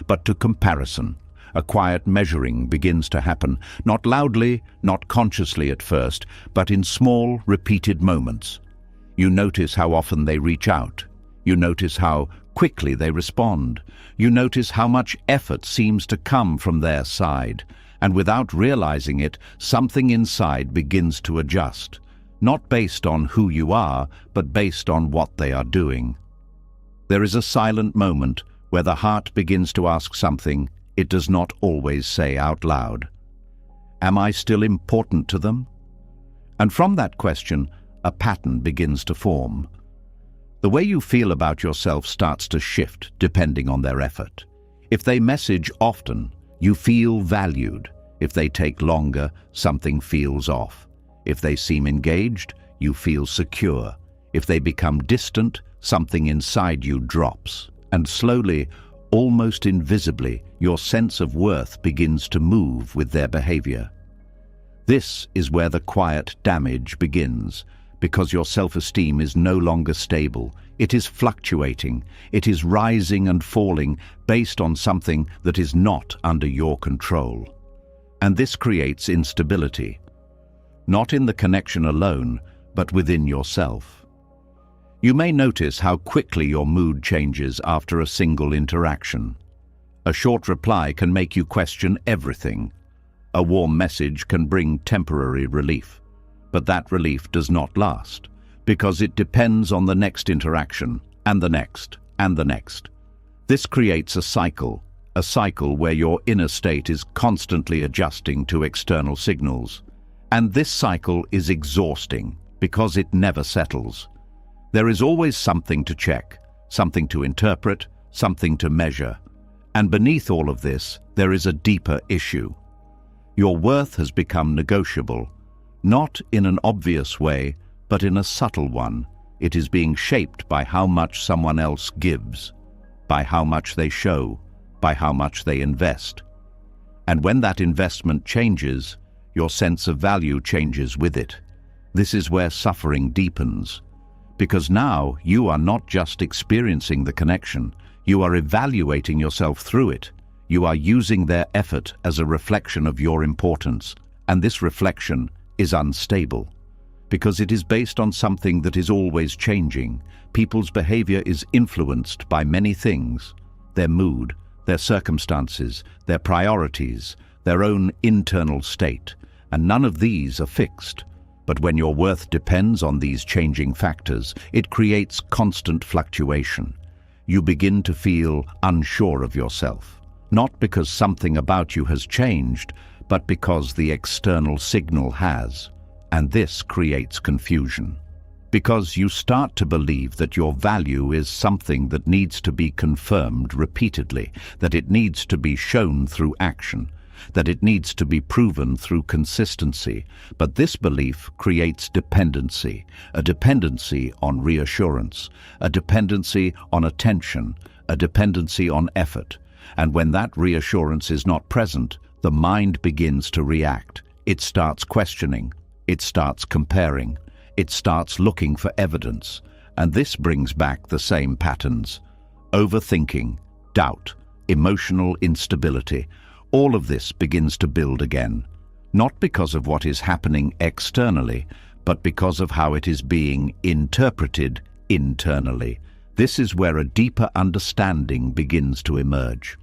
but to comparison. A quiet measuring begins to happen, not loudly, not consciously at first, but in small, repeated moments. You notice how often they reach out. You notice how quickly they respond. You notice how much effort seems to come from their side. And without realizing it, something inside begins to adjust, not based on who you are, but based on what they are doing. There is a silent moment where the heart begins to ask something it does not always say out loud. Am I still important to them? And from that question, a pattern begins to form. The way you feel about yourself starts to shift depending on their effort. If they message often, you feel valued. If they take longer, something feels off. If they seem engaged, you feel secure. If they become distant, something inside you drops. And slowly, almost invisibly, your sense of worth begins to move with their behavior. This is where the quiet damage begins. Because your self-esteem is no longer stable. It is fluctuating. It is rising and falling based on something that is not under your control. And this creates instability, not in the connection alone, but within yourself. You may notice how quickly your mood changes after a single interaction. A short reply can make you question everything. A warm message can bring temporary relief. But that relief does not last, because it depends on the next interaction, and the next, and the next. This creates a cycle, a cycle where your inner state is constantly adjusting to external signals. And this cycle is exhausting because it never settles. There is always something to check, something to interpret, something to measure. And beneath all of this, there is a deeper issue. Your worth has become negotiable, not in an obvious way, but in a subtle one. It is being shaped by how much someone else gives, by how much they show, by how much they invest. And when that investment changes, your sense of value changes with it. This is where suffering deepens, because now you are not just experiencing the connection, you are evaluating yourself through it. You are using their effort as a reflection of your importance, and this reflection is unstable, because it is based on something that is always changing. People's behavior is influenced by many things: their mood, their circumstances, their priorities, their own internal state, and none of these are fixed. But when your worth depends on these changing factors, it creates constant fluctuation. You begin to feel unsure of yourself, not because something about you has changed, but because the external signal has. And this creates confusion, because you start to believe that your value is something that needs to be confirmed repeatedly, that it needs to be shown through action, that it needs to be proven through consistency. But this belief creates dependency, a dependency on reassurance, a dependency on attention, a dependency on effort. And when that reassurance is not present, the mind begins to react. It starts questioning, it starts comparing, it starts looking for evidence. And this brings back the same patterns: overthinking, doubt, emotional instability. All of this begins to build again, not because of what is happening externally, but because of how it is being interpreted internally. This is where a deeper understanding begins to emerge.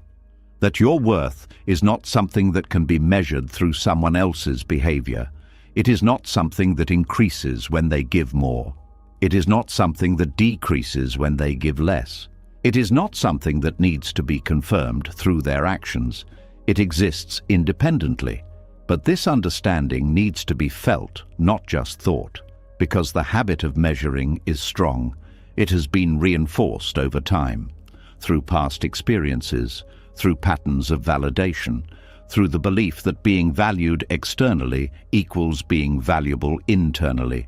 That your worth is not something that can be measured through someone else's behavior. It is not something that increases when they give more. It is not something that decreases when they give less. It is not something that needs to be confirmed through their actions. It exists independently. But this understanding needs to be felt, not just thought, because the habit of measuring is strong. It has been reinforced over time, through past experiences, through patterns of validation, through the belief that being valued externally equals being valuable internally.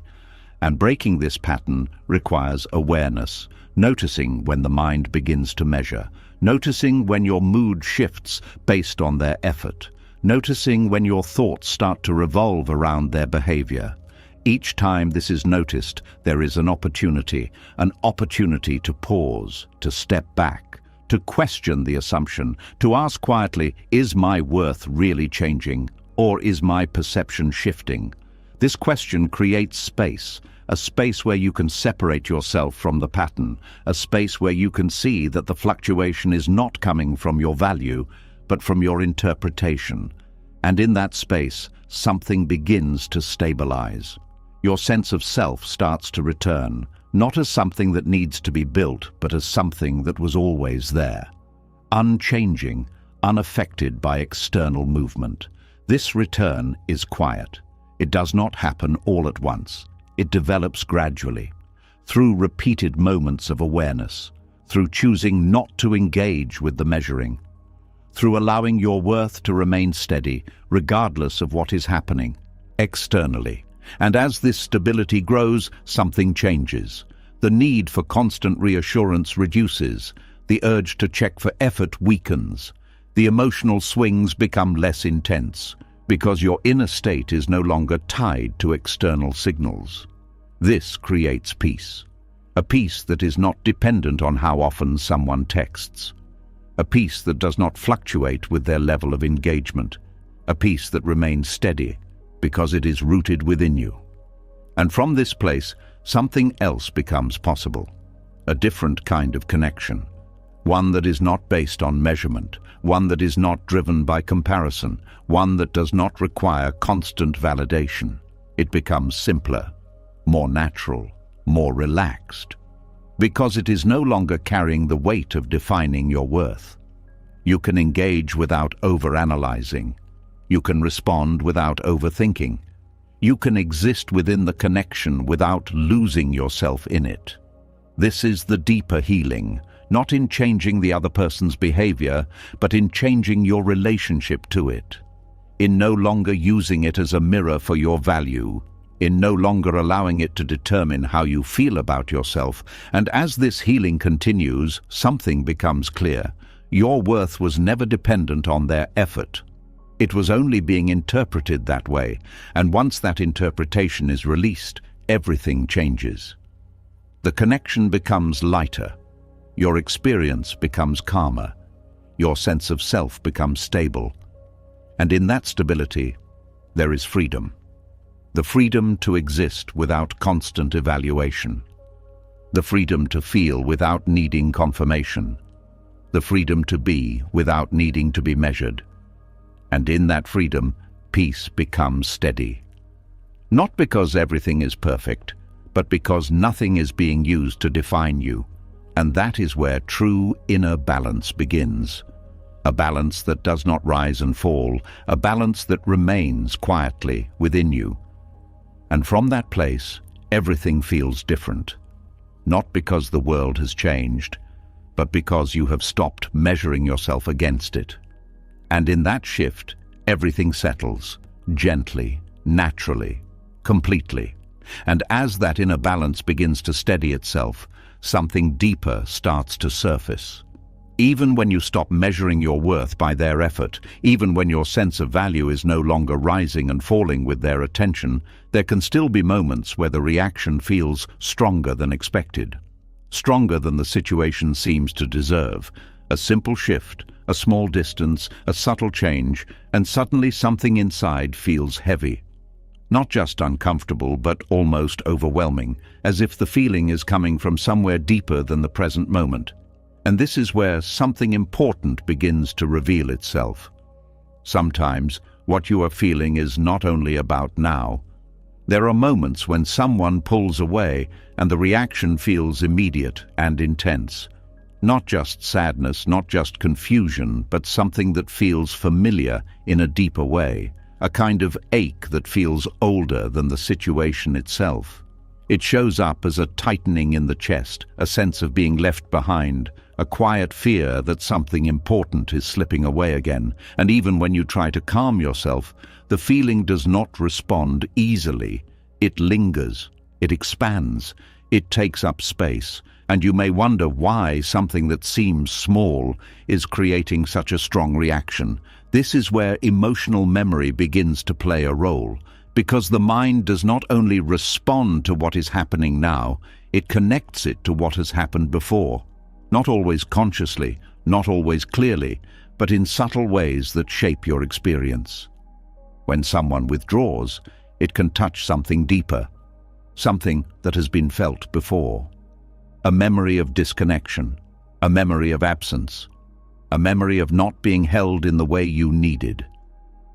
And breaking this pattern requires awareness, noticing when the mind begins to measure, noticing when your mood shifts based on their effort, noticing when your thoughts start to revolve around their behavior. Each time this is noticed, there is an opportunity to pause, to step back, to question the assumption, to ask quietly, is my worth really changing, or is my perception shifting? This question creates space, a space where you can separate yourself from the pattern, a space where you can see that the fluctuation is not coming from your value, but from your interpretation. And in that space, something begins to stabilize. Your sense of self starts to return, not as something that needs to be built, but as something that was always there, unchanging, unaffected by external movement. This return is quiet. It does not happen all at once. It develops gradually, through repeated moments of awareness, through choosing not to engage with the measuring, through allowing your worth to remain steady, regardless of what is happening externally. And as this stability grows, something changes. The need for constant reassurance reduces. The urge to check for effort weakens. The emotional swings become less intense, because your inner state is no longer tied to external signals. This creates peace. A peace that is not dependent on how often someone texts. A peace that does not fluctuate with their level of engagement. A peace that remains steady, because it is rooted within you. And from this place, something else becomes possible. A different kind of connection. One that is not based on measurement. One that is not driven by comparison. One that does not require constant validation. It becomes simpler, more natural, more relaxed. Because it is no longer carrying the weight of defining your worth. You can engage without overanalyzing. You can respond without overthinking. You can exist within the connection without losing yourself in it. This is the deeper healing, not in changing the other person's behavior, but in changing your relationship to it. In no longer using it as a mirror for your value, in no longer allowing it to determine how you feel about yourself. And as this healing continues, something becomes clear. Your worth was never dependent on their effort. It was only being interpreted that way, and once that interpretation is released, everything changes. The connection becomes lighter. Your experience becomes calmer. Your sense of self becomes stable. And in that stability, there is freedom. The freedom to exist without constant evaluation. The freedom to feel without needing confirmation. The freedom to be without needing to be measured. And in that freedom, peace becomes steady. Not because everything is perfect, but because nothing is being used to define you. And that is where true inner balance begins. A balance that does not rise and fall, a balance that remains quietly within you. And from that place, everything feels different. Not because the world has changed, but because you have stopped measuring yourself against it. And in that shift, everything settles, gently, naturally, completely. And as that inner balance begins to steady itself, something deeper starts to surface. Even when you stop measuring your worth by their effort, even when your sense of value is no longer rising and falling with their attention, there can still be moments where the reaction feels stronger than expected, stronger than the situation seems to deserve. A simple shift, a small distance, a subtle change, and suddenly something inside feels heavy. Not just uncomfortable, but almost overwhelming, as if the feeling is coming from somewhere deeper than the present moment. And this is where something important begins to reveal itself. Sometimes, what you are feeling is not only about now. There are moments when someone pulls away and the reaction feels immediate and intense. Not just sadness, not just confusion, but something that feels familiar in a deeper way. A kind of ache that feels older than the situation itself. It shows up as a tightening in the chest, a sense of being left behind, a quiet fear that something important is slipping away again. And even when you try to calm yourself, the feeling does not respond easily. It lingers, it expands, it takes up space, and you may wonder why something that seems small is creating such a strong reaction. This is where emotional memory begins to play a role, because the mind does not only respond to what is happening now, it connects it to what has happened before. Not always consciously, not always clearly, but in subtle ways that shape your experience. When someone withdraws, it can touch something deeper, something that has been felt before. A memory of disconnection, a memory of absence, a memory of not being held in the way you needed.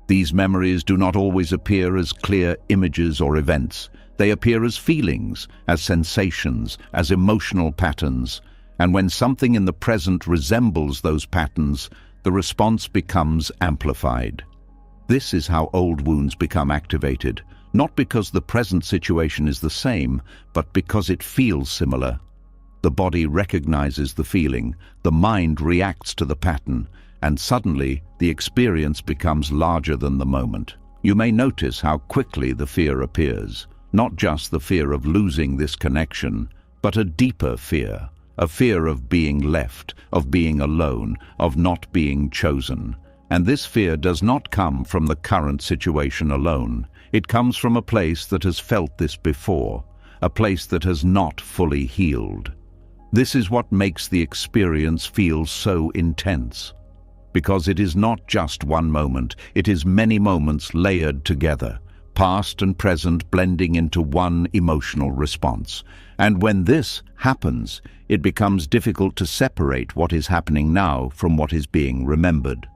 These memories do not always appear as clear images or events. They appear as feelings, as sensations, as emotional patterns. And when something in the present resembles those patterns, the response becomes amplified. This is how old wounds become activated, not because the present situation is the same, but because it feels similar. The body recognizes the feeling, the mind reacts to the pattern, and suddenly the experience becomes larger than the moment. You may notice how quickly the fear appears, not just the fear of losing this connection, but a deeper fear, a fear of being left, of being alone, of not being chosen. And this fear does not come from the current situation alone. It comes from a place that has felt this before, a place that has not fully healed. This is what makes the experience feel so intense. Because it is not just one moment, it is many moments layered together, past and present blending into one emotional response. And when this happens, it becomes difficult to separate what is happening now from what is being remembered.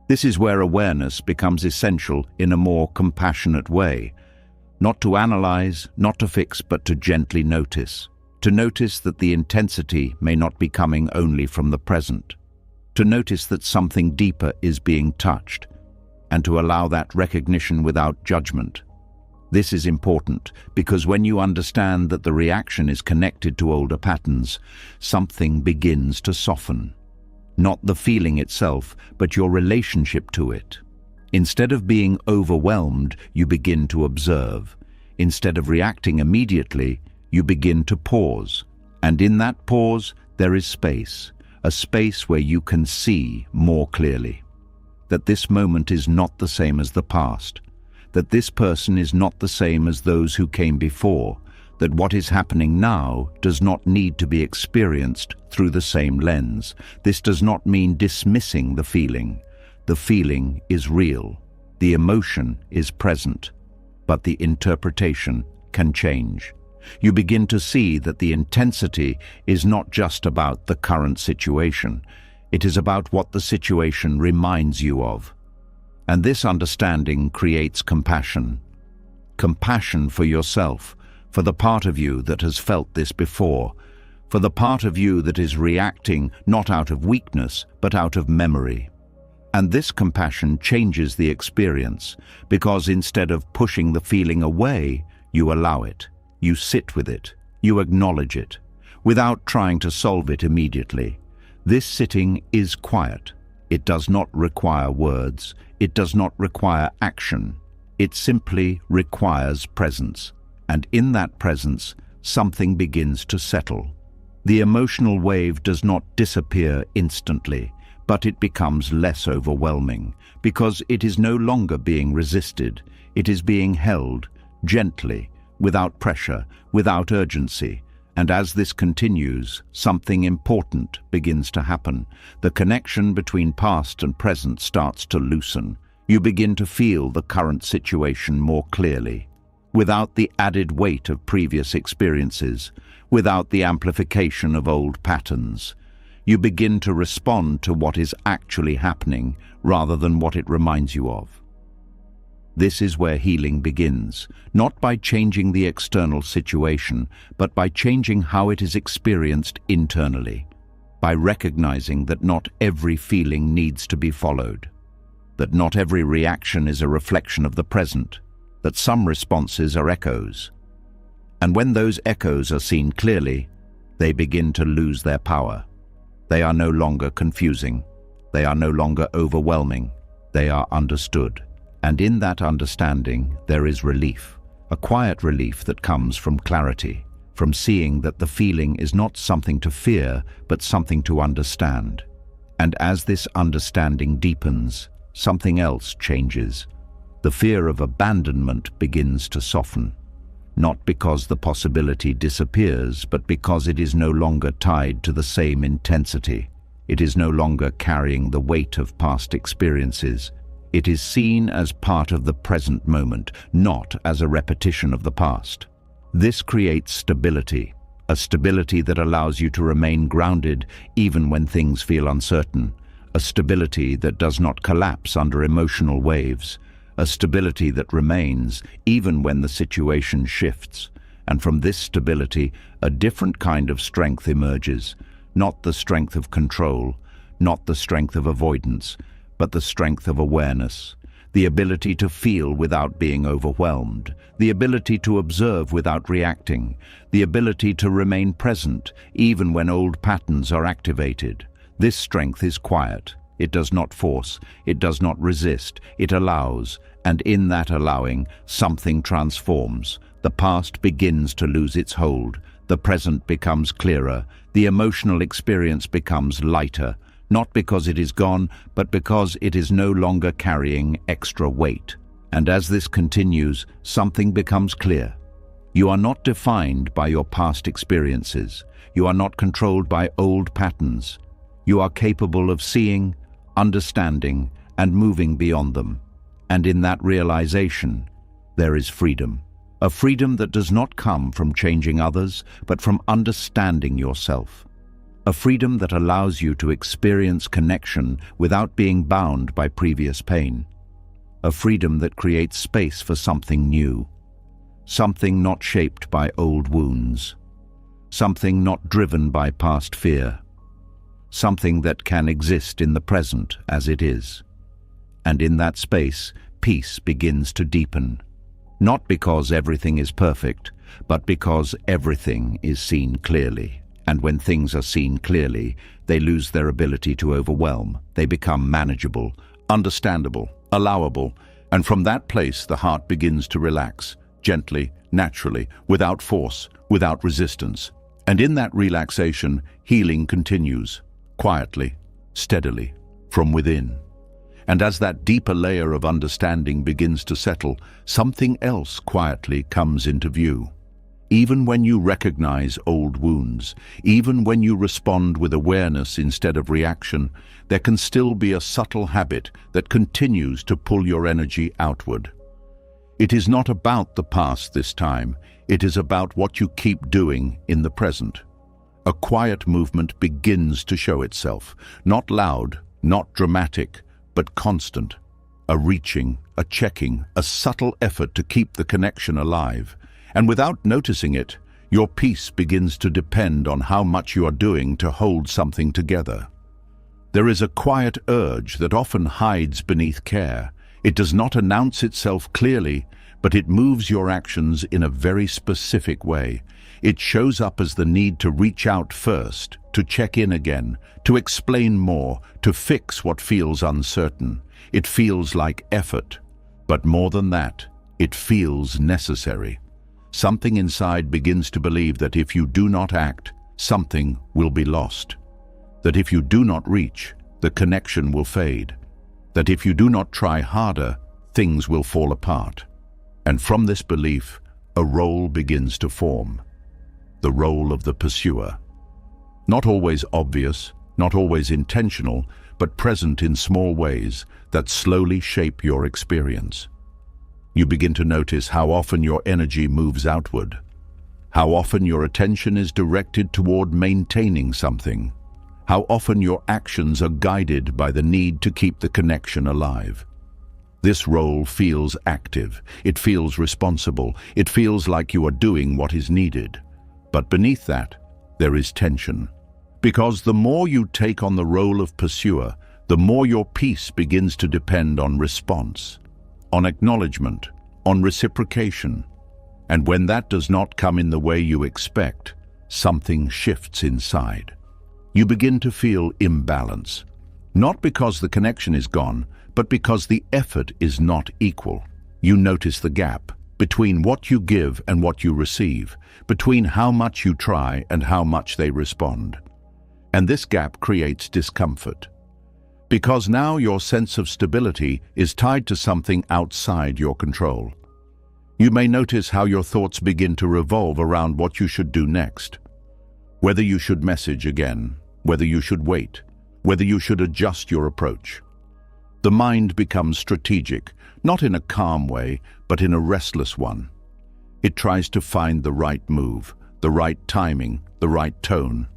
This is where awareness becomes essential in a more compassionate way. Not to analyze, not to fix, but to gently notice. To notice that the intensity may not be coming only from the present. to notice that something deeper is being touched, and to allow that recognition without judgment. This is important because when you understand that the reaction is connected to older patterns, something begins to soften. Not the feeling itself, but your relationship to it. Instead of being overwhelmed, you begin to observe. Instead of reacting immediately, you begin to pause. And in that pause, there is space, a space where you can see more clearly. That this moment is not the same as the past. That this person is not the same as those who came before. That what is happening now does not need to be experienced through the same lens. This does not mean dismissing the feeling. The feeling is real. The emotion is present. But the interpretation can change. You begin to see that the intensity is not just about the current situation. It is about what the situation reminds you of. And this understanding creates compassion. Compassion for yourself, for the part of you that has felt this before, for the part of you that is reacting not out of weakness, but out of memory. And this compassion changes the experience, because instead of pushing the feeling away, you allow it. You sit with it. You acknowledge it, without trying to solve it immediately. This sitting is quiet. It does not require words. It does not require action. It simply requires presence. And in that presence, something begins to settle. The emotional wave does not disappear instantly, but it becomes less overwhelming, because it is no longer being resisted. It is being held gently, without pressure, without urgency. And as this continues, something important begins to happen. The connection between past and present starts to loosen. You begin to feel the current situation more clearly, without the added weight of previous experiences, without the amplification of old patterns. You begin to respond to what is actually happening rather than what it reminds you of. This is where healing begins, not by changing the external situation, but by changing how it is experienced internally, by recognizing that not every feeling needs to be followed, that not every reaction is a reflection of the present, that some responses are echoes. And when those echoes are seen clearly, they begin to lose their power. They are no longer confusing. They are no longer overwhelming. They are understood. And in that understanding, there is relief, a quiet relief that comes from clarity, from seeing that the feeling is not something to fear, but something to understand. And as this understanding deepens, something else changes. The fear of abandonment begins to soften, not because the possibility disappears, but because it is no longer tied to the same intensity. It is no longer carrying the weight of past experiences. It is seen as part of the present moment, not as a repetition of the past. This creates stability, a stability that allows you to remain grounded even when things feel uncertain, a stability that does not collapse under emotional waves, a stability that remains even when the situation shifts. And from this stability, a different kind of strength emerges, not the strength of control, not the strength of avoidance, but the strength of awareness, the ability to feel without being overwhelmed, the ability to observe without reacting, the ability to remain present even when old patterns are activated. This strength is quiet. It does not force. It does not resist. It allows, and in that allowing, something transforms. The past begins to lose its hold. The present becomes clearer. The emotional experience becomes lighter. Not because it is gone, but because it is no longer carrying extra weight. And as this continues, something becomes clear. You are not defined by your past experiences. You are not controlled by old patterns. You are capable of seeing, understanding, and moving beyond them. And in that realization, there is freedom. A freedom that does not come from changing others, but from understanding yourself. A freedom that allows you to experience connection without being bound by previous pain. A freedom that creates space for something new. Something not shaped by old wounds. Something not driven by past fear. something that can exist in the present as it is. And in that space, peace begins to deepen. Not because everything is perfect, but because everything is seen clearly. And when things are seen clearly, they lose their ability to overwhelm. They become manageable, understandable, allowable, and from that place the heart begins to relax, gently, naturally, without force, without resistance. And in that relaxation, healing continues, quietly, steadily, from within. And as that deeper layer of understanding begins to settle, something else quietly comes into view. Even when you recognize old wounds, even when you respond with awareness instead of reaction, there can still be a subtle habit that continues to pull your energy outward. It is not about the past this time, it is about what you keep doing in the present. A quiet movement begins to show itself, not loud, not dramatic, but constant. A reaching, a checking, a subtle effort to keep the connection alive. And without noticing it, your peace begins to depend on how much you are doing to hold something together. There is a quiet urge that often hides beneath care. It does not announce itself clearly, but it moves your actions in a very specific way. It shows up as the need to reach out first, to check in again, to explain more, to fix what feels uncertain. It feels like effort, but more than that, it feels necessary. Something inside begins to believe that if you do not act, something will be lost. That if you do not reach, the connection will fade. That if you do not try harder, things will fall apart. And from this belief, a role begins to form. The role of the pursuer. Not always obvious, not always intentional, but present in small ways that slowly shape your experience. You begin to notice how often your energy moves outward, how often your attention is directed toward maintaining something, how often your actions are guided by the need to keep the connection alive. This role feels active, it feels responsible, it feels like you are doing what is needed. But beneath that, there is tension. Because the more you take on the role of pursuer, the more your peace begins to depend on response, on acknowledgement, on reciprocation. And when that does not come in the way you expect, something shifts inside. You begin to feel imbalance, not because the connection is gone, but because the effort is not equal. You notice the gap between what you give and what you receive, between how much you try and how much they respond. And this gap creates discomfort. Because now your sense of stability is tied to something outside your control. You may notice how your thoughts begin to revolve around what you should do next. Whether you should message again, whether you should wait, whether you should adjust your approach. The mind becomes strategic, not in a calm way, but in a restless one. It tries to find the right move, the right timing, the right tone,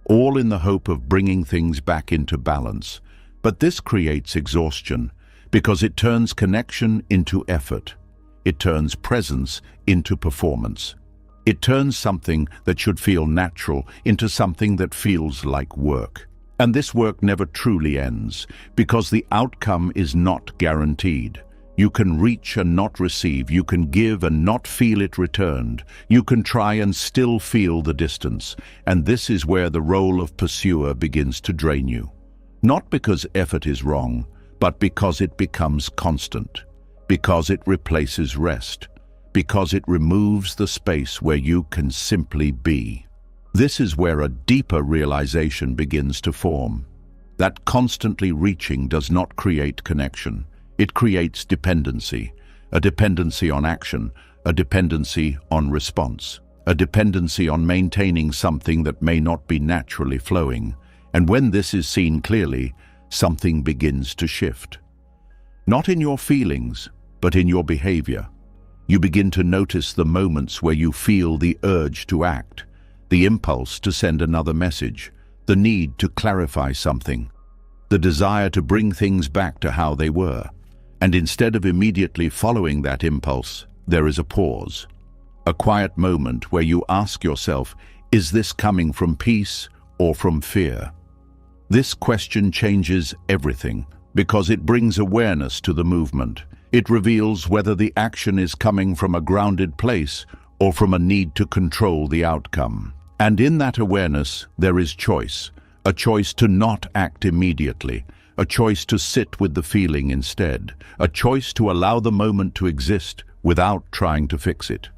all in the hope of bringing things back into balance. But this creates exhaustion because it turns connection into effort. It turns presence into performance. It turns something that should feel natural into something that feels like work. And this work never truly ends because the outcome is not guaranteed. You can reach and not receive. You can give and not feel it returned. You can try and still feel the distance. And this is where the role of pursuer begins to drain you. Not because effort is wrong, but because it becomes constant, because it replaces rest, because it removes the space where you can simply be. This is where a deeper realization begins to form. That constantly reaching does not create connection. It creates dependency, a dependency on action, a dependency on response, a dependency on maintaining something that may not be naturally flowing. And when this is seen clearly, something begins to shift. Not in your feelings, but in your behavior. You begin to notice the moments where you feel the urge to act, the impulse to send another message, the need to clarify something, the desire to bring things back to how they were. And instead of immediately following that impulse, there is a pause, a quiet moment where you ask yourself, is this coming from peace or from fear? This question changes everything because it brings awareness to the movement. It reveals whether the action is coming from a grounded place or from a need to control the outcome. And in that awareness, there is choice. A choice to not act immediately. A choice to sit with the feeling instead. A choice to allow the moment to exist without trying to fix it.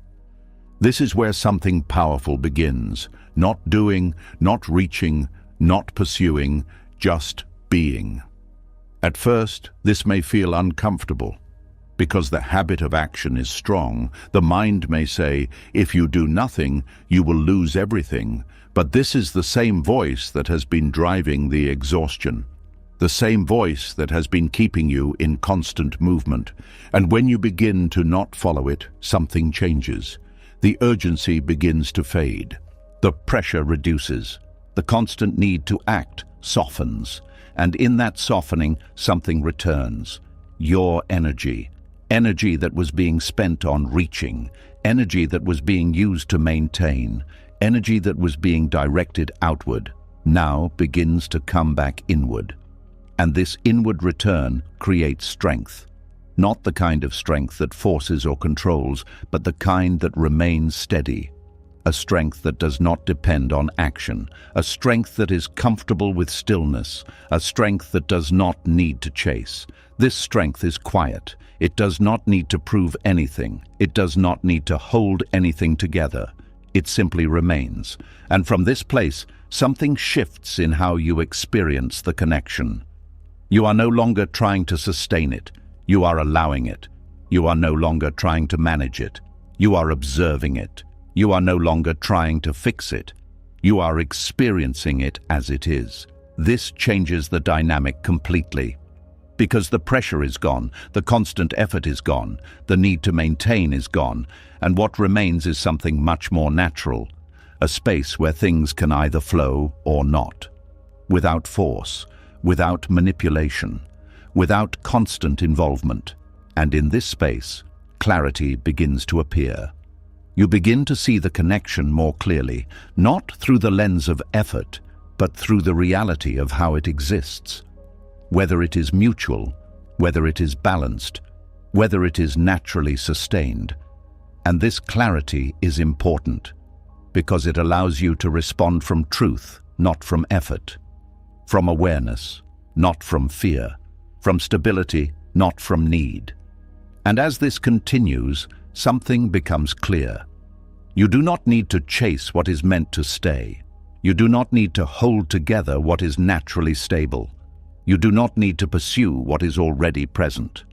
This is where something powerful begins. Not doing, not reaching, not pursuing, just being. At first, this may feel uncomfortable. Because the habit of action is strong, the mind may say, if you do nothing, you will lose everything. But this is the same voice that has been driving the exhaustion. The same voice that has been keeping you in constant movement. And when you begin to not follow it, something changes. The urgency begins to fade. The pressure reduces. The constant need to act softens. And in that softening, something returns. Your energy. Energy that was being spent on reaching, energy that was being used to maintain, energy that was being directed outward, now begins to come back inward. And this inward return creates strength. Not the kind of strength that forces or controls, but the kind that remains steady. A strength that does not depend on action, a strength that is comfortable with stillness, a strength that does not need to chase. This strength is quiet. It does not need to prove anything. It does not need to hold anything together. It simply remains. And from this place, something shifts in how you experience the connection. You are no longer trying to sustain it. You are allowing it. You are no longer trying to manage it. You are observing it. You are no longer trying to fix it. You are experiencing it as it is. This changes the dynamic completely. Because the pressure is gone, the constant effort is gone, the need to maintain is gone, and what remains is something much more natural, a space where things can either flow or not, without force, without manipulation, without constant involvement. And in this space, clarity begins to appear. You begin to see the connection more clearly, not through the lens of effort, but through the reality of how it exists. Whether it is mutual, whether it is balanced, whether it is naturally sustained. And this clarity is important because it allows you to respond from truth, not from effort, from awareness, not from fear, from stability, not from need. And as this continues, something becomes clear. You do not need to chase what is meant to stay. You do not need to hold together what is naturally stable. You do not need to pursue what is already present.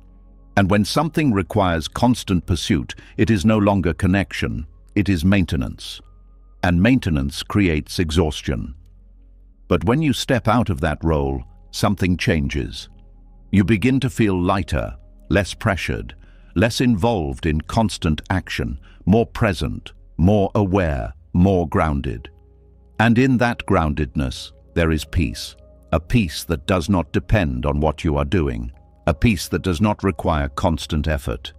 And when something requires constant pursuit, it is no longer connection, it is maintenance. And maintenance creates exhaustion. But when you step out of that role, something changes. You begin to feel lighter, less pressured, less involved in constant action, more present, more aware, more grounded. And in that groundedness, there is peace. A peace that does not depend on what you are doing. A peace that does not require constant effort.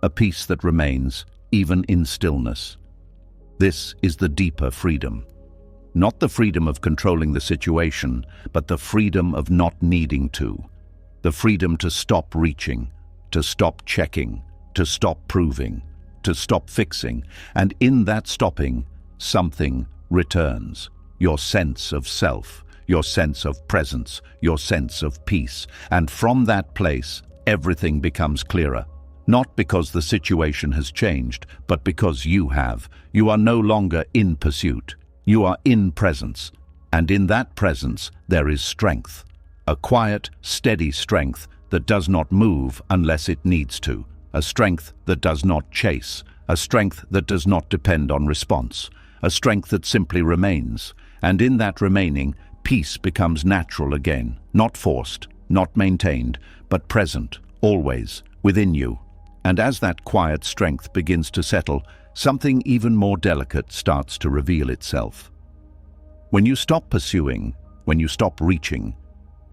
A peace that remains, even in stillness. This is the deeper freedom. Not the freedom of controlling the situation, but the freedom of not needing to. The freedom to stop reaching, to stop checking, to stop proving, to stop fixing. And in that stopping, something returns. Your sense of self. Your sense of presence, your sense of peace. And from that place, everything becomes clearer. Not because the situation has changed, but because you have. You are no longer in pursuit. You are in presence. And in that presence, there is strength. A quiet, steady strength that does not move unless it needs to. A strength that does not chase. A strength that does not depend on response. A strength that simply remains. And in that remaining, peace becomes natural again, not forced, not maintained, but present, always, within you. And as that quiet strength begins to settle, something even more delicate starts to reveal itself. When you stop pursuing, when you stop reaching,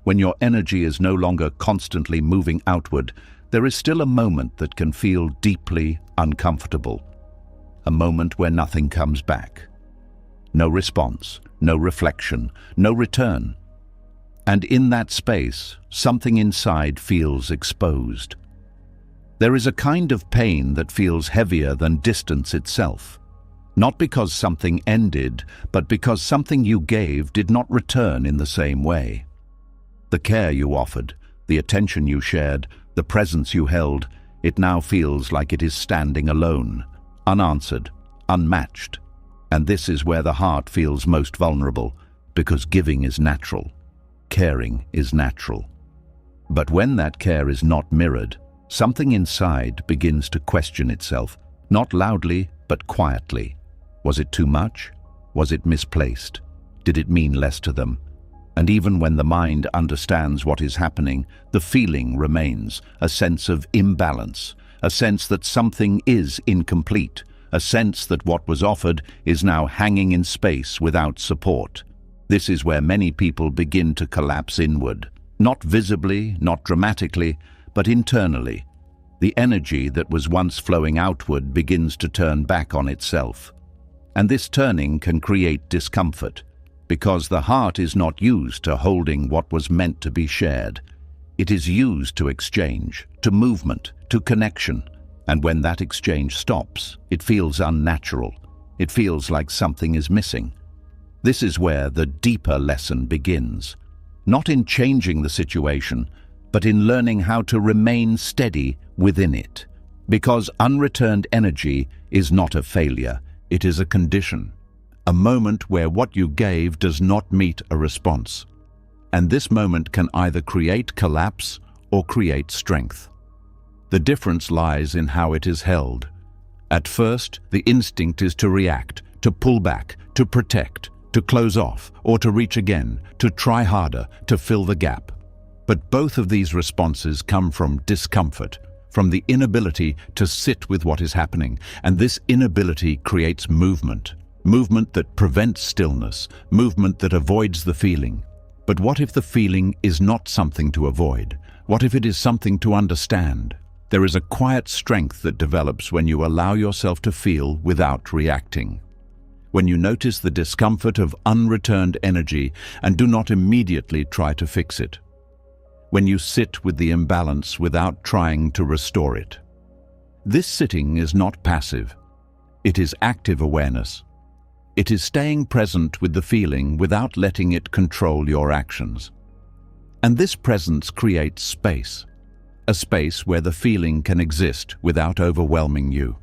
when your energy is no longer constantly moving outward, there is still a moment that can feel deeply uncomfortable. A moment where nothing comes back. No response, no reflection, no return. And in that space, something inside feels exposed. There is a kind of pain that feels heavier than distance itself. Not because something ended, but because something you gave did not return in the same way. The care you offered, the attention you shared, the presence you held, it now feels like it is standing alone, unanswered, unmatched. And this is where the heart feels most vulnerable, because giving is natural. Caring is natural. But when that care is not mirrored, something inside begins to question itself, not loudly, but quietly. Was it too much? Was it misplaced? Did it mean less to them? And even when the mind understands what is happening, the feeling remains, a sense of imbalance, a sense that something is incomplete, a sense that what was offered is now hanging in space without support. This is where many people begin to collapse inward, not visibly, not dramatically, but internally. The energy that was once flowing outward begins to turn back on itself. And this turning can create discomfort, because the heart is not used to holding what was meant to be shared. It is used to exchange, to movement, to connection. And when that exchange stops, it feels unnatural. It feels like something is missing. This is where the deeper lesson begins. Not in changing the situation, but in learning how to remain steady within it. Because unreturned energy is not a failure, it is a condition. A moment where what you gave does not meet a response. And this moment can either create collapse or create strength. The difference lies in how it is held. At first, the instinct is to react, to pull back, to protect, to close off, or to reach again, to try harder, to fill the gap. But both of these responses come from discomfort, from the inability to sit with what is happening, and this inability creates movement. Movement that prevents stillness, movement that avoids the feeling. But what if the feeling is not something to avoid? What if it is something to understand? There is a quiet strength that develops when you allow yourself to feel without reacting. When you notice the discomfort of unreturned energy and do not immediately try to fix it. When you sit with the imbalance without trying to restore it. This sitting is not passive. It is active awareness. It is staying present with the feeling without letting it control your actions. And this presence creates space. A space where the feeling can exist without overwhelming you.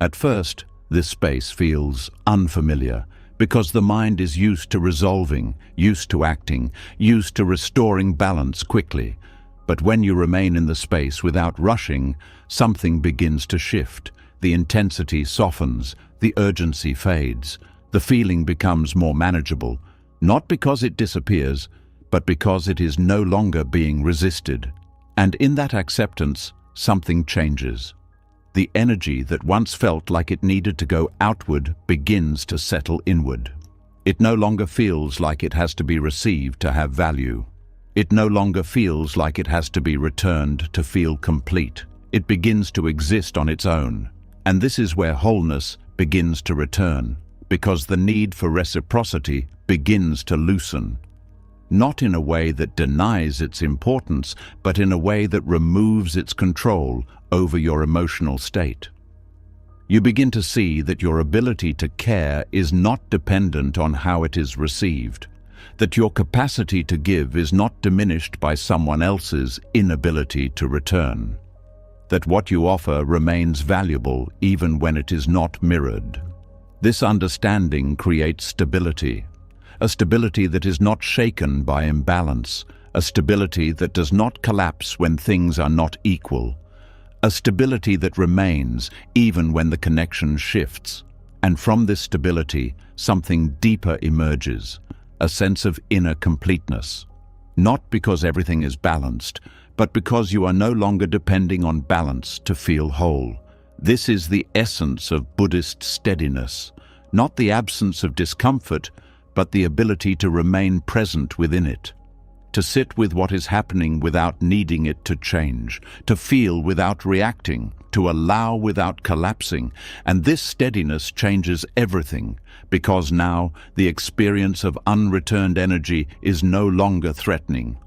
At first, this space feels unfamiliar because the mind is used to resolving, used to acting, used to restoring balance quickly. But when you remain in the space without rushing, something begins to shift. The intensity softens, the urgency fades. The feeling becomes more manageable, not because it disappears, but because it is no longer being resisted. And in that acceptance, something changes. The energy that once felt like it needed to go outward begins to settle inward. It no longer feels like it has to be received to have value. It no longer feels like it has to be returned to feel complete. It begins to exist on its own. And this is where wholeness begins to return, because the need for reciprocity begins to loosen. Not in a way that denies its importance, but in a way that removes its control over your emotional state. You begin to see that your ability to care is not dependent on how it is received, that your capacity to give is not diminished by someone else's inability to return, that what you offer remains valuable even when it is not mirrored. This understanding creates stability. A stability that is not shaken by imbalance, a stability that does not collapse when things are not equal, a stability that remains even when the connection shifts. And from this stability, something deeper emerges, a sense of inner completeness. Not because everything is balanced, but because you are no longer depending on balance to feel whole. This is the essence of Buddhist steadiness, not the absence of discomfort, but the ability to remain present within it. to sit with what is happening without needing it to change, to feel without reacting, to allow without collapsing. And this steadiness changes everything, because now the experience of unreturned energy is no longer threatening.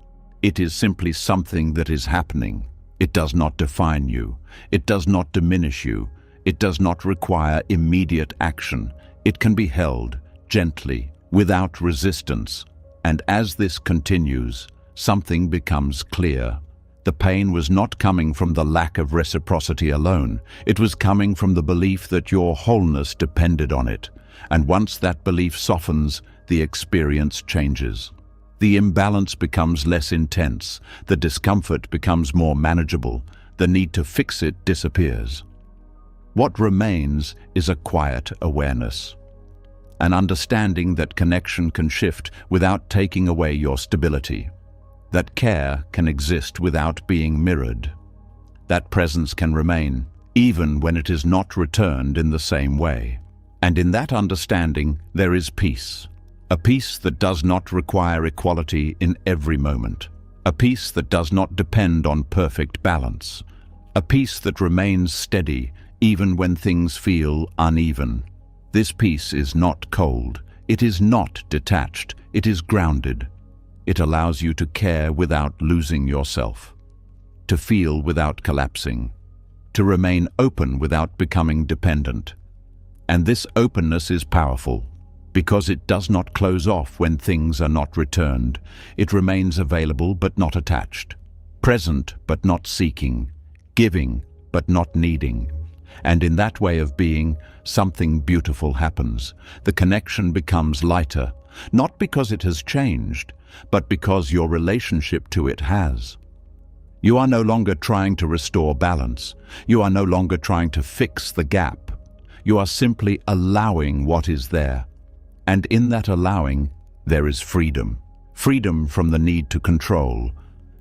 It is simply something that is happening. It does not define you. It does not diminish you. It does not require immediate action. It can be held gently, without resistance. And as this continues, something becomes clear. The pain was not coming from the lack of reciprocity alone. It was coming from the belief that your wholeness depended on it. And once that belief softens, the experience changes. The imbalance becomes less intense. The discomfort becomes more manageable. The need to fix it disappears. What remains is a quiet awareness. An understanding that connection can shift without taking away your stability. That care can exist without being mirrored. That presence can remain, even when it is not returned in the same way. And in that understanding, there is peace. A peace that does not require equality in every moment. A peace that does not depend on perfect balance. A peace that remains steady, even when things feel uneven. This peace is not cold. It is not detached. It is grounded. It allows you to care without losing yourself, to feel without collapsing, to remain open without becoming dependent. And this openness is powerful, because it does not close off when things are not returned. It remains available but not attached, present but not seeking, giving but not needing. And in that way of being, something beautiful happens. The connection becomes lighter, not because it has changed, but because your relationship to it has. You are no longer trying to restore balance. You are no longer trying to fix the gap. You are simply allowing what is there. And in that allowing, there is freedom. Freedom from the need to control.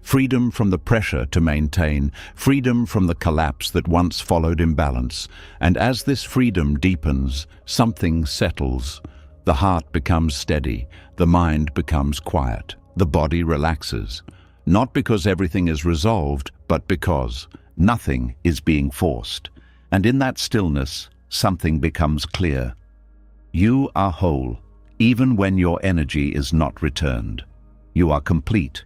Freedom from the pressure to maintain. Freedom from the collapse that once followed imbalance. And as this freedom deepens, something settles. The heart becomes steady. The mind becomes quiet. The body relaxes. Not because everything is resolved, but because nothing is being forced. And in that stillness, something becomes clear. You are whole, even when your energy is not returned. You are complete,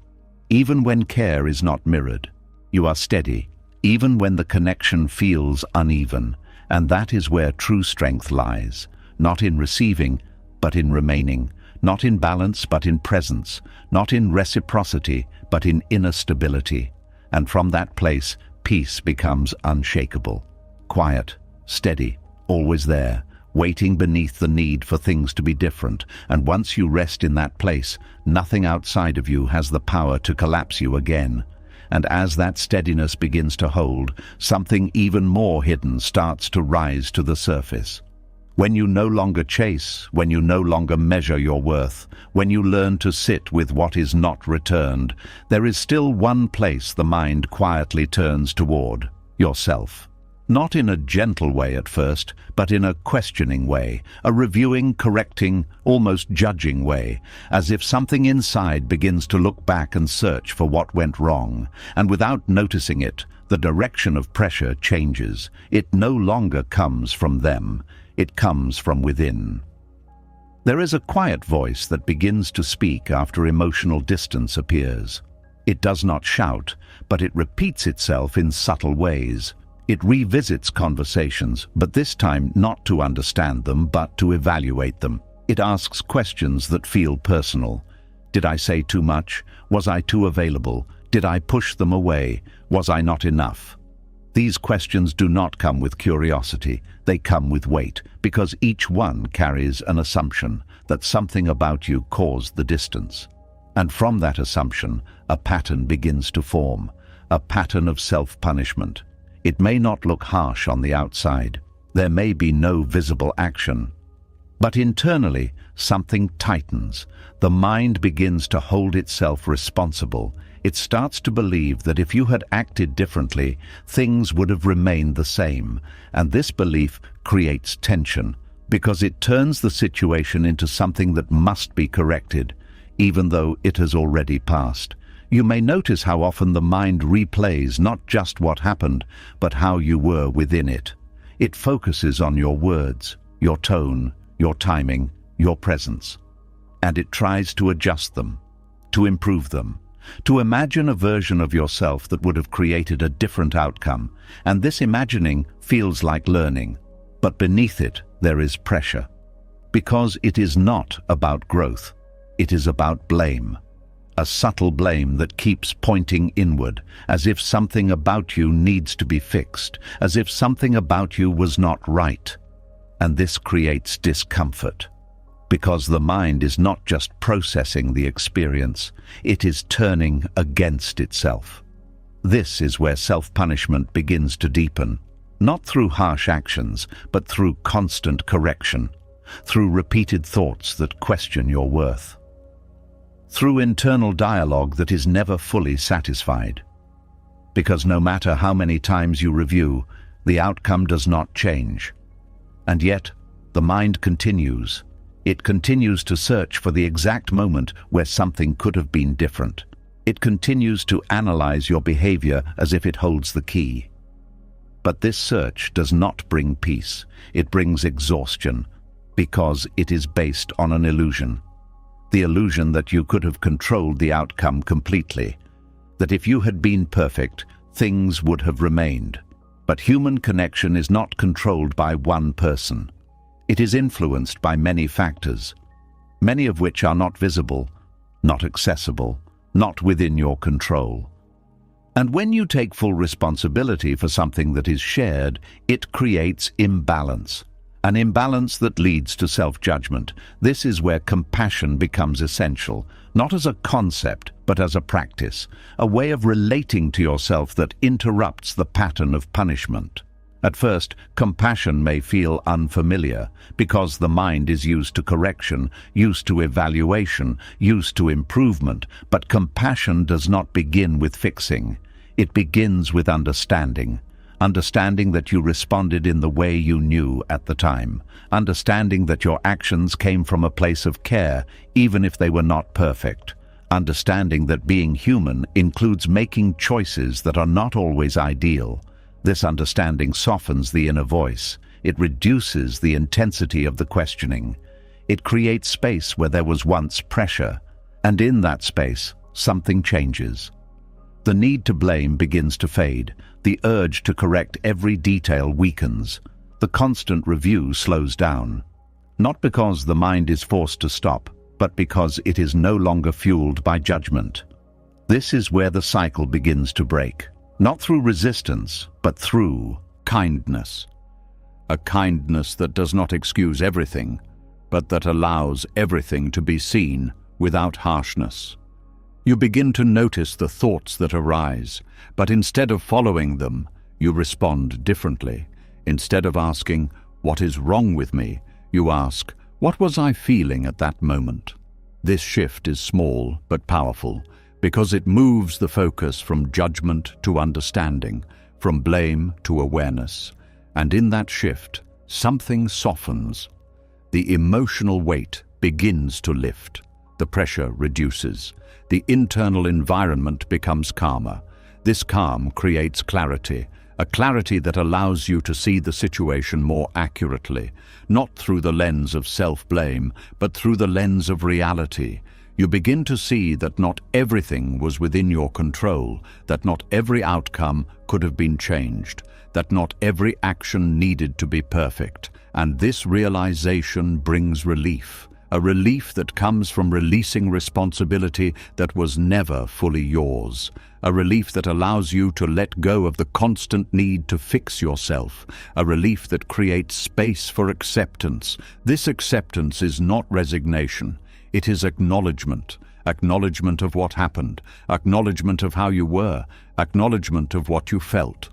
even when care is not mirrored. You are steady, even when the connection feels uneven. And that is where true strength lies, not in receiving, but in remaining, not in balance, but in presence, not in reciprocity, but in inner stability. And from that place, peace becomes unshakable, quiet, steady, always there, waiting beneath the need for things to be different. And once you rest in that place, nothing outside of you has the power to collapse you again. And as that steadiness begins to hold, something even more hidden starts to rise to the surface. When you no longer chase, when you no longer measure your worth, when you learn to sit with what is not returned, there is still one place the mind quietly turns toward: yourself. Not in a gentle way at first, but in a questioning way, a reviewing, correcting, almost judging way, as if something inside begins to look back and search for what went wrong. And without noticing it, the direction of pressure changes. It no longer comes from them. It comes from within. There is a quiet voice that begins to speak after emotional distance appears. It does not shout, but it repeats itself in subtle ways. It revisits conversations, but this time not to understand them, but to evaluate them. It asks questions that feel personal. Did I say too much? Was I too available? Did I push them away? Was I not enough? These questions do not come with curiosity. They come with weight, because each one carries an assumption that something about you caused the distance. And from that assumption, a pattern begins to form, a pattern of self-punishment. It may not look harsh on the outside. There may be no visible action. But internally, something tightens. The mind begins to hold itself responsible. It starts to believe that if you had acted differently, things would have remained the same. And this belief creates tension, because it turns the situation into something that must be corrected, even though it has already passed. You may notice how often the mind replays not just what happened, but how you were within it. It focuses on your words, your tone, your timing, your presence. And it tries to adjust them, to improve them, to imagine a version of yourself that would have created a different outcome. And this imagining feels like learning, but beneath it there is pressure. Because it is not about growth, it is about blame. A subtle blame that keeps pointing inward, as if something about you needs to be fixed, as if something about you was not right. And this creates discomfort, because the mind is not just processing the experience, it is turning against itself. This is where self-punishment begins to deepen, not through harsh actions, but through constant correction, through repeated thoughts that question your worth, through internal dialogue that is never fully satisfied. Because no matter how many times you review, the outcome does not change. And yet, the mind continues. It continues to search for the exact moment where something could have been different. It continues to analyze your behavior as if it holds the key. But this search does not bring peace. It brings exhaustion, because it is based on an illusion. The illusion that you could have controlled the outcome completely, that if you had been perfect, things would have remained. But human connection is not controlled by one person. It is influenced by many factors, many of which are not visible, not accessible, not within your control. And when you take full responsibility for something that is shared, it creates imbalance. An imbalance that leads to self-judgment. This is where compassion becomes essential, not as a concept, but as a practice, a way of relating to yourself that interrupts the pattern of punishment. At first, compassion may feel unfamiliar, because the mind is used to correction, used to evaluation, used to improvement, but compassion does not begin with fixing. It begins with understanding. Understanding that you responded in the way you knew at the time. Understanding that your actions came from a place of care, even if they were not perfect. Understanding that being human includes making choices that are not always ideal. This understanding softens the inner voice. It reduces the intensity of the questioning. It creates space where there was once pressure, and in that space, something changes. The need to blame begins to fade. The urge to correct every detail weakens. The constant review slows down. Not because the mind is forced to stop, but because it is no longer fueled by judgment. This is where the cycle begins to break. Not through resistance, but through kindness. A kindness that does not excuse everything, but that allows everything to be seen without harshness. You begin to notice the thoughts that arise, but instead of following them, you respond differently. Instead of asking, "What is wrong with me?" you ask, "What was I feeling at that moment?" This shift is small but powerful, because it moves the focus from judgment to understanding, from blame to awareness. And in that shift, something softens. The emotional weight begins to lift. The pressure reduces. The internal environment becomes calmer. This calm creates clarity, a clarity that allows you to see the situation more accurately, not through the lens of self-blame, but through the lens of reality. You begin to see that not everything was within your control, that not every outcome could have been changed, that not every action needed to be perfect. And this realization brings relief. A relief that comes from releasing responsibility that was never fully yours. A relief that allows you to let go of the constant need to fix yourself. A relief that creates space for acceptance. This acceptance is not resignation. It is acknowledgement. Acknowledgement of what happened. Acknowledgement of how you were. Acknowledgement of what you felt,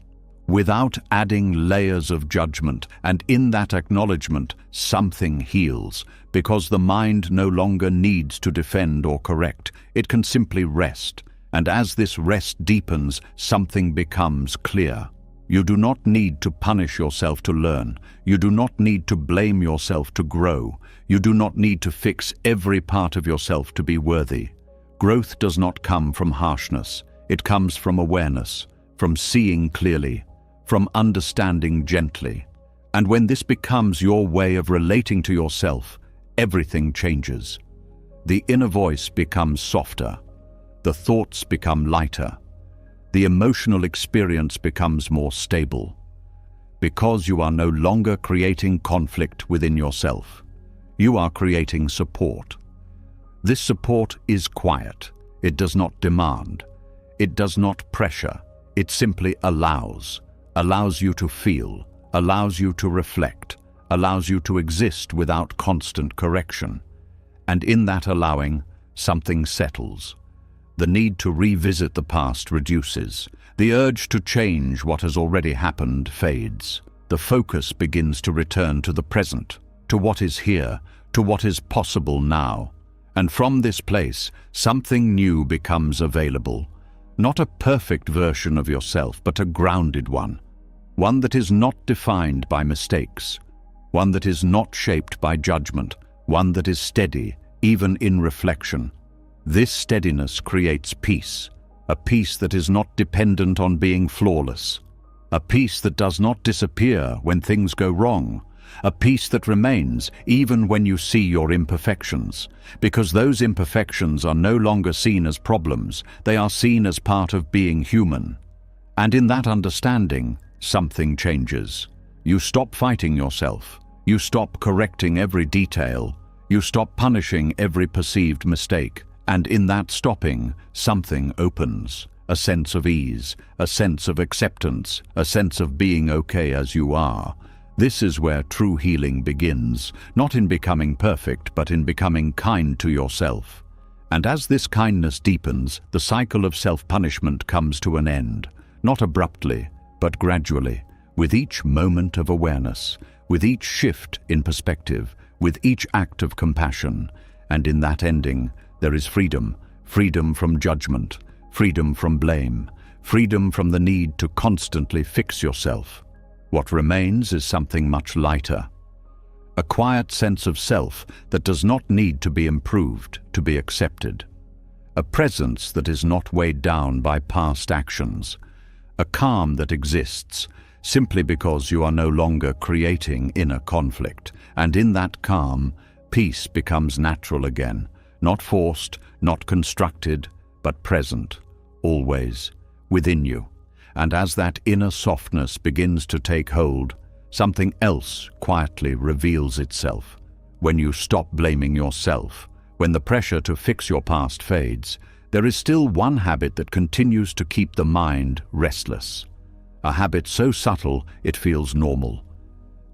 without adding layers of judgment. And in that acknowledgement, something heals, because the mind no longer needs to defend or correct. It can simply rest. And as this rest deepens, something becomes clear. You do not need to punish yourself to learn. You do not need to blame yourself to grow. You do not need to fix every part of yourself to be worthy. Growth does not come from harshness. It comes from awareness, from seeing clearly, from understanding gently. And when this becomes your way of relating to yourself, everything changes. The inner voice becomes softer. The thoughts become lighter. The emotional experience becomes more stable. Because you are no longer creating conflict within yourself. You are creating support. This support is quiet. It does not demand. It does not pressure. It simply allows you to feel, allows you to reflect, allows you to exist without constant correction. And in that allowing, something settles. The need to revisit the past reduces. The urge to change what has already happened fades. The focus begins to return to the present, to what is here, to what is possible now. And from this place, something new becomes available. Not a perfect version of yourself, but a grounded one. One that is not defined by mistakes. One that is not shaped by judgment. One that is steady, even in reflection. This steadiness creates peace, a peace that is not dependent on being flawless, a peace that does not disappear when things go wrong, a peace that remains even when you see your imperfections, because those imperfections are no longer seen as problems, they are seen as part of being human. And in that understanding, something changes. You stop fighting yourself, you stop correcting every detail, you stop punishing every perceived mistake. And in that stopping, something opens. A sense of ease, a sense of acceptance, a sense of being okay as you are. This is where true healing begins, not in becoming perfect, but in becoming kind to yourself. And as this kindness deepens, the cycle of self-punishment comes to an end, not abruptly, but gradually, with each moment of awareness, with each shift in perspective, with each act of compassion. And in that ending, there is freedom, freedom from judgment, freedom from blame, freedom from the need to constantly fix yourself. What remains is something much lighter. A quiet sense of self that does not need to be improved to be accepted. A presence that is not weighed down by past actions. A calm that exists simply because you are no longer creating inner conflict. And in that calm, peace becomes natural again. Not forced, not constructed, but present, always, within you. And as that inner softness begins to take hold, something else quietly reveals itself. When you stop blaming yourself, when the pressure to fix your past fades, there is still one habit that continues to keep the mind restless. A habit so subtle it feels normal.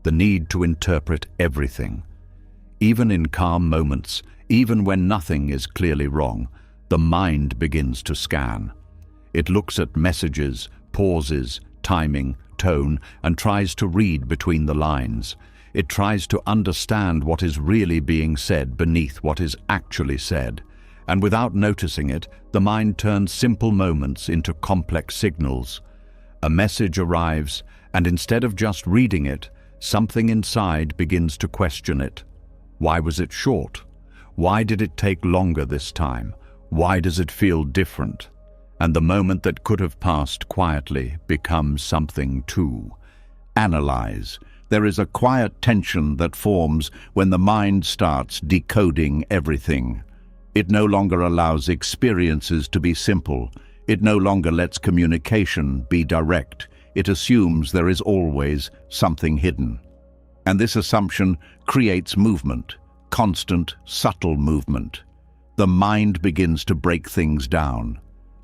The need to interpret everything. Even in calm moments, even when nothing is clearly wrong, the mind begins to scan. It looks at messages, pauses, timing, tone, and tries to read between the lines. It tries to understand what is really being said beneath what is actually said. And without noticing it, the mind turns simple moments into complex signals. A message arrives, and instead of just reading it, something inside begins to question it. Why was it short? Why did it take longer this time? Why does it feel different? And the moment that could have passed quietly becomes something to analyze. There is a quiet tension that forms when the mind starts decoding everything. It no longer allows experiences to be simple. It no longer lets communication be direct. It assumes there is always something hidden. And this assumption creates movement. Constant, subtle movement. The mind begins to break things down.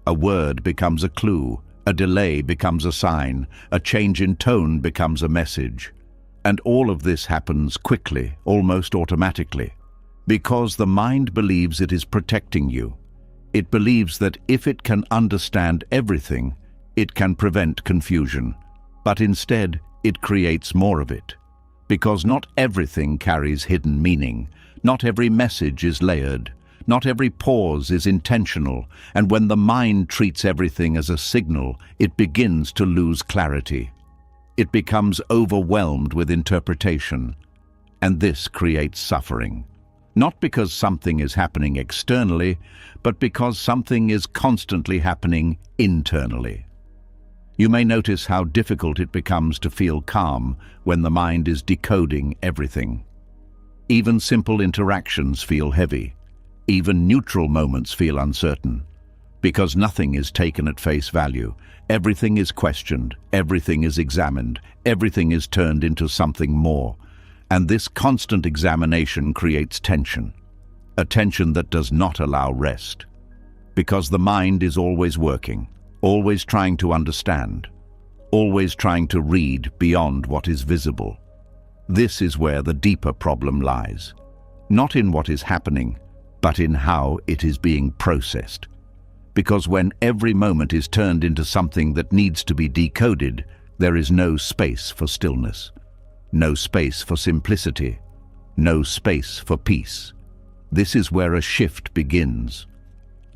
A word becomes a clue, a delay becomes a sign, a change in tone becomes a message. And all of this happens quickly, almost automatically, because the mind believes it is protecting you. It believes that if it can understand everything, it can prevent confusion. But instead, it creates more of it. Because not everything carries hidden meaning. Not every message is layered. Not every pause is intentional. And when the mind treats everything as a signal, it begins to lose clarity. it becomes overwhelmed with interpretation, and this creates suffering. Not because something is happening externally, but because something is constantly happening internally. You may notice how difficult it becomes to feel calm when the mind is decoding everything. Even simple interactions feel heavy. Even neutral moments feel uncertain. Because nothing is taken at face value. Everything is questioned, everything is examined, everything is turned into something more. And this constant examination creates tension. A tension that does not allow rest. Because the mind is always working, always trying to understand, always trying to read beyond what is visible. This is where the deeper problem lies. Not in what is happening, but in how it is being processed. Because when every moment is turned into something that needs to be decoded, there is no space for stillness, no space for simplicity, no space for peace. This is where a shift begins.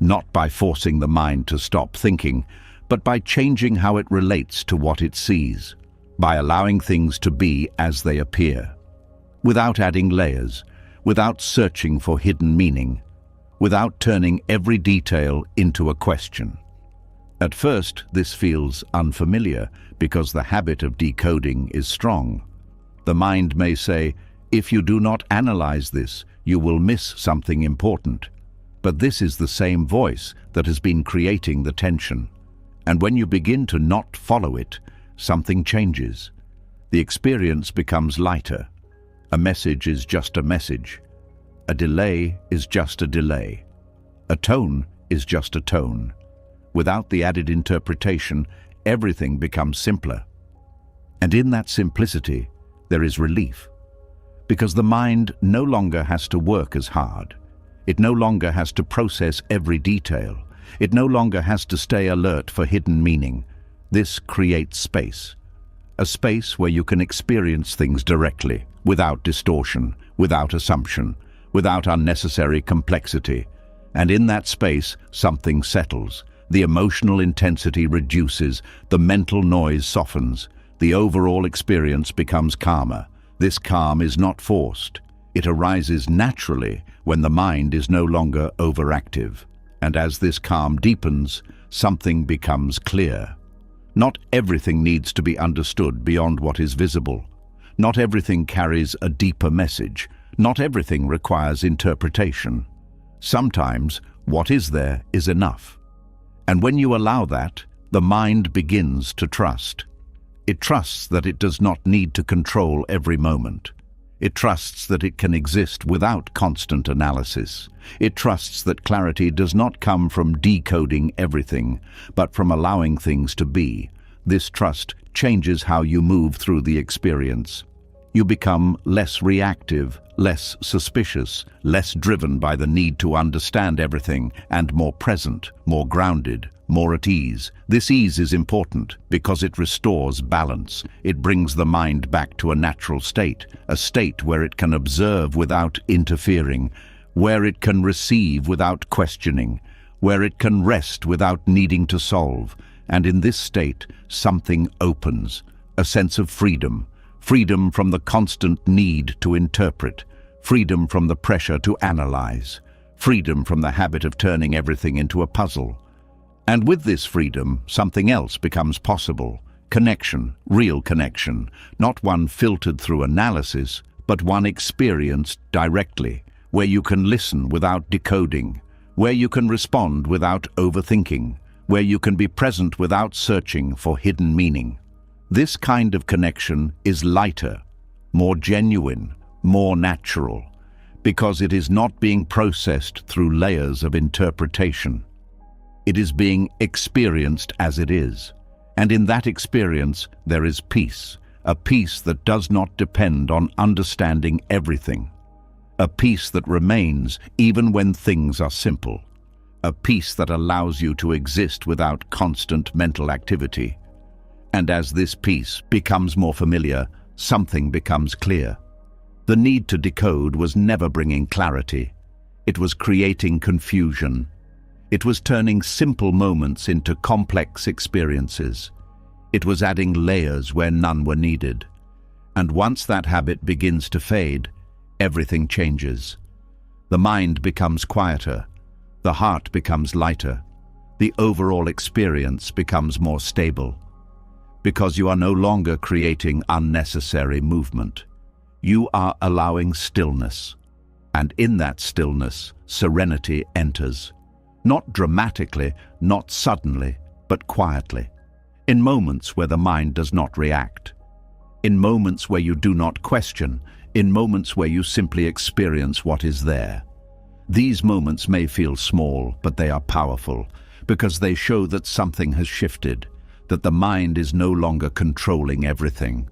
Not by forcing the mind to stop thinking, but by changing how it relates to what it sees, by allowing things to be as they appear, without adding layers, without searching for hidden meaning, without turning every detail into a question. At first, this feels unfamiliar because the habit of decoding is strong. The mind may say, if you do not analyze this, you will miss something important. But this is the same voice that has been creating the tension. And when you begin to not follow it, something changes. The experience becomes lighter. A message is just a message. A delay is just a delay. A tone is just a tone. Without the added interpretation, everything becomes simpler. And in that simplicity, there is relief. Because the mind no longer has to work as hard. It no longer has to process every detail. It no longer has to stay alert for hidden meaning. This creates space. A space where you can experience things directly, without distortion, without assumption, without unnecessary complexity. And in that space, something settles. The emotional intensity reduces, the mental noise softens, the overall experience becomes calmer. This calm is not forced. It arises naturally when the mind is no longer overactive. And as this calm deepens, something becomes clear. Not everything needs to be understood beyond what is visible. Not everything carries a deeper message. Not everything requires interpretation. Sometimes what is there is enough. And when you allow that, the mind begins to trust. It trusts that it does not need to control every moment. It trusts that it can exist without constant analysis. It trusts that clarity does not come from decoding everything, but from allowing things to be. This trust changes how you move through the experience. You become less reactive, less suspicious, less driven by the need to understand everything, and more present, more grounded, more at ease. This ease is important because it restores balance. It brings the mind back to a natural state, a state where it can observe without interfering, where it can receive without questioning, where it can rest without needing to solve. And in this state, something opens, a sense of freedom. Freedom from the constant need to interpret, freedom from the pressure to analyze, freedom from the habit of turning everything into a puzzle. And with this freedom, something else becomes possible. Connection, real connection, not one filtered through analysis, but one experienced directly, where you can listen without decoding, where you can respond without overthinking, where you can be present without searching for hidden meaning. This kind of connection is lighter, more genuine, more natural, because it is not being processed through layers of interpretation. It is being experienced as it is, and in that experience there is peace, a peace that does not depend on understanding everything, a peace that remains even when things are simple, a peace that allows you to exist without constant mental activity. And as this peace becomes more familiar, something becomes clear. The need to decode was never bringing clarity. It was creating confusion. It was turning simple moments into complex experiences. It was adding layers where none were needed. And once that habit begins to fade, everything changes. The mind becomes quieter, the heart becomes lighter, the overall experience becomes more stable. Because you are no longer creating unnecessary movement. You are allowing stillness. And in that stillness, serenity enters. Not dramatically, not suddenly, but quietly. In moments where the mind does not react. In moments where you do not question. In moments where you simply experience what is there. These moments may feel small, but they are powerful, because they show that something has shifted, that the mind is no longer controlling everything,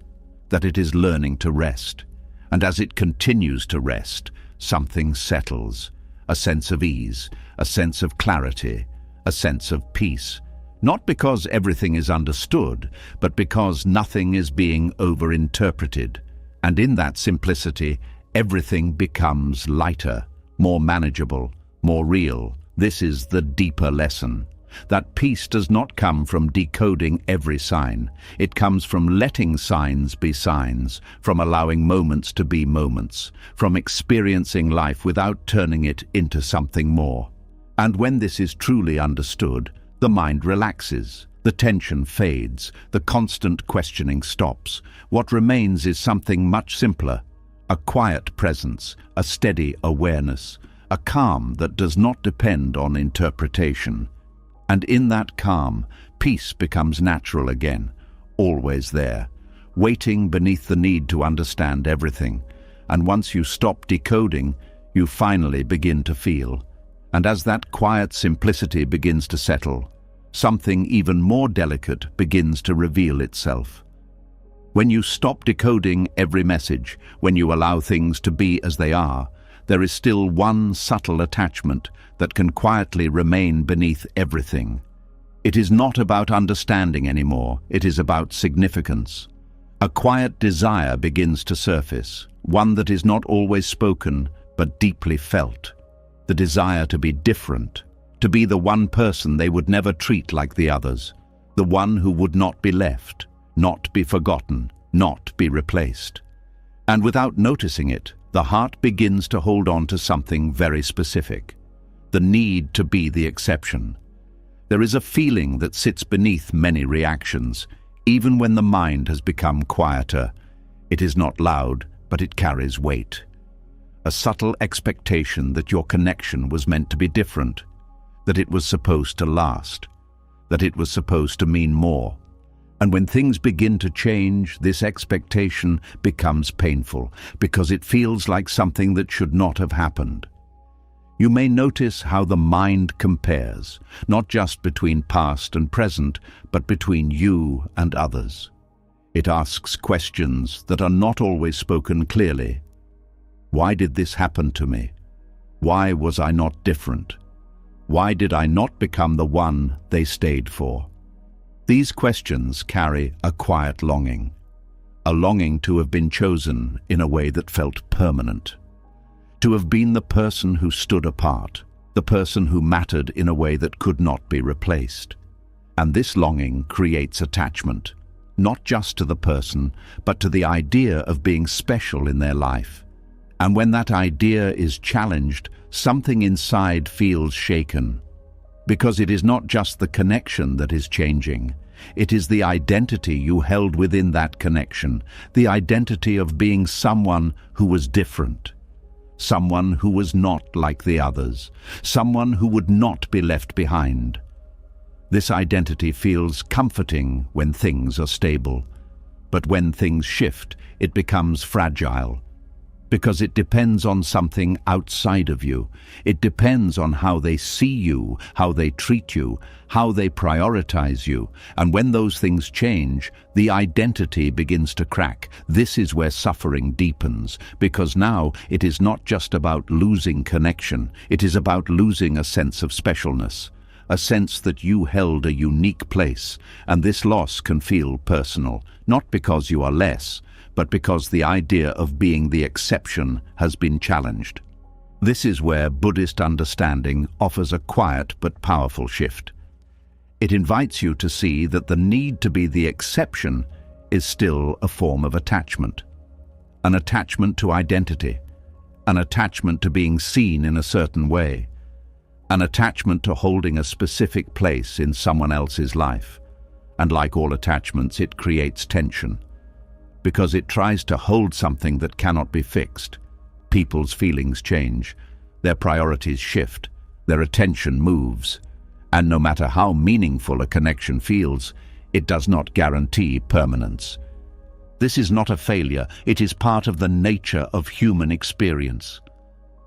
that it is learning to rest. And as it continues to rest, something settles, a sense of ease, a sense of clarity, a sense of peace. Not because everything is understood, but because nothing is being overinterpreted. And in that simplicity, everything becomes lighter, more manageable, more real. This is the deeper lesson. That peace does not come from decoding every sign. It comes from letting signs be signs, from allowing moments to be moments, from experiencing life without turning it into something more. And when this is truly understood, the mind relaxes, the tension fades, the constant questioning stops. What remains is something much simpler, a quiet presence, a steady awareness, a calm that does not depend on interpretation. And in that calm, peace becomes natural again, always there, waiting beneath the need to understand everything. And once you stop decoding, you finally begin to feel. And as that quiet simplicity begins to settle, something even more delicate begins to reveal itself. When you stop decoding every message, when you allow things to be as they are, there is still one subtle attachment that can quietly remain beneath everything. It is not about understanding anymore, it is about significance. A quiet desire begins to surface, one that is not always spoken, but deeply felt. The desire to be different, to be the one person they would never treat like the others, the one who would not be left, not be forgotten, not be replaced. And without noticing it, the heart begins to hold on to something very specific, the need to be the exception. There is a feeling that sits beneath many reactions, even when the mind has become quieter. It is not loud, but it carries weight. A subtle expectation that your connection was meant to be different, that it was supposed to last, that it was supposed to mean more. And when things begin to change, this expectation becomes painful because it feels like something that should not have happened. You may notice how the mind compares, not just between past and present, but between you and others. It asks questions that are not always spoken clearly. Why did this happen to me? Why was I not different? Why did I not become the one they stayed for? These questions carry a quiet longing, a longing to have been chosen in a way that felt permanent, to have been the person who stood apart, the person who mattered in a way that could not be replaced. And this longing creates attachment, not just to the person, but to the idea of being special in their life. And when that idea is challenged, something inside feels shaken. Because it is not just the connection that is changing, it is the identity you held within that connection, the identity of being someone who was different, someone who was not like the others, someone who would not be left behind. This identity feels comforting when things are stable, but when things shift, it becomes fragile. Because it depends on something outside of you. It depends on how they see you, how they treat you, how they prioritize you. And when those things change, the identity begins to crack. This is where suffering deepens, because now it is not just about losing connection. It is about losing a sense of specialness, a sense that you held a unique place. And this loss can feel personal, not because you are less, but because the idea of being the exception has been challenged. This is where Buddhist understanding offers a quiet but powerful shift. It invites you to see that the need to be the exception is still a form of attachment. An attachment to identity, an attachment to being seen in a certain way, an attachment to holding a specific place in someone else's life. And like all attachments, it creates tension, because it tries to hold something that cannot be fixed. People's feelings change, their priorities shift, their attention moves, and no matter how meaningful a connection feels, it does not guarantee permanence. This is not a failure, it is part of the nature of human experience.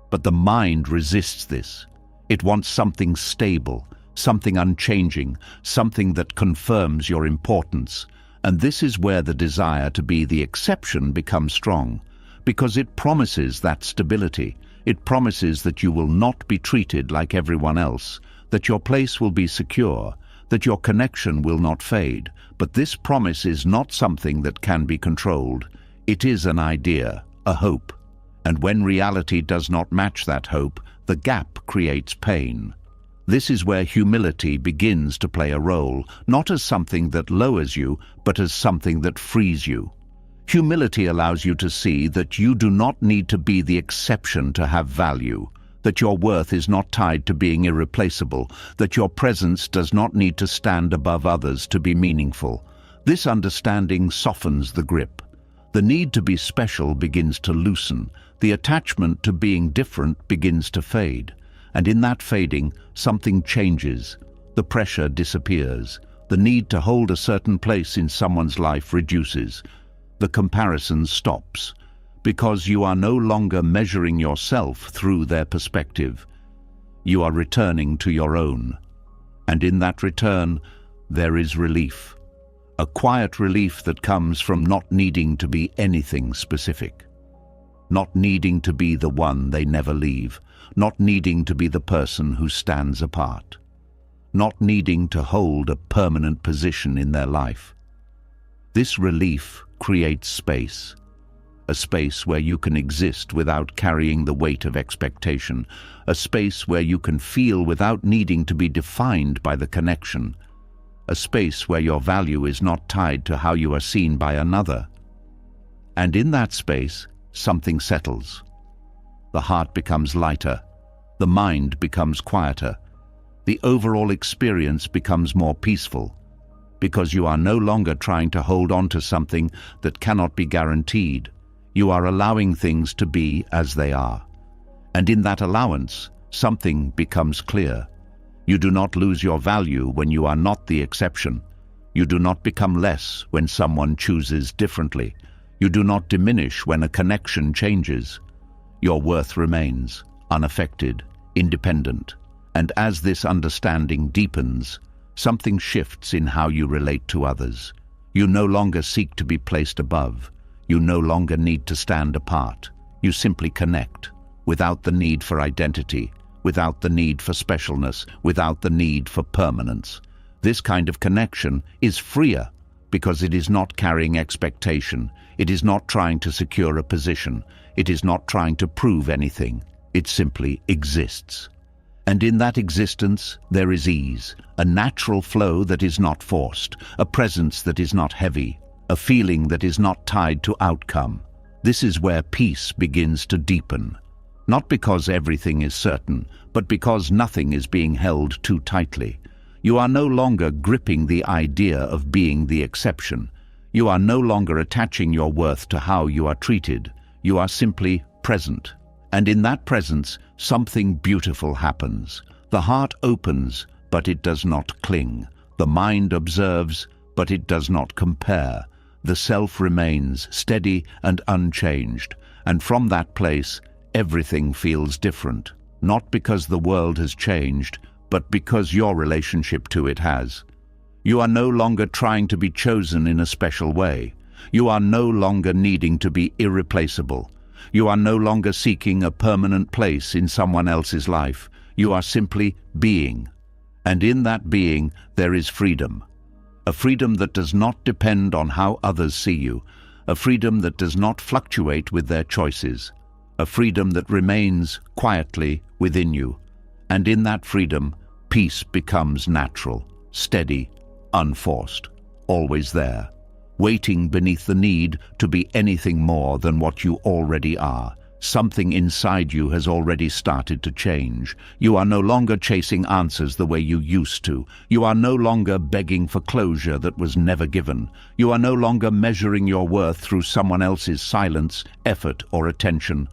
But the mind resists this. It wants something stable, something unchanging, something that confirms your importance. And this is where the desire to be the exception becomes strong, because it promises that stability. It promises that you will not be treated like everyone else, that your place will be secure, that your connection will not fade. But this promise is not something that can be controlled. It is an idea, a hope. And when reality does not match that hope, the gap creates pain. This is where humility begins to play a role, not as something that lowers you, but as something that frees you. Humility allows you to see that you do not need to be the exception to have value, that your worth is not tied to being irreplaceable, that your presence does not need to stand above others to be meaningful. This understanding softens the grip. The need to be special begins to loosen. The attachment to being different begins to fade. And in that fading, something changes. The pressure disappears. The need to hold a certain place in someone's life reduces. The comparison stops, because you are no longer measuring yourself through their perspective. You are returning to your own. And in that return, there is relief. A quiet relief that comes from not needing to be anything specific. Not needing to be the one they never leave. Not needing to be the person who stands apart. Not needing to hold a permanent position in their life. This relief creates space. A space where you can exist without carrying the weight of expectation. A space where you can feel without needing to be defined by the connection. A space where your value is not tied to how you are seen by another. And in that space, something settles. The heart becomes lighter. The mind becomes quieter. The overall experience becomes more peaceful, because you are no longer trying to hold on to something that cannot be guaranteed. You are allowing things to be as they are. And in that allowance, something becomes clear. You do not lose your value when you are not the exception. You do not become less when someone chooses differently. You do not diminish when a connection changes. Your worth remains, unaffected, independent. And as this understanding deepens, something shifts in how you relate to others. You no longer seek to be placed above. You no longer need to stand apart. You simply connect, without the need for identity, without the need for specialness, without the need for permanence. This kind of connection is freer because it is not carrying expectation. It is not trying to secure a position. It is not trying to prove anything. It simply exists. And in that existence, there is ease, a natural flow that is not forced, a presence that is not heavy, a feeling that is not tied to outcome. This is where peace begins to deepen. Not because everything is certain, but because nothing is being held too tightly. You are no longer gripping the idea of being the exception. You are no longer attaching your worth to how you are treated. You are simply present. And in that presence, something beautiful happens. The heart opens, but it does not cling. The mind observes, but it does not compare. The self remains steady and unchanged. And from that place, everything feels different. Not because the world has changed, but because your relationship to it has. You are no longer trying to be chosen in a special way. You are no longer needing to be irreplaceable. You are no longer seeking a permanent place in someone else's life. You are simply being. And in that being, there is freedom. A freedom that does not depend on how others see you. A freedom that does not fluctuate with their choices. A freedom that remains quietly within you. And in that freedom, peace becomes natural, steady, unforced, always there, waiting beneath the need to be anything more than what you already are. Something inside you has already started to change. You are no longer chasing answers the way you used to. You are no longer begging for closure that was never given. You are no longer measuring your worth through someone else's silence, effort, or attention.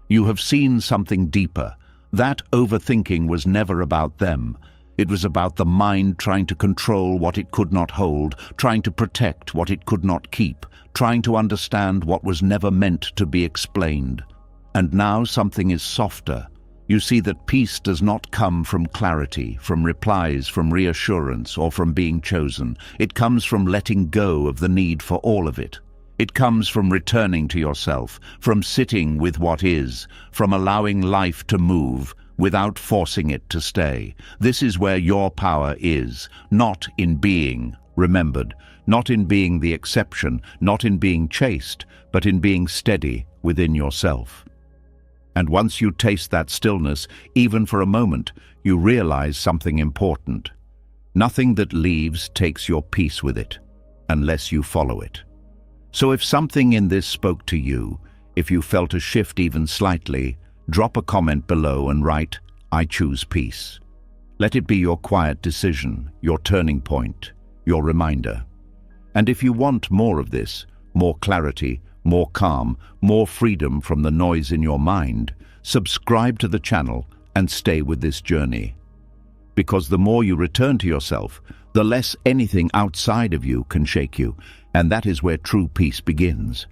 You have seen something deeper. That overthinking was never about them. It was about the mind trying to control what it could not hold, trying to protect what it could not keep, trying to understand what was never meant to be explained. And now something is softer. You see that peace does not come from clarity, from replies, from reassurance, or from being chosen. It comes from letting go of the need for all of it. It comes from returning to yourself, from sitting with what is, from allowing life to move without forcing it to stay. This is where your power is, not in being remembered, not in being the exception, not in being chased, but in being steady within yourself. And once you taste that stillness, even for a moment, you realize something important. Nothing that leaves takes your peace with it, unless you follow it. So if something in this spoke to you, if you felt a shift even slightly, drop a comment below and write, "I choose peace." Let it be your quiet decision, your turning point, your reminder. And if you want more of this, more clarity, more calm, more freedom from the noise in your mind, subscribe to the channel and stay with this journey. Because the more you return to yourself, the less anything outside of you can shake you, and that is where true peace begins.